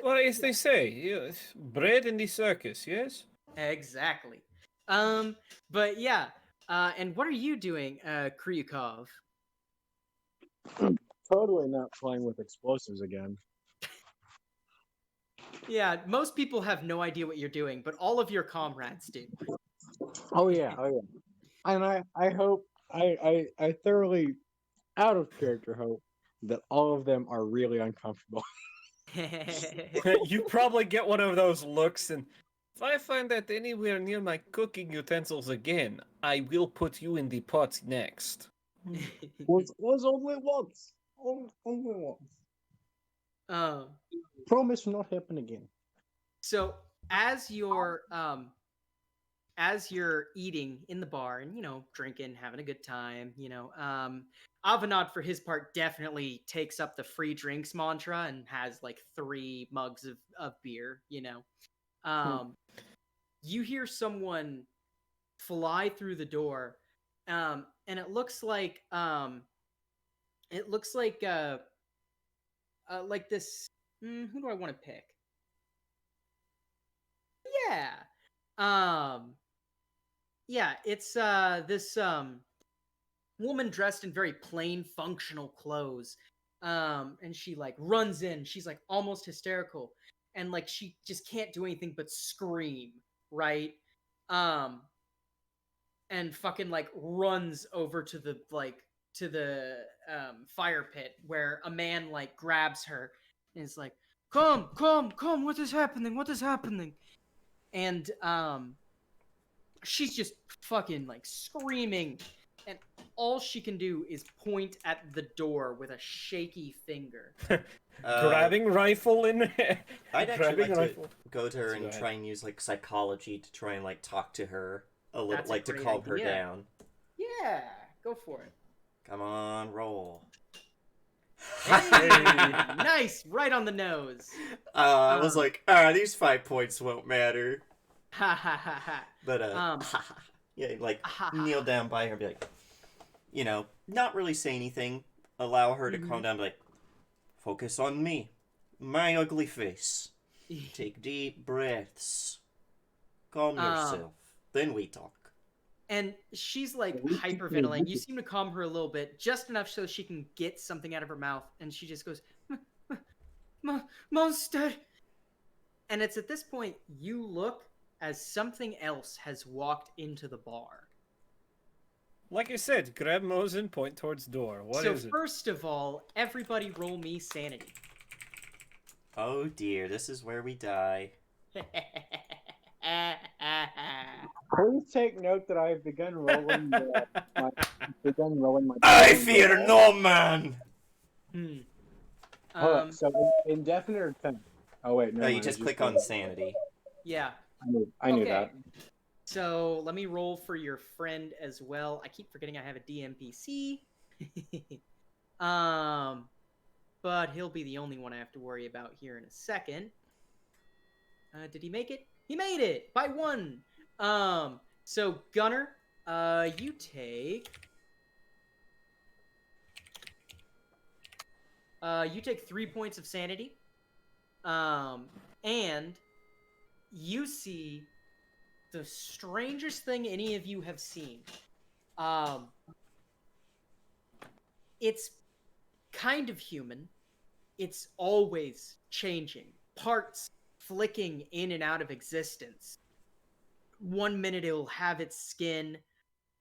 but As they say, bread in the circus, yes? exactly. But yeah. And what are you doing, Kryukov? Totally not playing with explosives again. Yeah, most people have no idea what you're doing, but all of your comrades do. Oh yeah, oh yeah. And I hope I thoroughly out of character hope that all of them are really uncomfortable. You probably get one of those looks, and if I find that anywhere near my cooking utensils again, I will put you in the pot next. Was only once. Only once. um, Promise not happen again. so as you're eating in the bar and drinking, having a good time, Avanad for his part definitely takes up the free drinks mantra and has like 3 mugs of beer. You hear someone fly through the door, and it looks like this. Who do I want to pick? Yeah, it's this woman dressed in very plain, functional clothes, and she like runs in. She's like almost hysterical, and like she just can't do anything but scream, right? Um, and fucking like runs over to the fire pit where a man like grabs her and is like, come, what is happening, and she's just fucking like screaming, and all she can do is point at the door with a shaky finger. Grabbing rifle in I'd actually grabbing like to rifle. go to her Let's and go ahead. try and use like psychology to try and like talk to her a little, That's a like to great calm her idea. down. Yeah, go for it. Come on, roll. Hey, nice, right on the nose. I was like, these 5 points won't matter. Ha ha ha ha. But yeah, like kneel down by her and be like, not really say anything. Allow her to calm down. Be like, focus on me, my ugly face. Take deep breaths. Calm yourself. Then we talk. And she's like hyperventilating. You seem to calm her a little bit, just enough so she can get something out of her mouth. And she just goes, monster. And it's at this point you look as something else has walked into the bar. Like I said, grab Mosin, point towards door. What is So it? first of all, everybody roll me sanity. Oh dear, this is where we die. Please take note that I've begun rolling my. I fear no man. Hold on, so indefinite or 10? Oh wait, no. No, you just click on sanity. Yeah. I knew Okay. that. So let me roll for your friend as well. I keep forgetting I have a DMPC. But he'll be the only one I have to worry about here in a second. Did he make it? He made it by 1. So Gunner, you take 3 points of sanity. And you see the strangest thing any of you have seen. It's kind of human. It's always changing. Parts flicking in and out of existence. 1 minute it'll have its skin,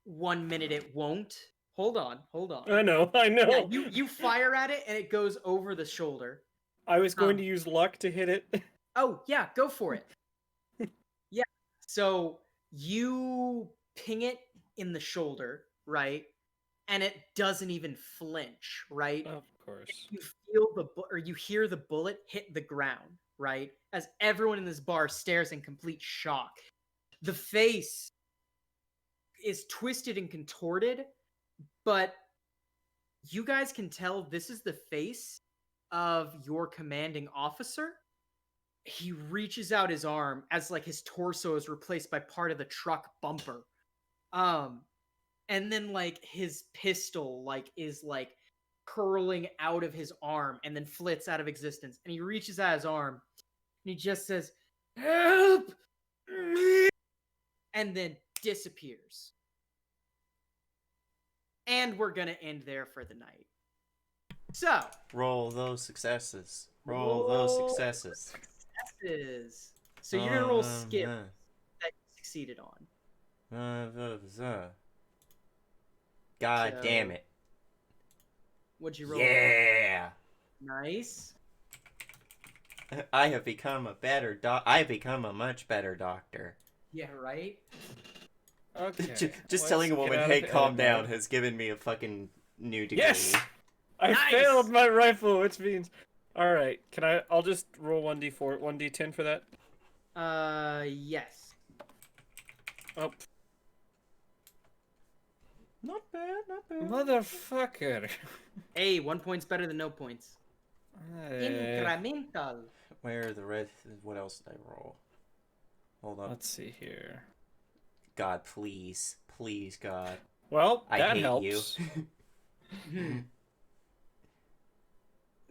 1 minute it won't. Hold on. I know. Yeah, you fire at it and it goes over the shoulder. I was going to use luck to hit it. Oh, yeah, go for it. Yeah. So you ping it in the shoulder, right? And it doesn't even flinch, right? Of course. You feel or you hear the bullet hit the ground, right? As everyone in this bar stares in complete shock. The face is twisted and contorted, but you guys can tell this is the face of your commanding officer. He reaches out his arm as like his torso is replaced by part of the truck bumper. And then like his pistol like is like curling out of his arm and then flits out of existence. And he reaches out his arm and he just says, "Help me!" and then disappears. And we're gonna end there for the night. So Roll those successes. Roll those successes. successes. So you're gonna roll skip that you succeeded on. God So- damn it. What'd you roll? Yeah. Nice. I have become a better I have become a much better doctor. Yeah, right? Okay. Just let's telling a get woman, out hey, of calm the down, mode. has given me a fucking new degree. Yes! I Nice! failed my rifle, which means... Alright, I'll just roll 1d4, 1d10 for that? Yes. Oh, Not bad, not bad. motherfucker. Hey, 1 point's better than no points. Incremental. Where are the red... What else did I roll? Hold up. Let's see here. God, please. Please, God. Well, I that hate helps. you.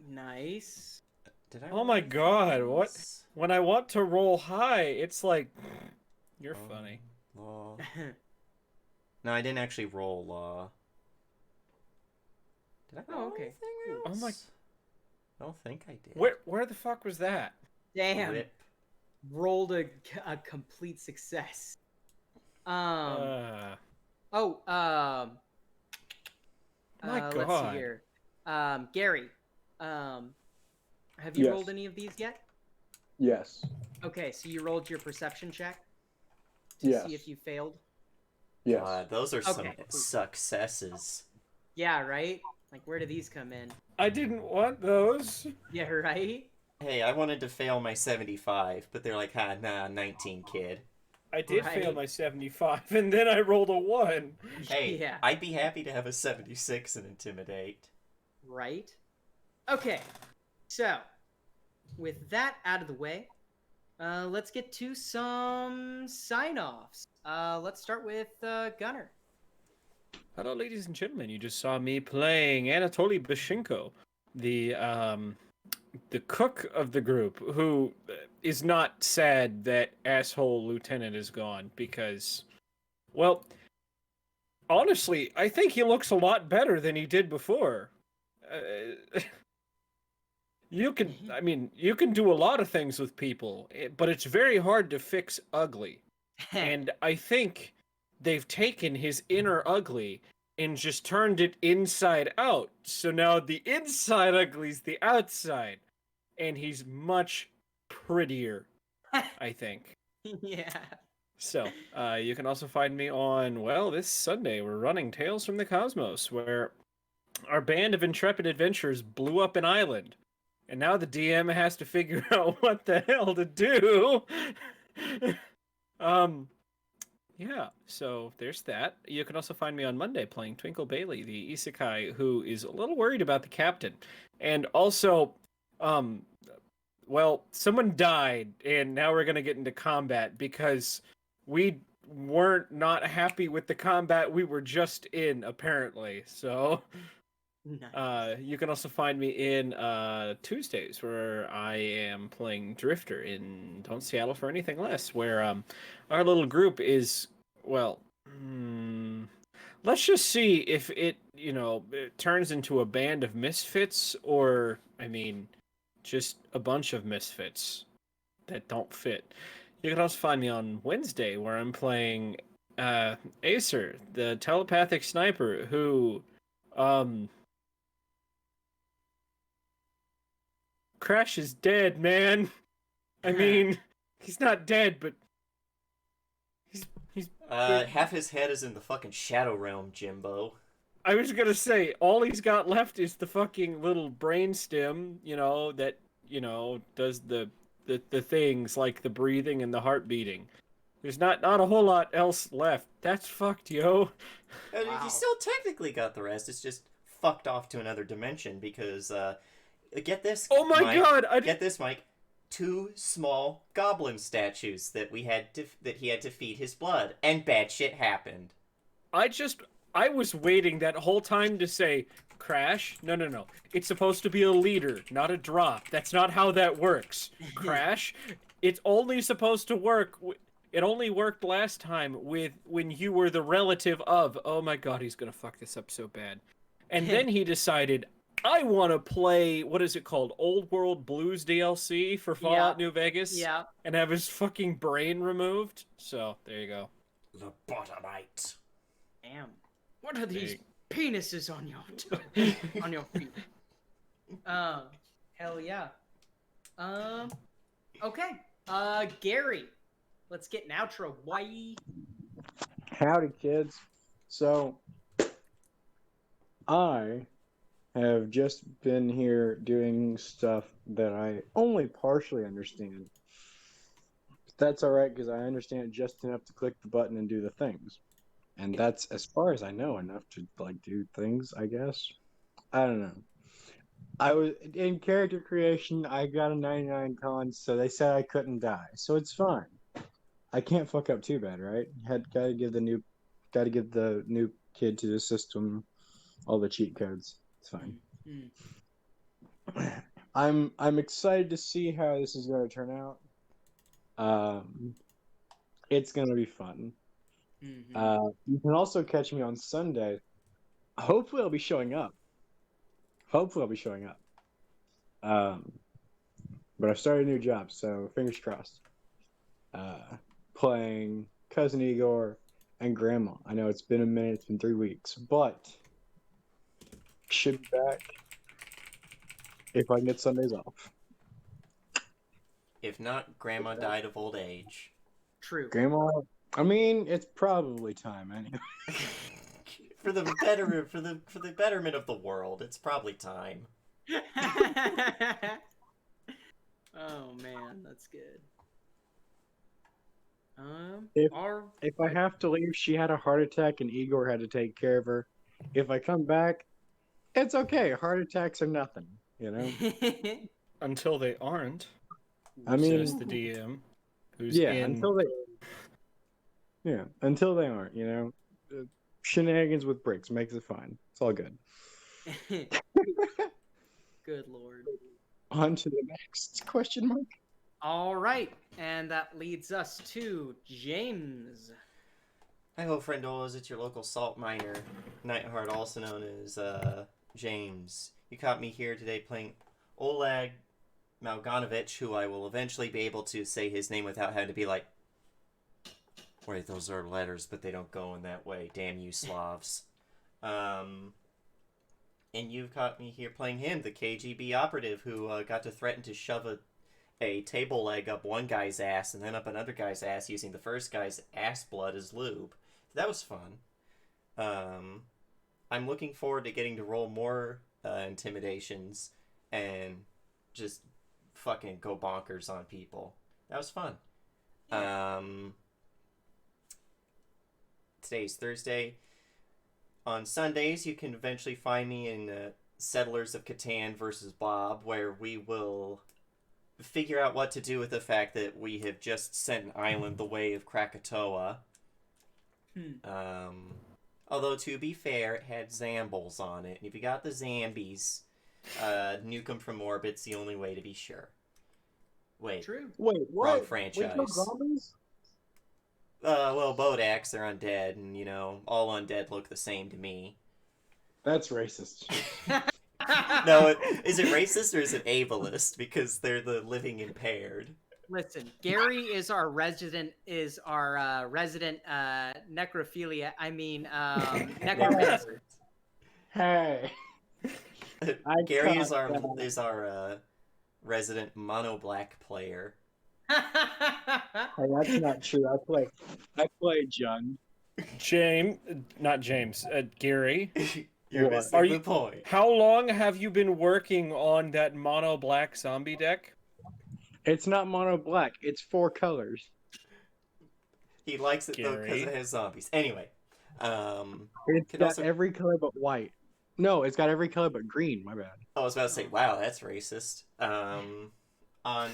Nice. Did I Oh roll my anything god, what? else? When I want to roll high, it's like... You're Oh, funny. Law. No, I didn't actually roll law. Did I roll Oh, okay. anything Oh else? my- I don't think I did. Where the fuck was that? Damn. Rip. Rolled a complete success. My Oh, god. let's see here. Gary, have you Yes. rolled any of these yet? Yes. Okay, so you rolled your perception check to Yes. see if you failed. Yes. Those are some Okay, cool. successes. Yeah, right? Like, where do these come in? I didn't want those. Yeah, right? Hey, I wanted to fail my 75, but they're like, nah, 19, kid. I did fail Right. my 75, and then I rolled a 1. Hey, Yeah. I'd be happy to have a 76 in Intimidate. Right? Okay, so with that out of the way, let's get to some sign-offs. Let's start with Gunner. Hello, ladies and gentlemen. You just saw me playing Anatoly Bashenko, the cook of the group, who is not sad that asshole lieutenant is gone because, well, honestly, I think he looks a lot better than he did before. You can do a lot of things with people, but it's very hard to fix ugly. And I think they've taken his inner ugly and just turned it inside out. So now the inside ugly's the outside. And he's much prettier, I think. Yeah. So, you can also find me on, well, this Sunday, we're running Tales from the Cosmos, where our band of intrepid adventurers blew up an island. And now the DM has to figure out what the hell to do. Yeah, so there's that. You can also find me on Monday playing Twinkle Bailey, the isekai who is a little worried about the captain. And also, well, someone died, and now we're going to get into combat because we weren't not happy with the combat we were just in, apparently. So, Nice. you can also find me in Tuesdays, where I am playing Drifter in Don't Seattle for Anything Less, where our little group is, well, let's just see if it turns into a band of misfits, or, I mean, just a bunch of misfits that don't fit. You can also find me on Wednesday, where I'm playing Acer, the telepathic sniper, who Crash is dead, man. I mean, he's not dead, but he's. Half his head is in the fucking Shadow Realm, Jimbo. I was gonna say, all he's got left is the fucking little brain stem, that, does the things like the breathing and the heart beating. There's not a whole lot else left. That's fucked, yo. Wow. He still technically got the rest. It's just fucked off to another dimension because, get this. Oh my Mike, god! Get this, Mike. 2 small goblin statues that he had to feed his blood, and bad shit happened. I was waiting that whole time to say, Crash? No. It's supposed to be a leader, not a drop. That's not how that works. Crash? It's only supposed to work. It only worked last time when you were the relative of. Oh my god, he's gonna fuck this up so bad. And then he decided, I want to play, what is it called? Old World Blues DLC for Fallout New Vegas? Yeah. And have his fucking brain removed? So, there you go. Lobotomite. Damn. What are these penises on your on your feet? Hell yeah. Okay. Gary, let's get an outro. Why? Howdy, kids. So, I have just been here doing stuff that I only partially understand. But that's alright, because I understand just enough to click the button and do the things. And that's, as far as I know, enough to, do things, I guess. I don't know. I was, in character creation, I got a 99 con, so they said I couldn't die. So it's fine. I can't fuck up too bad, right? Gotta give the new kid to the system all the cheat codes. It's fine. I'm excited to see how this is going to turn out. It's going to be fun. You can also catch me on Sunday. Hopefully I'll be showing up. But I've started a new job, so fingers crossed. Playing Cousin Igor and Grandma. I know it's been a minute, it's been 3 weeks, but should be back if I can get Sundays off. If not, Grandma died of old age. True. Grandma, I mean, it's probably time anyway. for the betterment of the world, it's probably time. Oh man, that's good. If I have to leave, she had a heart attack and Igor had to take care of her. If I come back, it's okay. Heart attacks are nothing, Until they aren't. I mean, says the DM. Who's until they aren't, Shenanigans with bricks makes it fine. It's all good. Good lord. On to the next question mark. All right, and that leads us to James. Hi ho, friendos, it's your local salt miner, Nightheart, also known as, James. You caught me here today playing Oleg Malganovich, who I will eventually be able to say his name without having to be like, wait, those are letters, but they don't go in that way. Damn you, Slavs. And you've caught me here playing him, the KGB operative, who got to threaten to shove a table leg up one guy's ass and then up another guy's ass using the first guy's ass blood as lube. That was fun. I'm looking forward to getting to roll more intimidations and just fucking go bonkers on people. That was fun. Today's Thursday. On Sundays, you can eventually find me in Settlers of Catan versus Bob, where we will figure out what to do with the fact that we have just sent an island the way of Krakatoa. Although, to be fair, it had Zambles on it. And if you got the Zambies, nuke them from orbit's the only way to be sure. Wait. True. Wait, what? Wrong franchise. Wait, no zombies? Well, Bodaks, they're undead, and, all undead look the same to me. That's racist. No, is it racist or is it ableist? Because they're the living impaired. Listen, Gary is our resident necrophilia. I mean, necromancer. Hey. Gary is our resident mono black player. Hey, that's not true. I play Jung. James, not James, Gary. You're What? missing Are the you? point. How long have you been working on that mono black zombie deck? It's not mono black. It's 4 colors. He likes it though because it Gary. has zombies. Anyway, It's can got also. every color but white. No, it's got every color but green. My bad. I was about to say, wow, that's racist. On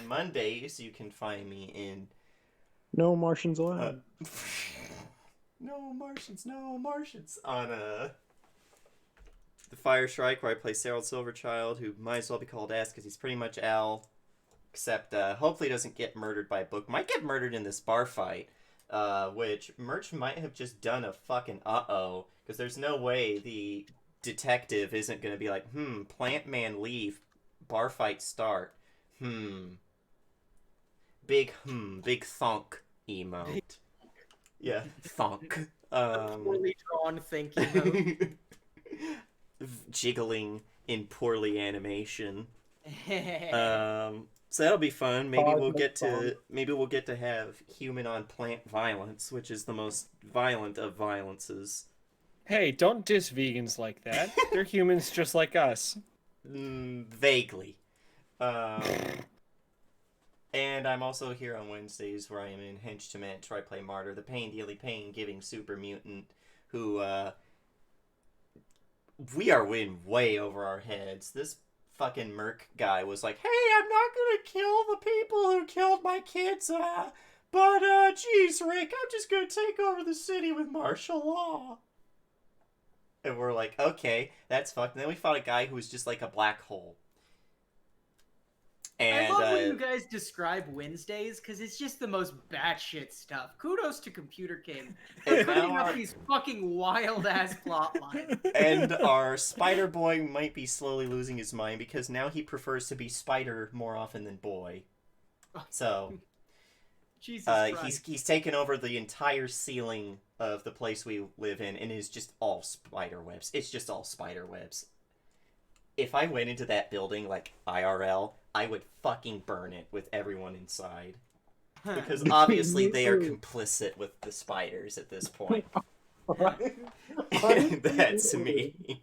Mondays you can find me in. No Martians Uh, allowed. no Martians, no Martians. On the Fire Strike where I play Silverchild, who might as well be called Ass because he's pretty much Al, except hopefully doesn't get murdered by a book. Might get murdered in this bar fight. Which Merch might have just done a fucking uh-oh, because there's no way the detective isn't going to be like, Plant Man leave, bar fight start, big thunk emote. Yeah, thunk. Poorly drawn thinking. Jiggling in poorly animation. Mode. So that'll be fun. Maybe we'll Cosmic get to have human on plant violence, which is the most violent of violences. Hey, don't diss vegans like that. They're humans just like us. Vaguely. And I'm also here on Wednesdays where I am in Hench to Mensch, where I play Martyr, the daily pain giving super mutant, who we are in way over our heads. This fucking Merc guy was like, hey, I'm not gonna kill the people who killed my kids, but geez, Rick, I'm just gonna take over the city with martial law. And we're like, okay, that's fucked. And then we fought a guy who was just like a black hole. And I love when you guys describe Wednesdays because it's just the most batshit stuff. Kudos to Computer King for And cooking now up these fucking wild ass plot lines. and our Spider Boy might be slowly losing his mind because now he prefers to be Spider more often than Boy. So Jesus Christ. he's taken over the entire ceiling of the place we live in and is just all spider webs. It's just all spider webs. If I went into that building like IRL, I would fucking burn it with everyone inside. Because obviously they are complicit with the spiders at this point. That's me.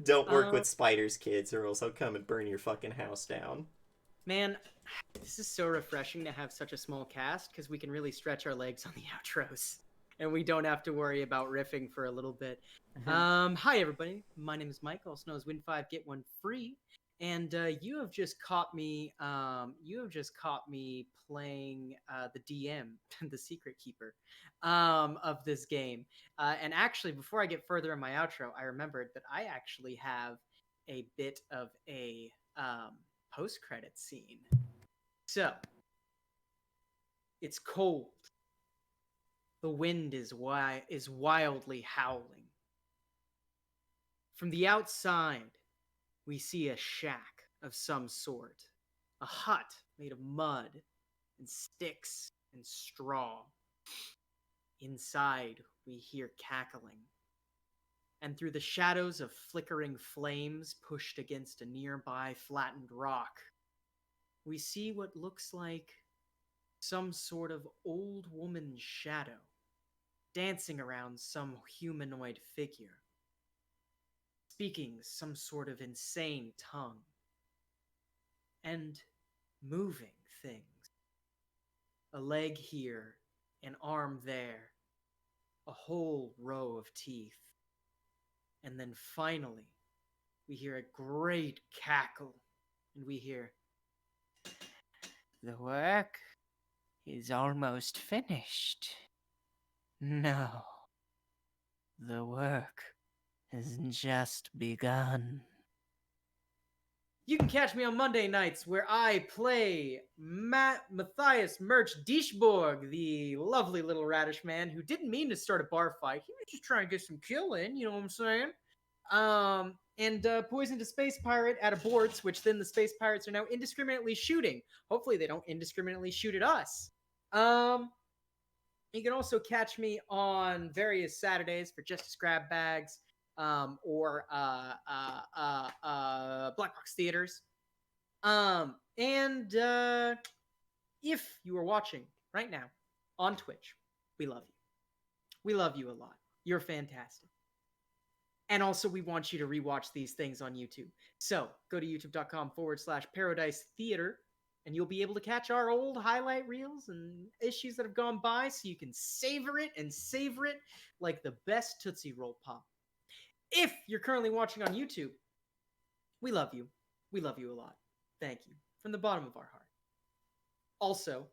Don't work with spiders, kids, or else I'll come and burn your fucking house down. Man, this is so refreshing to have such a small cast because we can really stretch our legs on the outros. And we don't have to worry about riffing for a little bit. Hi everybody, my name is Mike, also known as Win 5 Get 1 Free. And you have just caught me playing the DM, the secret keeper, of this game. And actually, before I get further in my outro, I remembered that I actually have a bit of a post-credit scene. So, it's cold. The wind is wildly howling. From the outside, we see a shack of some sort. A hut made of mud and sticks and straw. Inside, we hear cackling. And through the shadows of flickering flames pushed against a nearby flattened rock, we see what looks like some sort of old woman's shadow dancing around some humanoid figure, speaking some sort of insane tongue, and moving things. A leg here, an arm there, a whole row of teeth. And then finally, we hear a great cackle, and we hear, "The work is almost finished. No, the work has just begun." You can catch me on Monday nights where I play Matthias Merch Dishborg, the lovely little radish man who didn't mean to start a bar fight. He was just trying to get some kill in, you know what I'm saying? And poisoned a space pirate at aborts, which then the space pirates are now indiscriminately shooting. Hopefully they don't indiscriminately shoot at us. You can also catch me on various Saturdays for Justice Grab Bags, or Black Box Theaters. And if you are watching right now on Twitch, we love you. We love you a lot. You're fantastic. And also, we want you to rewatch these things on YouTube. So go to youtube.com/Paradise Theater, and you'll be able to catch our old highlight reels and issues that have gone by so you can savor it and savor it like the best Tootsie Roll Pop. If you're currently watching on YouTube, we love you. We love you a lot. Thank you from the bottom of our heart. Also,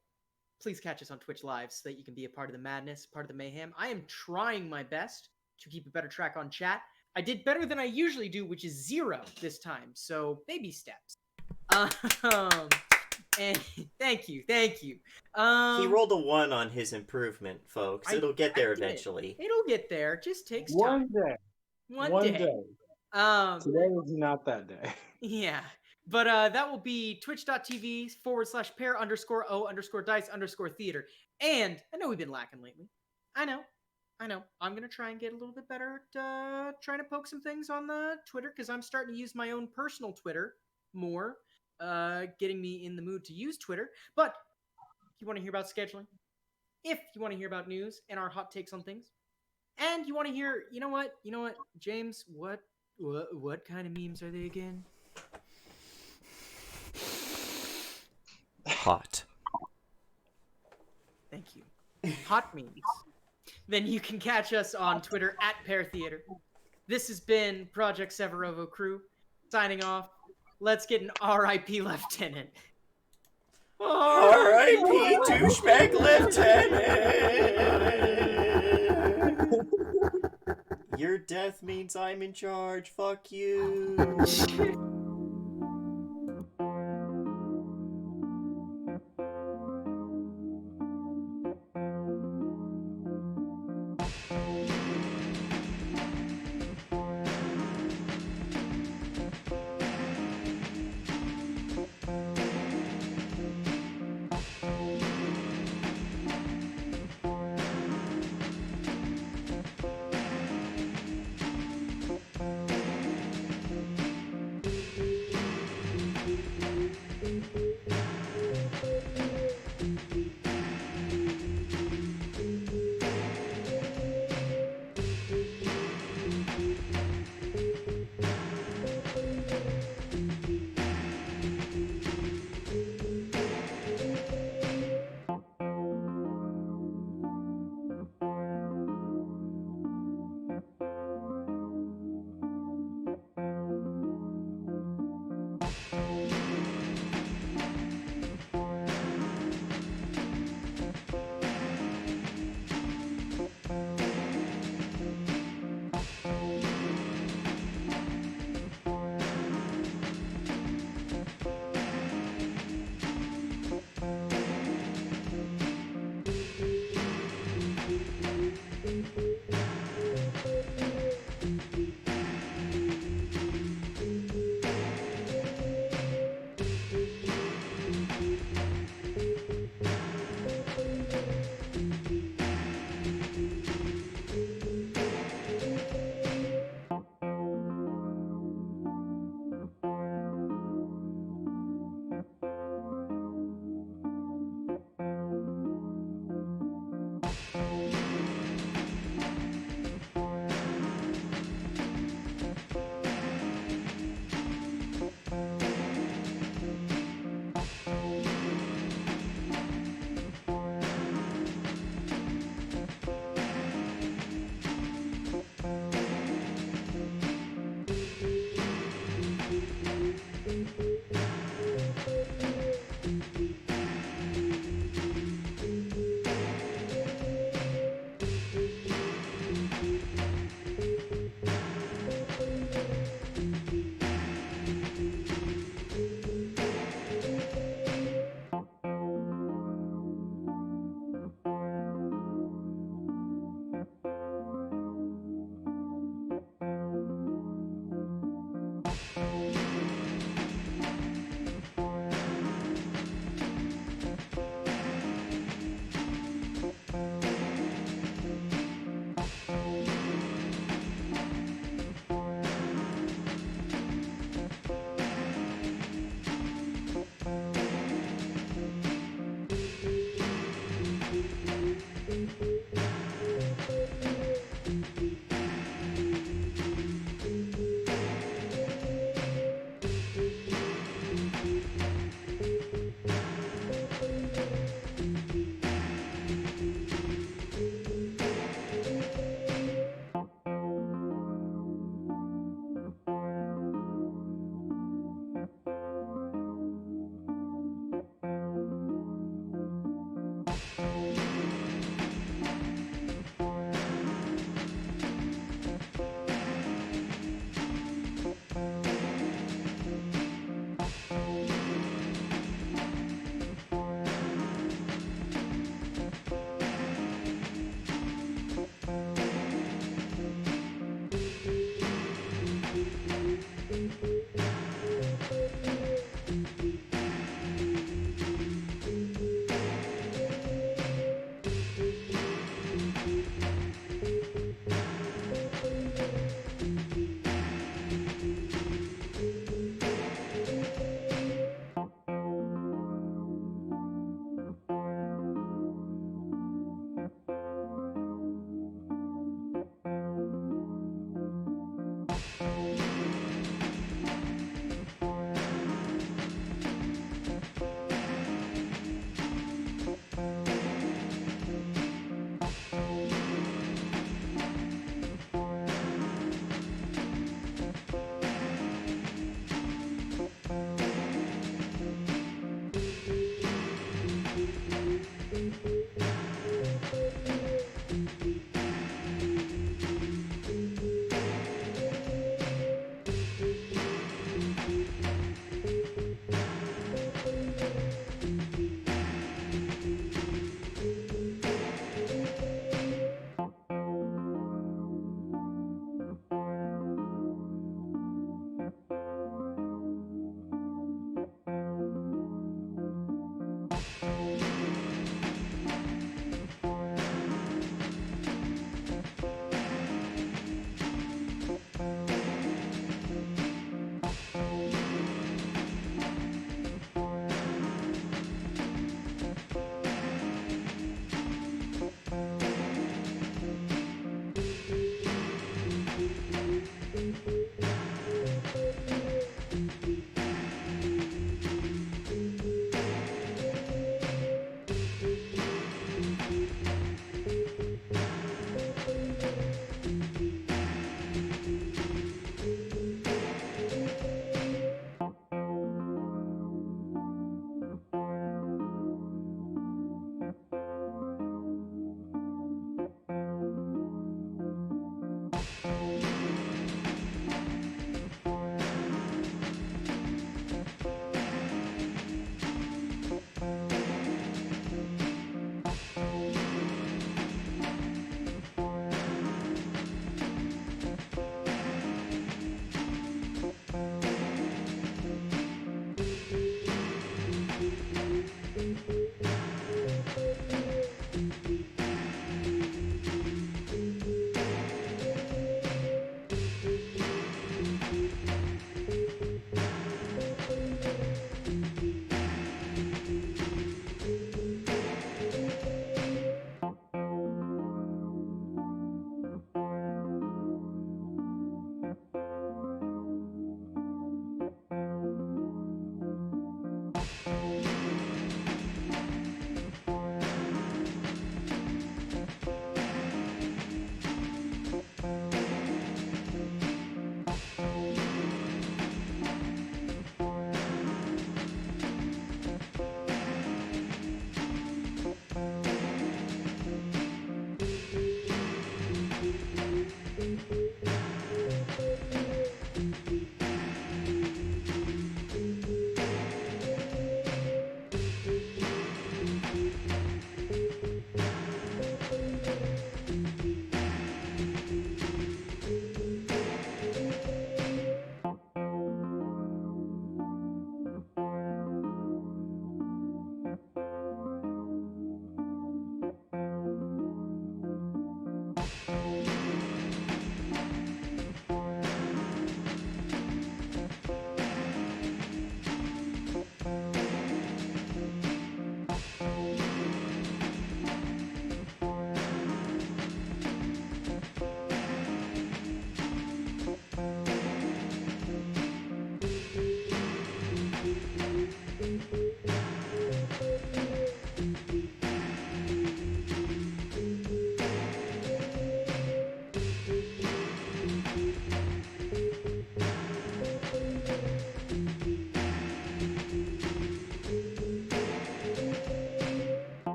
please catch us on Twitch Live so that you can be a part of the madness, part of the mayhem. I am trying my best to keep a better track on chat. I did better than I usually do, which is 0 this time. So baby steps. And thank you. He rolled a 1 on his improvement, folks. It'll get there eventually. It'll get there. It just takes time. One day. One day. Today is not that day. Yeah. But that will be twitch.tv/pair_o_dice_theater. And I know we've been lacking lately. I know. I'm going to try and get a little bit better at trying to poke some things on the Twitter, because I'm starting to use my own personal Twitter more, getting me in the mood to use Twitter. But if you want to hear about scheduling, if you want to hear about news and our hot takes on things, and you want to hear, you know what, James, what kind of memes are they again? Hot. Thank you. Hot memes. Then you can catch us on Twitter @PairTheater. This has been Projekt Severovo crew signing off. Let's get an R.I.P. Lieutenant. R.I.P. douchebag lieutenant. Your death means I'm in charge. Fuck you.